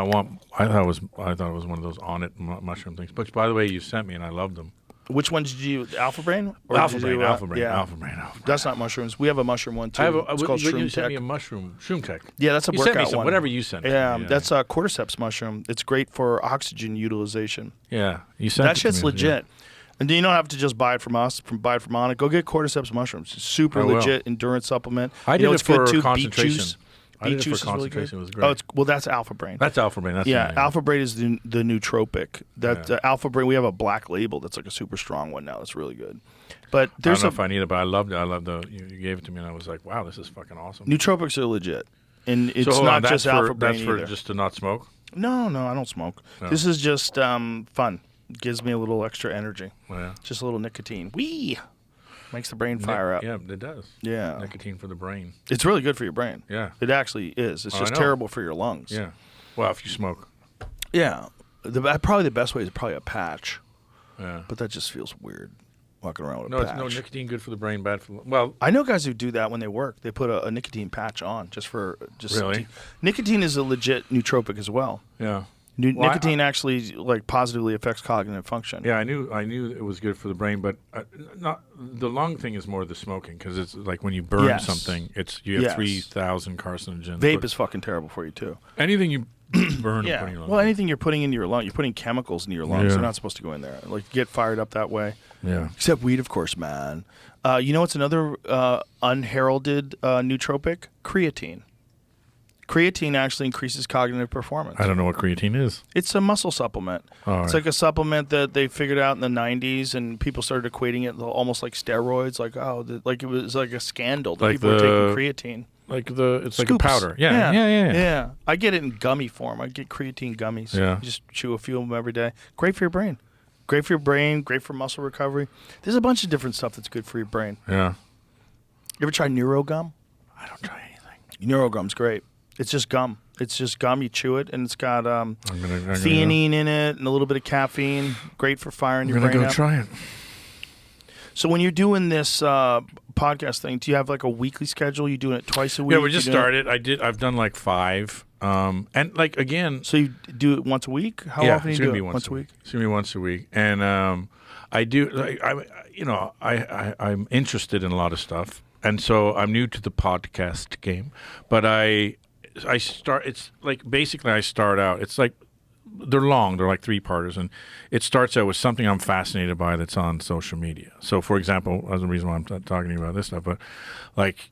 I thought it was one of those on-it mushroom things. But by the way, you sent me and I loved them. Which one did you Alpha Brain? Or Alpha did you brain, do, alpha brain, yeah. alpha brain, alpha brain. That's not mushrooms. We have a mushroom one too. I have It's called you Shroom sent me Tech. a shroom tech. Yeah, that's a You sent me workout one. whatever you sent. Yeah, me. that's a cordyceps mushroom. It's great for oxygen utilization. Yeah, you sent That it to shit's me, legit. And you don't have to just buy it from us, buy it from Anna. Go get cordyceps mushrooms. It's super I will. legit endurance supplement. I You did know it what's good for too? concentration. Beet juice. I did Beet it for juice is really good. concentration. It was great. Oh, well, that's Alpha Brain. That's alpha brain. That's the Yeah, name. Alpha Brain is the nootropic. That Yeah. Alpha Brain, we have a black label that's like a super strong one now. That's really good. But I there's don't know a if I need it, but I loved it. I loved you gave it to me, and I was like, wow, this is fucking awesome. nootropics are legit, and it's So hold not on, that's just for, Alpha Brain That's for either. just to not smoke. No, I don't smoke. No. This is just fun. Gives me a little extra energy. Oh, yeah. Just a little nicotine. Wee! Makes the brain fire up. Yeah, it does. Yeah. Nicotine for the brain. It's really good for your brain. Yeah. It actually is. It's Oh, I just know. terrible for your lungs. Yeah. Well, if you smoke. Yeah. Probably the best way is probably a patch, Yeah. but that just feels weird walking around with No, a it's patch. no nicotine good for the brain, bad for. Well, I know guys who do that when they work. They put a nicotine patch on just for Really? Nicotine is a legit nootropic as well. yeah. Well, Nicotine actually like positively affects cognitive function. Yeah, I knew it was good for the brain, but not the lung thing is more the smoking because it's like when you burn Yes. something, you have Yes. 3,000 carcinogens. Vape But is fucking terrible for you too. anything you burn. Yeah. and put in your lung. Well, anything you're putting into your lung, you're putting chemicals into your lungs. Yeah. They're not supposed to go in there. Like you get fired up that way. Yeah. Except weed, of course, man. You know what's another unheralded nootropic? Creatine. Creatine actually increases cognitive performance. I don't know what creatine is. It's a muscle supplement. All It's right. like a supplement that they figured out in the 90s, and people started equating it almost like steroids. Like, like it was like a scandal that Like people were the- taking creatine. It's like a Scoops. powder. Yeah. I get it in gummy form. I get creatine gummies. Yeah. You just chew a few of them every day. Great for your brain. Great for your brain. Great for muscle recovery. There's a bunch of different stuff that's good for your brain. Yeah. You ever try NeuroGum? I don't try anything. NeuroGum's great. It's just gum. It's just gum. You chew it, and it's got I'm gonna theanine in it and a little bit of caffeine. Great for firing your I'm gonna brain go up. try it. So when you're doing this podcast thing, do you have like a weekly schedule? You doing it twice a week? Yeah, we just You doing started. I've done like 5. And like again, So you do it once a week? How yeah, often do it's you gonna do be it? once a week. It's gonna be once a week, and I do. Like, I'm interested in a lot of stuff. and so I'm new to the podcast game, but I start. It's like basically I start out. It's like they're long. They're like 3-parters, and it starts out with something I'm fascinated by that's on social media. So, for example, that's the reason why I'm talking about this stuff. But like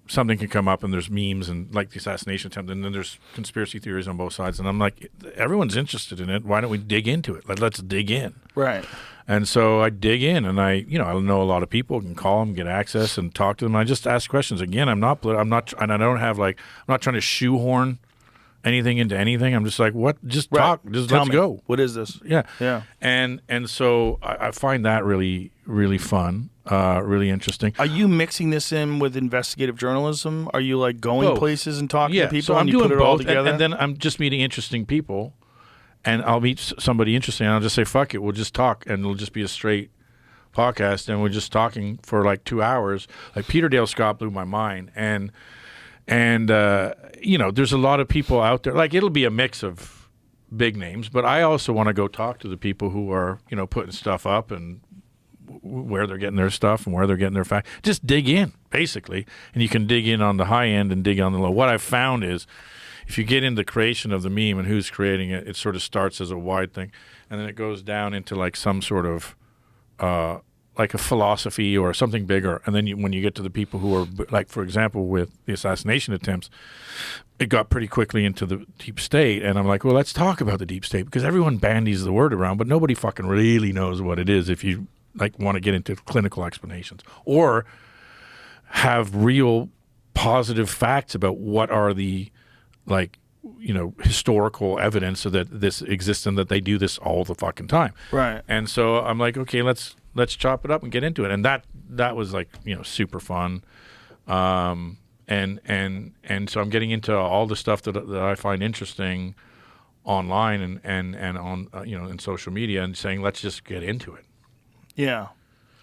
something can come up and there's memes and like the assassination attempt, and then there's conspiracy theories on both sides, and I'm like, everyone's interested in it. Why don't we dig into it? Let's dig in. Right. And so I dig in, and I know a lot of people, can call them, get access, and talk to them. I just ask questions. Again, I'm not, and I don't have I'm not trying to shoehorn anything into anything. I'm just like, what? Just talk. Just let's go. What is this? Yeah. Yeah. And so I find that really, really fun, really interesting. Are you mixing this in with investigative journalism? Are you like going places and talking to people, so I'm and you doing put it all both, together? and then I'm just meeting interesting people. And I'll meet somebody interesting, and I'll just say, fuck it, we'll just talk, and it'll just be a straight podcast, and we're just talking for like 2 hours. Like Peter Dale Scott blew my mind, and there's a lot of people out there. Like it'll be a mix of big names, but I also want to go talk to the people who are, putting stuff up and where they're getting their stuff and where they're getting their facts. Just dig in, basically, and you can dig in on the high end and dig on the low. What I've found is, if you get into the creation of the meme and who's creating it, it sort of starts as a wide thing, and then it goes down into like some sort of like a philosophy or something bigger. And then when you get to the people who are, like, for example, with the assassination attempts, it got pretty quickly into the deep state. And I'm like, well, let's talk about the deep state, because everyone bandies the word around, but nobody fucking really knows what it is if you like want to get into clinical explanations or have real positive facts about what are the historical evidence so that this exists and that they do this all the fucking time. Right. And so I'm like, okay, let's chop it up and get into it. And that was like, super fun. And so I'm getting into all the stuff that I find interesting online and on, in social media, and saying, let's just get into it. Yeah.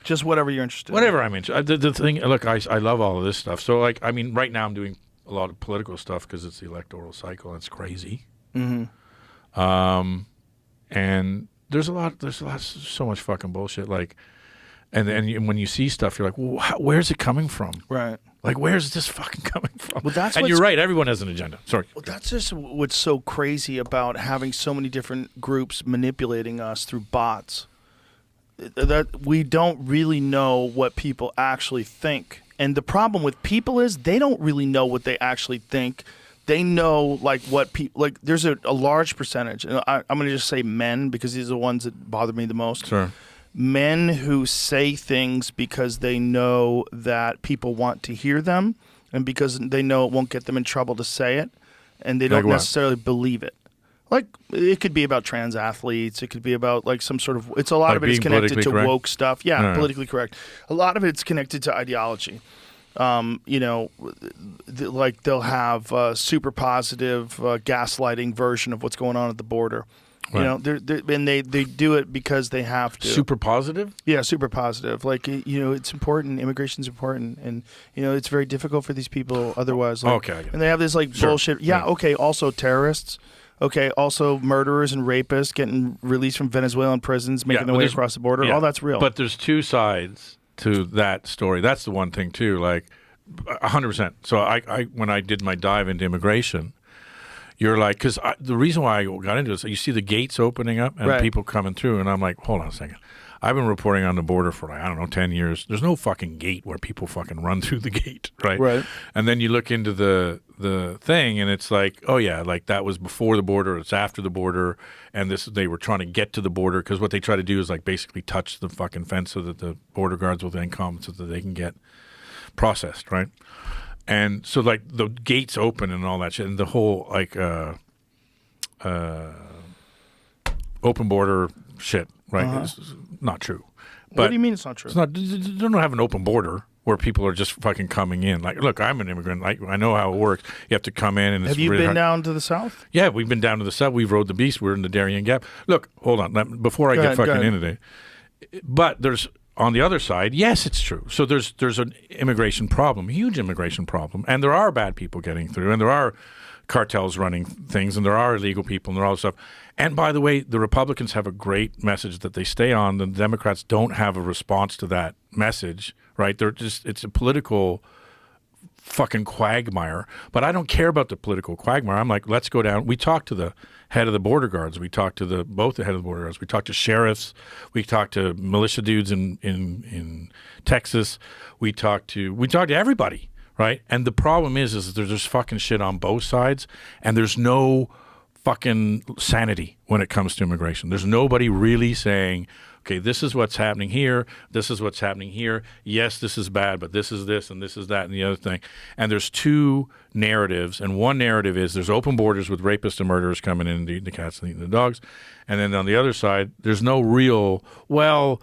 Just whatever you're interested in. Whatever I'm interested. The thing, look, I love all of this stuff. So like, I mean, right now I'm doing a lot of political stuff because it's the electoral cycle and it's crazy. Mm-hmm. And there's so much fucking bullshit. Like, and then when you see stuff, you're like, well, where's it coming from? Right. Like, where's this fucking coming from? Well, and you're right. Everyone has an agenda. Sorry. Well, that's just what's so crazy about having so many different groups manipulating us through bots. That we don't really know what people actually think. And the problem with people is they don't really know what they actually think. They know like what people like. There's a large percentage, and I'm going to just say men because these are the ones that bother me the most. Sure. Men who say things because they know that people want to hear them, and because they know it won't get them in trouble to say it, and they don't necessarily believe it. Like, it could be about trans athletes. It could be about, like, some sort of... It's a lot like of it is connected to correct? woke stuff. Yeah, politically correct. A lot of it's connected to ideology. Like, they'll have a super positive gaslighting version of what's going on at the border. Right. And they do it because they have to. Super positive? Yeah, super positive. Like, it's important. Immigration's important. And, it's very difficult for these people otherwise. Like, okay. And they have this, like, bullshit. Yeah, okay, also terrorists. Okay, also murderers and rapists getting released from Venezuelan prisons, making their way across the border. All that's real. But there's two sides to that story. That's the one thing, too. Like, 100%. So I when I did my dive into immigration, you're like, because the reason why I got into this, you see the gates opening up and people coming through, and I'm like, hold on a second. I've been reporting on the border for, like, I don't know, 10 years. There's no fucking gate where people fucking run through the gate, right? Right. And then you look into the thing, and it's like, oh, yeah, like that was before the border, it's after the border, and they were trying to get to the border, because what they try to do is, like, basically touch the fucking fence so that the border guards will then come so that they can get processed, right? And so, like, the gates open and all that shit, and the whole, like, open border shit, right? It's not true. But what do you mean it's not true? It's not. You don't have an open border where people are just fucking coming in. Like, look, I'm an immigrant. Like, I know how it works. You have to come in, and it's have you really been hard. down to the south? Yeah, we've been down to the south. We've rode the beast. We're in the Darien Gap. Look, hold on. Before I get fucking into it, but there's on the other side. Yes, it's true. So there's an immigration problem, a huge immigration problem, and there are bad people getting through, and there are cartels running things, and there are illegal people, and there are all this stuff. And by the way, the Republicans have a great message that they stay on. The Democrats don't have a response to that message, right? It's a political fucking quagmire. But I don't care about the political quagmire. I'm like, let's go down. We talked to the head of the border guards. We talked to both the head of the border guards. We talked to sheriffs. We talked to militia dudes in Texas. We talked to everybody, right? And the problem is that there's just fucking shit on both sides, and there's no fucking sanity when it comes to immigration. There's nobody really saying, okay, this is what's happening here. This is what's happening here. Yes, this is bad, but this is this and this is that and the other thing. And there's two narratives. And one narrative is there's open borders with rapists and murderers coming in and eating the cats and eating the dogs. And then on the other side, there's no real, well,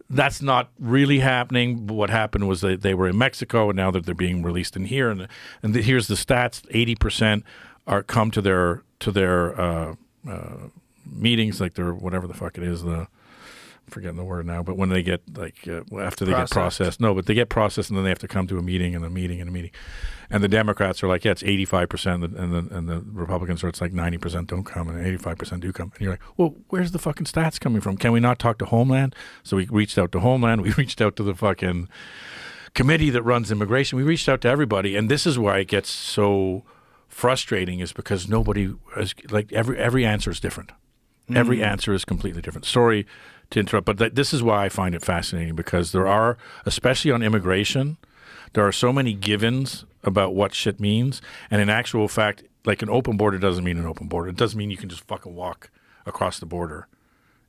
that's not really happening. What happened was they were in Mexico, and now that they're being released in here. And here's the stats: 80% come to their meetings, like their whatever the fuck it is, I'm forgetting the word now, but when they get after they get processed, but they get processed and then they have to come to a meeting and a meeting and a meeting, and the Democrats are like, yeah, it's 85%, and the Republicans are it's like 90% don't come and 85% do come, and you're like, well, where's the fucking stats coming from? Can we not talk to Homeland? So we reached out to Homeland, we reached out to the fucking committee that runs immigration, we reached out to everybody, and this is why it gets so frustrating, is because nobody is like every answer is different. Every answer is completely different. Sorry to interrupt, but this is why I find it fascinating, because there are, especially on immigration, there are so many givens about what shit means, and in actual fact, like an open border doesn't mean an open border. It doesn't mean you can just fucking walk across the border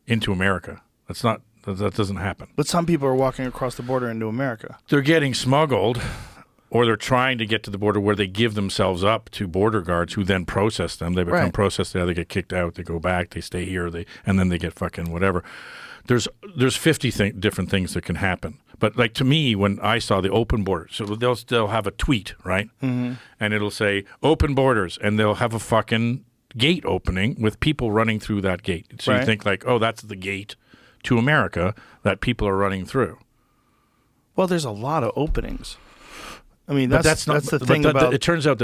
into America. That doesn't happen. But some people are walking across the border into America. They're getting smuggled, or they're trying to get to the border where they give themselves up to border guards who then process them. They become processed. They either get kicked out, they go back, they stay here, and then they get fucking whatever. There's 50 different things that can happen. But like to me, when I saw the open border, so they'll have a tweet, right? Mm-hmm. And it'll say open borders, and they'll have a fucking gate opening with people running through that gate. So you think like, oh, that's the gate to America that people are running through. Well, there's a lot of openings. I mean, that's the thing about it. Turns out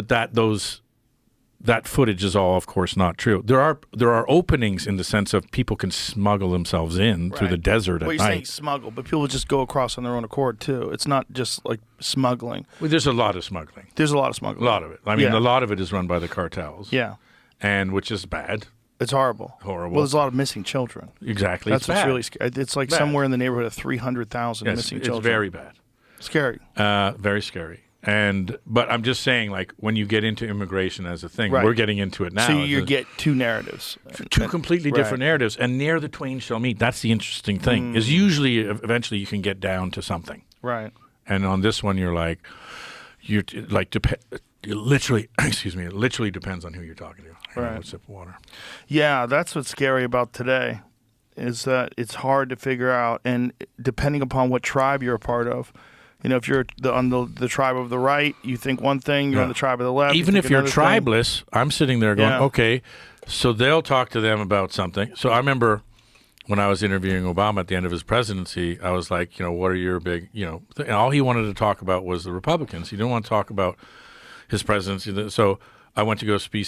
that footage is all, of course, not true. There are openings in the sense of people can smuggle themselves in through the desert at night. Well, you're saying smuggle, but people just go across on their own accord too. It's not just like smuggling. Well, there's a lot of smuggling. There's a lot of smuggling. A lot of it. I mean, a lot of it is run by the cartels. Yeah. And which is bad. It's horrible. Horrible. Well, there's a lot of missing children. Exactly. That's what's really scary. It's like somewhere in the neighborhood of 300,000 missing children. It's very bad. Scary. Very scary. But I'm just saying, like, when you get into immigration as a thing, we're getting into it now. So you get two narratives. Two completely different narratives, and near the twain shall meet. That's the interesting thing, is usually, eventually you can get down to something. Right. And on this one, it literally depends on who you're talking to. Right. A sip of water. Yeah, that's what's scary about today, is that it's hard to figure out, and depending upon what tribe you're a part of. You know, if you're on the tribe of the right, you think one thing. You're on the tribe of the left. Even if you're tribeless, I'm sitting there going, okay, so they'll talk to them about something. So I remember when I was interviewing Obama at the end of his presidency, I was like, what are your big, and all he wanted to talk about was the Republicans. He didn't want to talk about his presidency. So I went to go see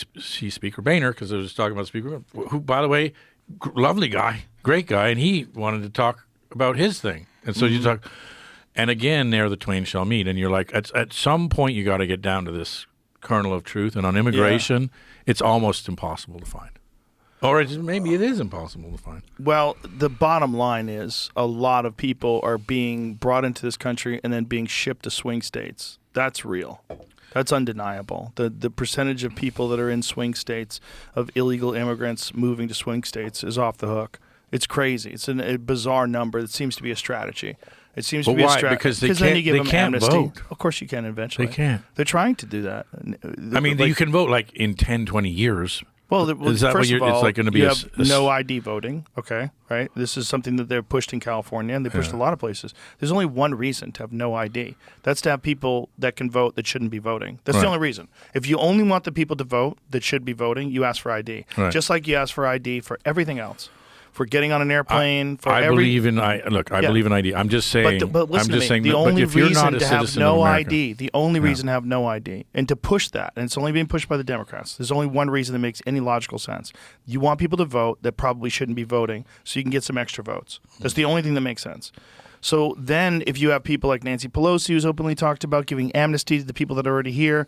Speaker Boehner, because I was talking about Speaker, who, by the way, lovely guy, great guy, and he wanted to talk about his thing. And so you talk... And again, there the twain shall meet. And you're like, at some point, you got to get down to this kernel of truth. And on immigration, it's almost impossible to find. Or maybe it is impossible to find. Well, the bottom line is a lot of people are being brought into this country and then being shipped to swing states. That's real. That's undeniable. The percentage of people that are in swing states, of illegal immigrants moving to swing states, is off the hook. It's crazy. It's a bizarre number. It seems to be a strategy. It seems to be a strategy. Because then you give them can't amnesty. vote. Of course you can eventually. They can't. They're trying to do that. I mean, you can vote like in 10, 20 years. Well, is that first of all, it's like going to be you have no ID voting, okay, right? This is something that they're pushed in California, and they pushed a lot of places. There's only one reason to have no ID. That's to have people that can vote that shouldn't be voting. That's the only reason. If you only want the people to vote that should be voting, you ask for ID. Right. Just like you ask for ID for everything else. For getting on an airplane, I believe in ID. I'm just saying. But listen I'm just to me. saying. The only if you're not reason a to have citizen no of America, ID, the only reason to have no ID, and to push that, and it's only being pushed by the Democrats. There's only one reason that makes any logical sense. You want people to vote that probably shouldn't be voting, so you can get some extra votes. That's the only thing that makes sense. So then if you have people like Nancy Pelosi, who's openly talked about giving amnesty to the people that are already here,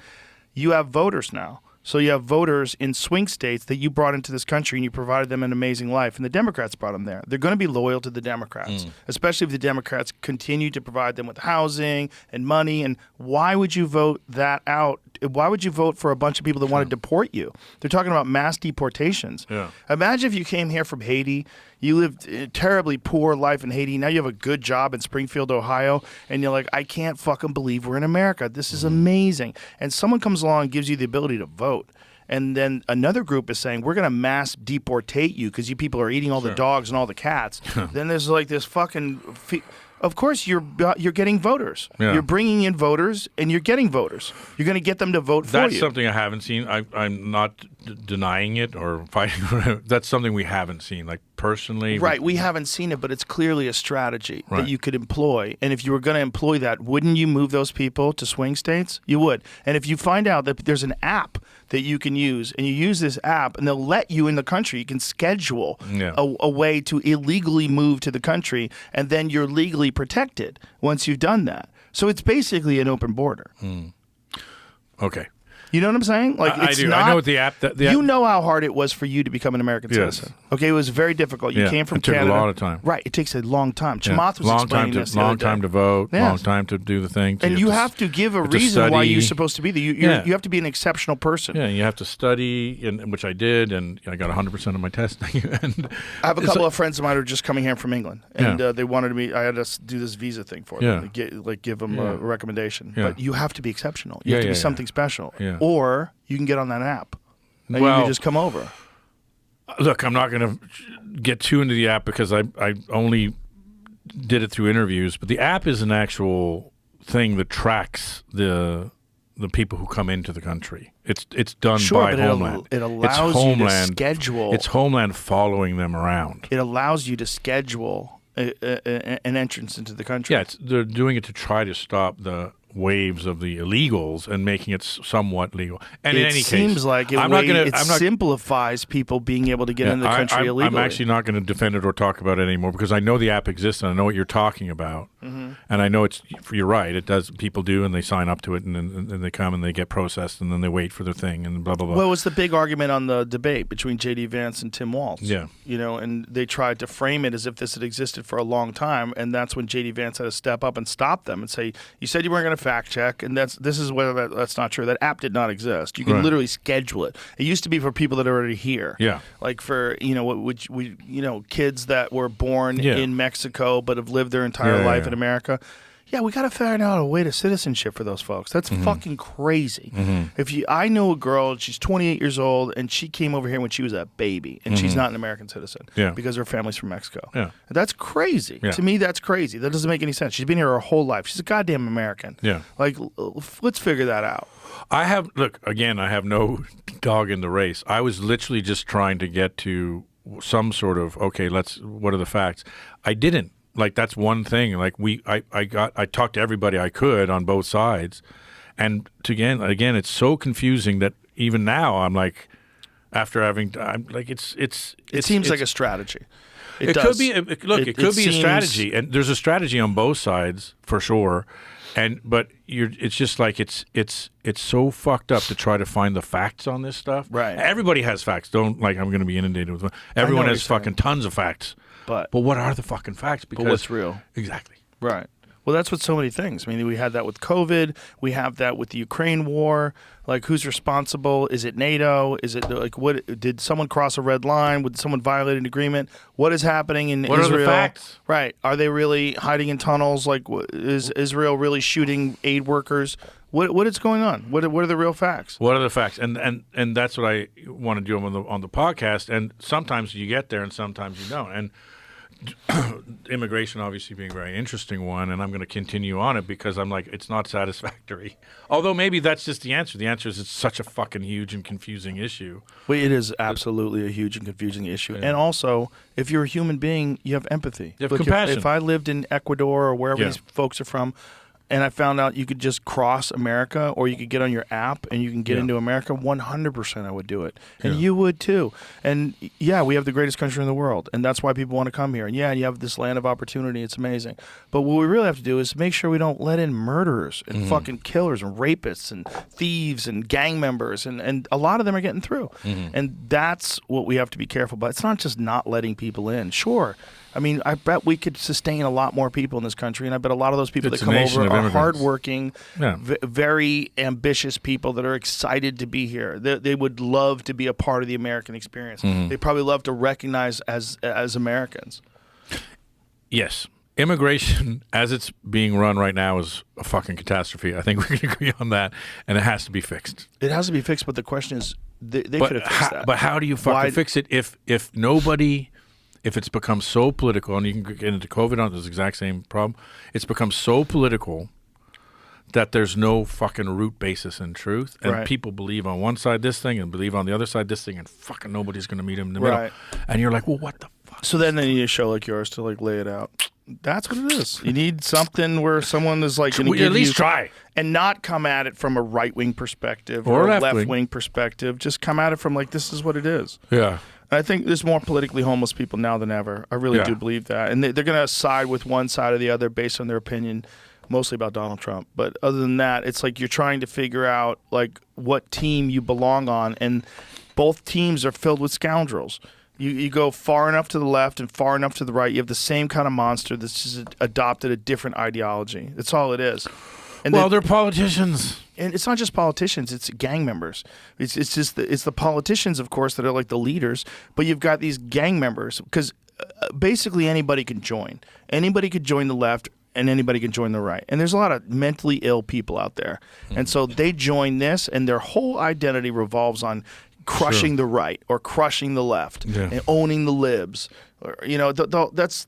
you have voters now. So you have voters in swing states that you brought into this country and you provided them an amazing life. And the Democrats brought them there. They're going to be loyal to the Democrats, especially if the Democrats continue to provide them with housing and money. And why would you vote that out? Why would you vote for a bunch of people that want to deport you? They're talking about mass deportations. Yeah. Imagine if you came here from Haiti. You lived a terribly poor life in Haiti. Now you have a good job in Springfield, Ohio, and you're like, I can't fucking believe we're in America. This is amazing. And someone comes along and gives you the ability to vote. And then another group is saying, we're going to mass deportate you because you people are eating all the dogs and all the cats. Then there's like this fucking... Of course, you're getting voters. Yeah. You're bringing in voters, and you're getting voters. You're going to get them to vote for you. That's something I haven't seen. I'm not denying it or fighting. That's something we haven't seen. Like personally, right? We haven't seen it, but it's clearly a strategy Right. that you could employ. And if you were going to employ that, wouldn't you move those people to swing states? You would. And if you find out that there's an app that you can use, and you use this app, and they'll let you in the country, you can schedule a way to illegally move to the country, and then you're legally protected once you've done that. So it's basically an open border. Okay. You know what I'm saying? Like I it's do. Not, I know what the app. You know how hard it was for you to become an American citizen. Okay, it was very difficult. You came from it took Canada. a lot of time. Right, it takes a long time. Yeah. Chamath was long explaining time this. to the other long day. time to vote. Yes. Long time to do the thing. And you have to give a reason why you're supposed to be there. You have to be an exceptional person. Yeah, you have to study, and which I did, and I got 100% of my testing. And I have a couple of friends of mine who are just coming here from England, and Yeah. they wanted me. I had to do this visa thing for them, give them a recommendation. Yeah. But you have to be exceptional. You have to be something special, Yeah. or you can get on that app, and you Well, can just come over. Look, I'm not going to get too into the app because I only did it through interviews, but the app is an actual thing that tracks the people who come into the country. It's done by Homeland. It allows you to schedule. It's Homeland following them around. It allows you to schedule an entrance into the country. Yeah, they're doing it to try to stop the waves of the illegals and making it somewhat legal. And in any case, it seems like it simplifies people being able to get into the country illegally. I'm actually not going to defend it or talk about it anymore because I know the app exists and I know what you're talking about. Mm-hmm. And I know you're right. It does. People do, and they sign up to it, and then they come and they get processed, and then they wait for their thing, and blah blah blah. Well, it was the big argument on the debate between J.D. Vance and Tim Walz. Yeah, and they tried to frame it as if this had existed for a long time, and that's when J.D. Vance had to step up and stop them and say, "You said you weren't going to fact check, and this is whether that's not true. That app did not exist. You can literally schedule it. It used to be for people that are already here. Yeah, like for kids that were born in Mexico but have lived their entire life in America." Yeah, we got to figure out a way to citizenship for those folks. That's fucking crazy. Mm-hmm. I know a girl, she's 28 years old, and she came over here when she was a baby, and she's not an American citizen because her family's from Mexico. Yeah. That's crazy. Yeah. To me, that's crazy. That doesn't make any sense. She's been here her whole life. She's a goddamn American. Yeah. Like, let's figure that out. I have no dog in the race. I was literally just trying to get to some sort of, what are the facts? I didn't. Like, that's one thing. Like, I talked to everybody I could on both sides, and again, it's so confusing that even now I'm like, it seems like a strategy. It could be. It could be a strategy, and there's a strategy on both sides for sure. But it's just like it's so fucked up to try to find the facts on this stuff. Right. Everybody has facts. I'm going to be inundated with them. Everyone has fucking tons of facts. But what are the fucking facts? But what's real? Exactly. Right. Well, that's with so many things. I mean, we had that with COVID. We have that with the Ukraine war. Like, who's responsible? Is it NATO? Is it like what? Did someone cross a red line? Would someone violate an agreement? What is happening in Israel? What are the facts? Right. Are they really hiding in tunnels? Like, is Israel really shooting aid workers? What is going on? What are the real facts? What are the facts? And that's what I want to do on the podcast. And sometimes you get there, and sometimes you don't. And immigration obviously being a very interesting one, and I'm going to continue on it because I'm like, it's not satisfactory. Although maybe that's just the answer. The answer is it's such a fucking huge and confusing issue. Well, it is absolutely a huge and confusing issue. Yeah. And also, if you're a human being, you have empathy. You have compassion. If I lived in Ecuador or wherever these folks are from, and I found out you could just cross America, or you could get on your app and you can get into America, 100% I would do it. And you would too. And yeah, we have the greatest country in the world, and that's why people want to come here. And yeah, you have this land of opportunity. It's amazing. But what we really have to do is make sure we don't let in murderers and fucking killers and rapists and thieves and gang members, and a lot of them are getting through. And that's what we have to be careful about. It's not just not letting people in. Sure. I mean, I bet we could sustain a lot more people in this country, and I bet a lot of those people that come over are hardworking, very ambitious people that are excited to be here. They would love to be a part of the American experience. They probably love to recognize as Americans. Yes. Immigration, as it's being run right now, is a fucking catastrophe. I think we can agree on that, and it has to be fixed. It has to be fixed, but the question is, they could have fixed that. But how do you fucking fix it if nobody... If it's become so political, and you can get into COVID on this exact same problem, it's become so political that there's no fucking root basis in truth, and people believe on one side this thing and believe on the other side this thing, and fucking nobody's going to meet them in the middle. And you're like, well, what the fuck? So then they need a show like yours to like lay it out. That's what it is. You need something where someone is like going to at least try and not come at it from a right-wing perspective or a left-wing perspective. Just come at it from like, this is what it is. Yeah. I think there's more politically homeless people now than ever. I really do believe that. And they're going to side with one side or the other based on their opinion, mostly about Donald Trump. But other than that, it's like you're trying to figure out like what team you belong on. And both teams are filled with scoundrels. You go far enough to the left and far enough to the right, you have the same kind of monster that's just adopted a different ideology. That's all it is. And they're politicians. And it's not just politicians; it's gang members. It's just it's the politicians, of course, that are like the leaders. But you've got these gang members because basically anybody can join. Anybody could join the left, and anybody can join the right. And there's a lot of mentally ill people out there, and so they join this, and their whole identity revolves on crushing the right or crushing the left and owning the libs. You know, that's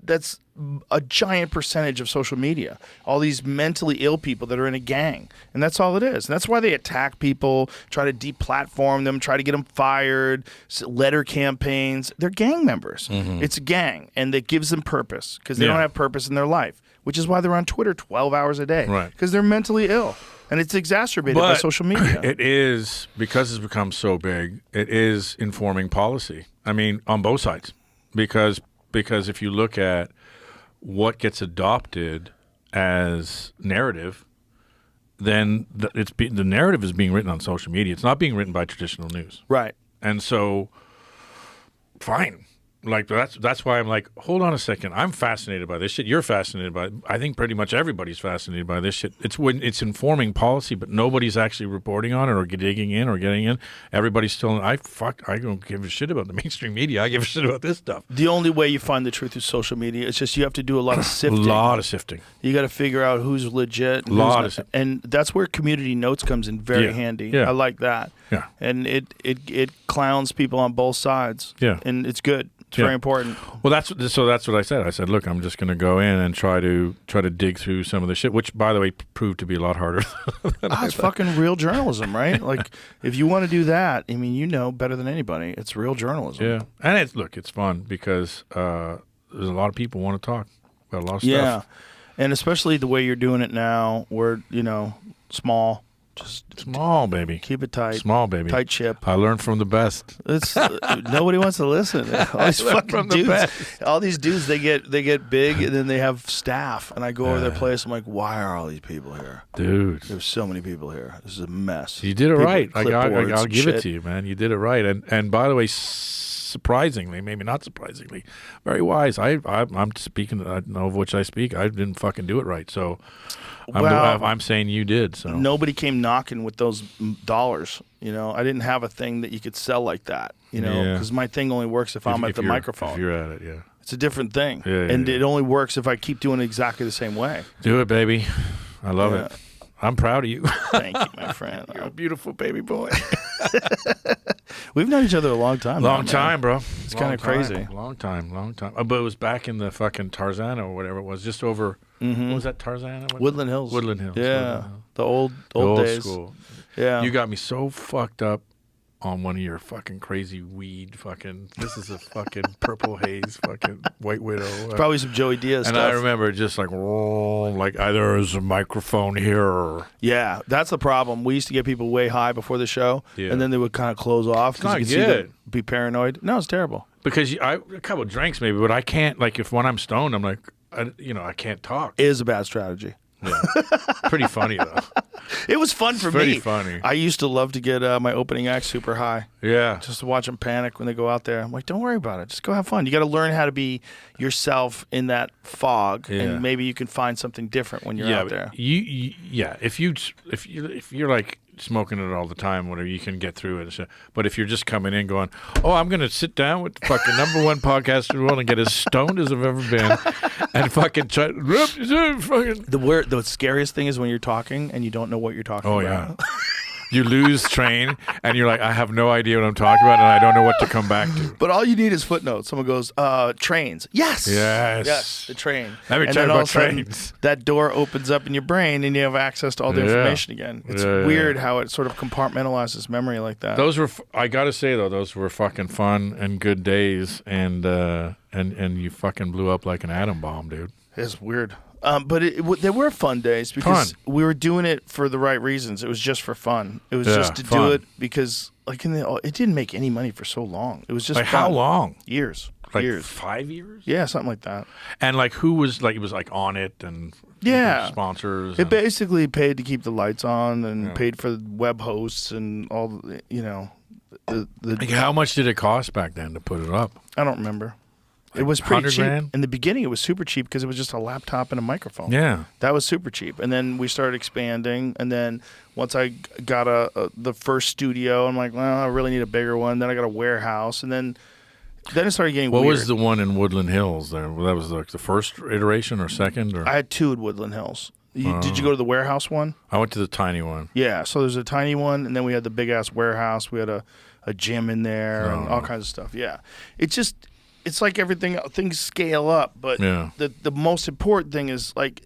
a giant percentage of social media. All these mentally ill people that are in a gang, and that's all it is. And that's why they attack people, try to deplatform them, try to get them fired, letter campaigns. They're gang members. It's a gang, and it gives them purpose because they don't have purpose in their life, which is why they're on Twitter 12 hours a day because they're mentally ill. And it's exacerbated by social media. It is, because it's become so big, it is informing policy. I mean, on both sides. Because if you look at what gets adopted as narrative, then the narrative is being written on social media. It's not being written by traditional news. Right. And so, fine. Like that's why I'm like, hold on a second. I'm fascinated by this shit. You're fascinated by it. I think pretty much everybody's fascinated by this shit. It's when it's informing policy, but nobody's actually reporting on it or digging in or getting in. Everybody's still I don't give a shit about the mainstream media. I give a shit about this stuff. The only way you find the truth is social media. It's just you have to do a lot of sifting. A lot of sifting. You got to figure out who's legit. And that's where community notes comes in very handy. Yeah. I like that. Yeah. And it clowns people on both sides. Yeah. And it's good. It's very important. Well, that's what I said. I said, look, I'm just going to go in and try to dig through some of the shit, which, by the way, proved to be a lot harder. It's fucking real journalism, right? Like, if you want to do that, I mean, you know better than anybody. It's real journalism. Yeah, and it's fun because there's a lot of people want to talk about a lot of stuff. Yeah, and especially the way you're doing it now, where small. Just small, baby. Keep it tight. Small, baby. Tight ship. I learned from the best. It's nobody wants to listen. All these fucking dudes. All these dudes. They get big, and then they have staff. And I go over their place. I'm like, why are all these people here, dude? There's so many people here. This is a mess. You did it right. I'll give it to you, man. You did it right. And by the way, surprisingly, maybe not surprisingly, very wise. I'm speaking. I know of which I speak. I didn't fucking do it right. So. I'm saying you did. So nobody came knocking with those dollars. I didn't have a thing that you could sell like that. Because my thing only works if I'm at the microphone. If you're at it, yeah. It's a different thing, it only works if I keep doing it exactly the same way. Do it, baby. I love it. I'm proud of you. Thank you, my friend. You're a beautiful baby boy. We've known each other a long time. Long time, bro. It's kind of crazy. Long time. But it was back in the fucking Tarzana or whatever it was, just over. What was that, Tarzana? Woodland Hills. Woodland Hills. Yeah, Woodland Hills. the old days. School. Yeah. You got me so fucked up on one of your fucking crazy weed fucking, this is a fucking Purple Haze fucking White Widow. Probably some Joey Diaz and stuff. I remember just like either there's a microphone here or... Yeah, that's the problem. We used to get people way high before the show, and then they would kind of close off because you could see them be paranoid. No, it's terrible. Because a couple of drinks maybe, but I can't, like, if when I'm stoned, I'm like, I can't talk. It is a bad strategy. Yeah. Pretty funny, though. It was fun for me. Pretty funny. I used to love to get my opening act super high. Yeah. Just to watch them panic when they go out there. I'm like, don't worry about it. Just go have fun. You got to learn how to be yourself in that fog, and maybe you can find something different when you're out there. If you're like smoking it all the time, whatever, you can get through it. But if you're just coming in going, oh, I'm going to sit down with the fucking number one podcaster in the world and get as stoned as I've ever been and fucking try fucking... The scariest thing is when you're talking and you don't know what you're talking about. Oh, yeah. You lose train, and you're like, I have no idea what I'm talking about, and I don't know what to come back to. But all you need is footnotes. Someone goes, trains. Yes. Yes, the train. Let me and talk then all about of a sudden, trains. that door opens up in your brain, and you have access to all the information again. It's weird how it sort of compartmentalizes memory like that. Those were, I gotta say though, those were fucking fun and good days, and you fucking blew up like an atom bomb, dude. It's weird. But they were fun days because we were doing it for the right reasons. It was just for fun. It was just to do it because, like, it didn't make any money for so long. It was just like fun. How long? Years. Like years. 5 years? Yeah, something like that. And like, who was like? It was like on it and sponsors. It basically paid to keep the lights on and paid for web hosts and all. The like, how much did it cost back then to put it up? I don't remember. It was pretty cheap. $100,000? In the beginning, it was super cheap because it was just a laptop and a microphone. Yeah. That was super cheap. And then we started expanding. And then once I got the first studio, I'm like, well, I really need a bigger one. Then I got a warehouse. And then it started getting weird. What was the one in Woodland Hills there? That was like the first iteration or second? Or? I had two at Woodland Hills. Did you go to the warehouse one? I went to the tiny one. Yeah. So there's a tiny one. And then we had the big-ass warehouse. We had a gym in there and all kinds of stuff. Yeah. It's like everything, things scale up, but the most important thing is, like,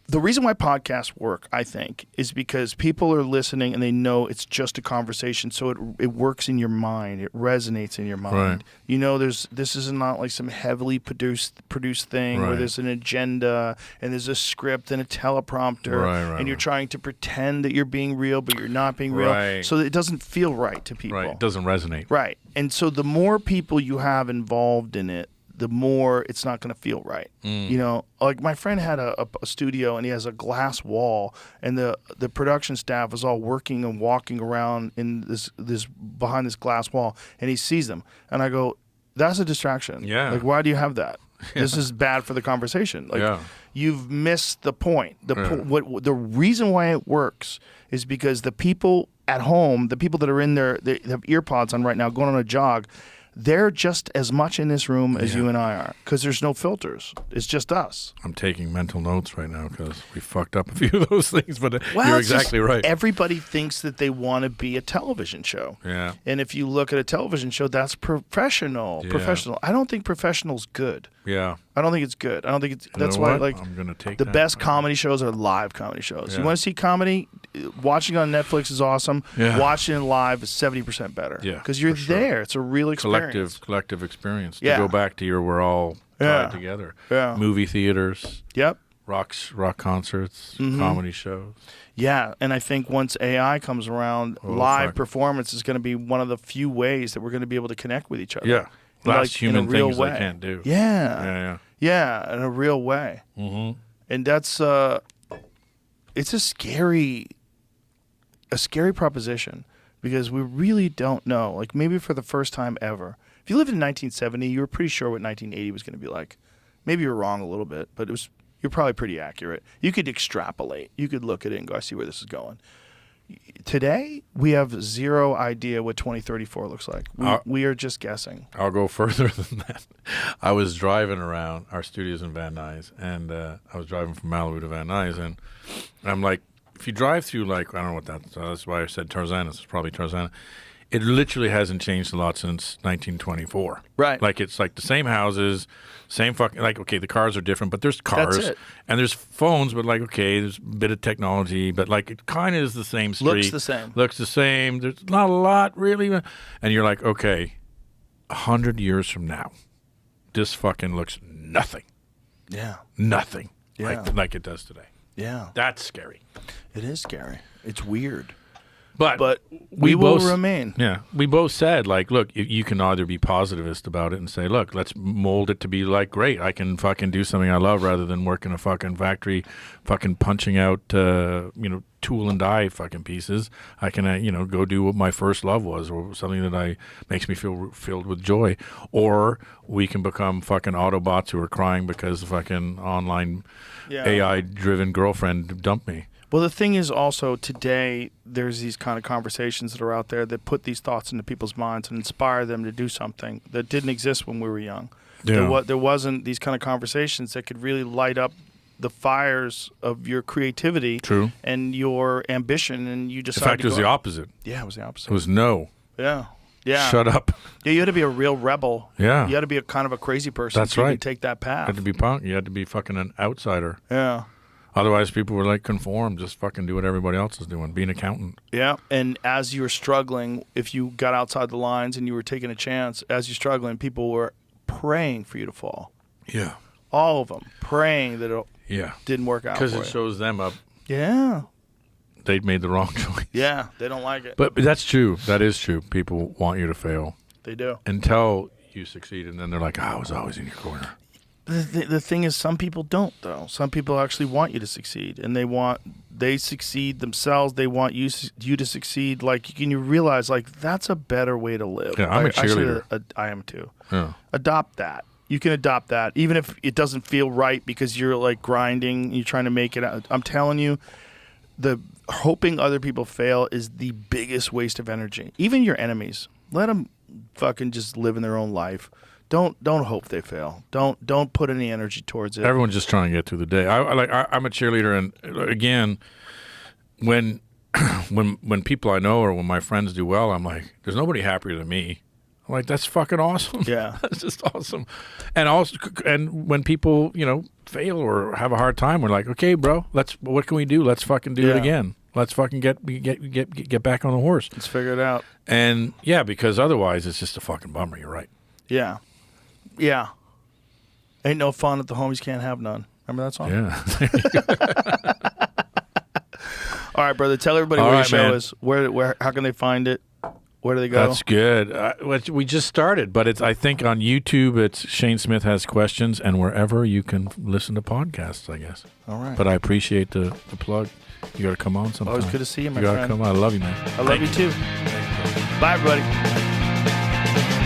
the reason why podcasts work, I think, is because people are listening and they know it's just a conversation, so it works in your mind, it resonates in your mind. Right. You know, this is not like some heavily produced thing where there's an agenda and there's a script and a teleprompter, and you're trying to pretend that you're being real, but you're not being real, so it doesn't feel right to people. Right, it doesn't resonate. Right, and so the more people you have involved in it, the more it's not going to feel right. You know, like my friend had a studio and he has a glass wall, and the production staff is all working and walking around in this behind this glass wall, and he sees them, and I go, that's a distraction. Yeah. Like, why do you have that? This is bad for the conversation. Like, you've missed the point. The reason why it works is because the people at home, the people that are in they have ear pods on right now, going on a jog, they're just as much in this room as you and I are, because there's no filters. It's just us. I'm taking mental notes right now because we fucked up a few of those things, but you're exactly right. Everybody thinks that they want to be a television show. Yeah. And if you look at a television show, that's professional. Yeah. Professional. I don't think professional's good. Yeah. I don't think it's good. I don't think it's. That's why, what? like, I'm gonna take the that. best comedy shows are live comedy shows. Yeah. You want to see comedy? Watching on Netflix is awesome. Yeah. Watching it live is 70% better. Yeah, because you're for sure. there. It's a real experience. Collective experience. Yeah. To go back to we're all tied together. Yeah. Movie theaters. Yep. Rock concerts. Comedy shows. Yeah, and I think once AI comes around, live performance is going to be one of the few ways that we're going to be able to connect with each other. Yeah. Last human in a real things way. they can't do. Yeah. Yeah, in a real way. Mm-hmm. And that's it's a scary proposition, because we really don't know. Like, maybe for the first time ever, if you lived in 1970, you were pretty sure what 1980 was going to be like. Maybe you're wrong a little bit, but you're probably pretty accurate. You could extrapolate. You could look at it and go, I see where this is going. Today, we have zero idea what 2034 looks like. We are just guessing. I'll go further than that. I was driving around our studios in Van Nuys, and I was driving from Malibu to Van Nuys, and I'm like, if you drive through, like, I don't know what that's why I said Tarzana. It's probably Tarzana. it literally hasn't changed a lot since 1924. Right. Like it's like the same houses, same fucking like okay, the cars are different, but there's cars That's it. and there's phones, but like okay, there's a bit of technology, but like it kind of is the same street. Looks the same. Looks the same. There's not a lot really, and you're like okay, 100 years from now, this fucking looks nothing. Yeah. Nothing. Yeah. Like it does today. Yeah. That's scary. It is scary. It's weird. But we will both remain. Yeah, we both said like, look, you can either be positivist about it and say, look, let's mold it to be like, great, I can fucking do something I love rather than work in a fucking factory, fucking punching out, tool and die fucking pieces. I can, go do what my first love was or something that makes me feel filled with joy. Or we can become fucking Autobots who are crying because the fucking online AI-driven girlfriend dumped me. Well, the thing is also today there's these kind of conversations that are out there that put these thoughts into people's minds and inspire them to do something that didn't exist when we were young. Yeah. There wasn't these kind of conversations that could really light up the fires of your creativity True. and your ambition, and you The decided fact to was go the out. opposite. Yeah, it was the opposite. It was no. Yeah. Shut up. Yeah, you had to be a real rebel. Yeah. You had to be a kind of a crazy person That's to right. take that You had path. to be punk. You had to be fucking an outsider. Yeah. Otherwise, people were like, conform, just fucking do what everybody else is doing. Be an accountant. Yeah, and as you were struggling, if you got outside the lines and you were taking a chance, as you're struggling, people were praying for you to fall. Yeah. All of them praying that it Yeah. didn't work out for Because you. it shows them up. Yeah, They'd made the wrong choice. yeah, they don't like it. But that's true. That is true. People want you to fail They do. until you succeed, and then they're like, I was always in your corner. The thing is, some people don't, though. Some people actually want you to succeed, and they succeed themselves. They want you to succeed. Like, you realize, like, that's a better way to live. Yeah, I'm a Like, I should- cheerleader. I am too. Yeah. Adopt that. You can adopt that, even if it doesn't feel right because you're like grinding, you're trying to make it out. I'm telling you, the hoping other people fail is the biggest waste of energy. Even your enemies, let them fucking just live in their own life. Don't hope they fail. Don't put any energy towards it. Everyone's just trying to get through the day. I'm a cheerleader, and again, when people I know or when my friends do well, I'm like, there's nobody happier than me. I'm like, that's fucking awesome. Yeah. That's just awesome. And when people fail or have a hard time, we're like, okay, bro, what can we do? Let's fucking do it again. Let's fucking get back on the horse. Let's figure it out. And yeah, because otherwise it's just a fucking bummer. You're right. Yeah. Yeah. Ain't no fun if the homies can't have none. Remember that song? Yeah. All right, brother. Tell everybody All where your right, show man. is. Where? How can they find it? Where do they go? That's good. We just started, but I think on YouTube it's Shane Smith Has Questions, and wherever you can listen to podcasts, I guess. All right. But I appreciate the plug. You got to come on sometime. Always good to see you, my You got to friend. come on. I love you, man. I love you too. Bye, everybody.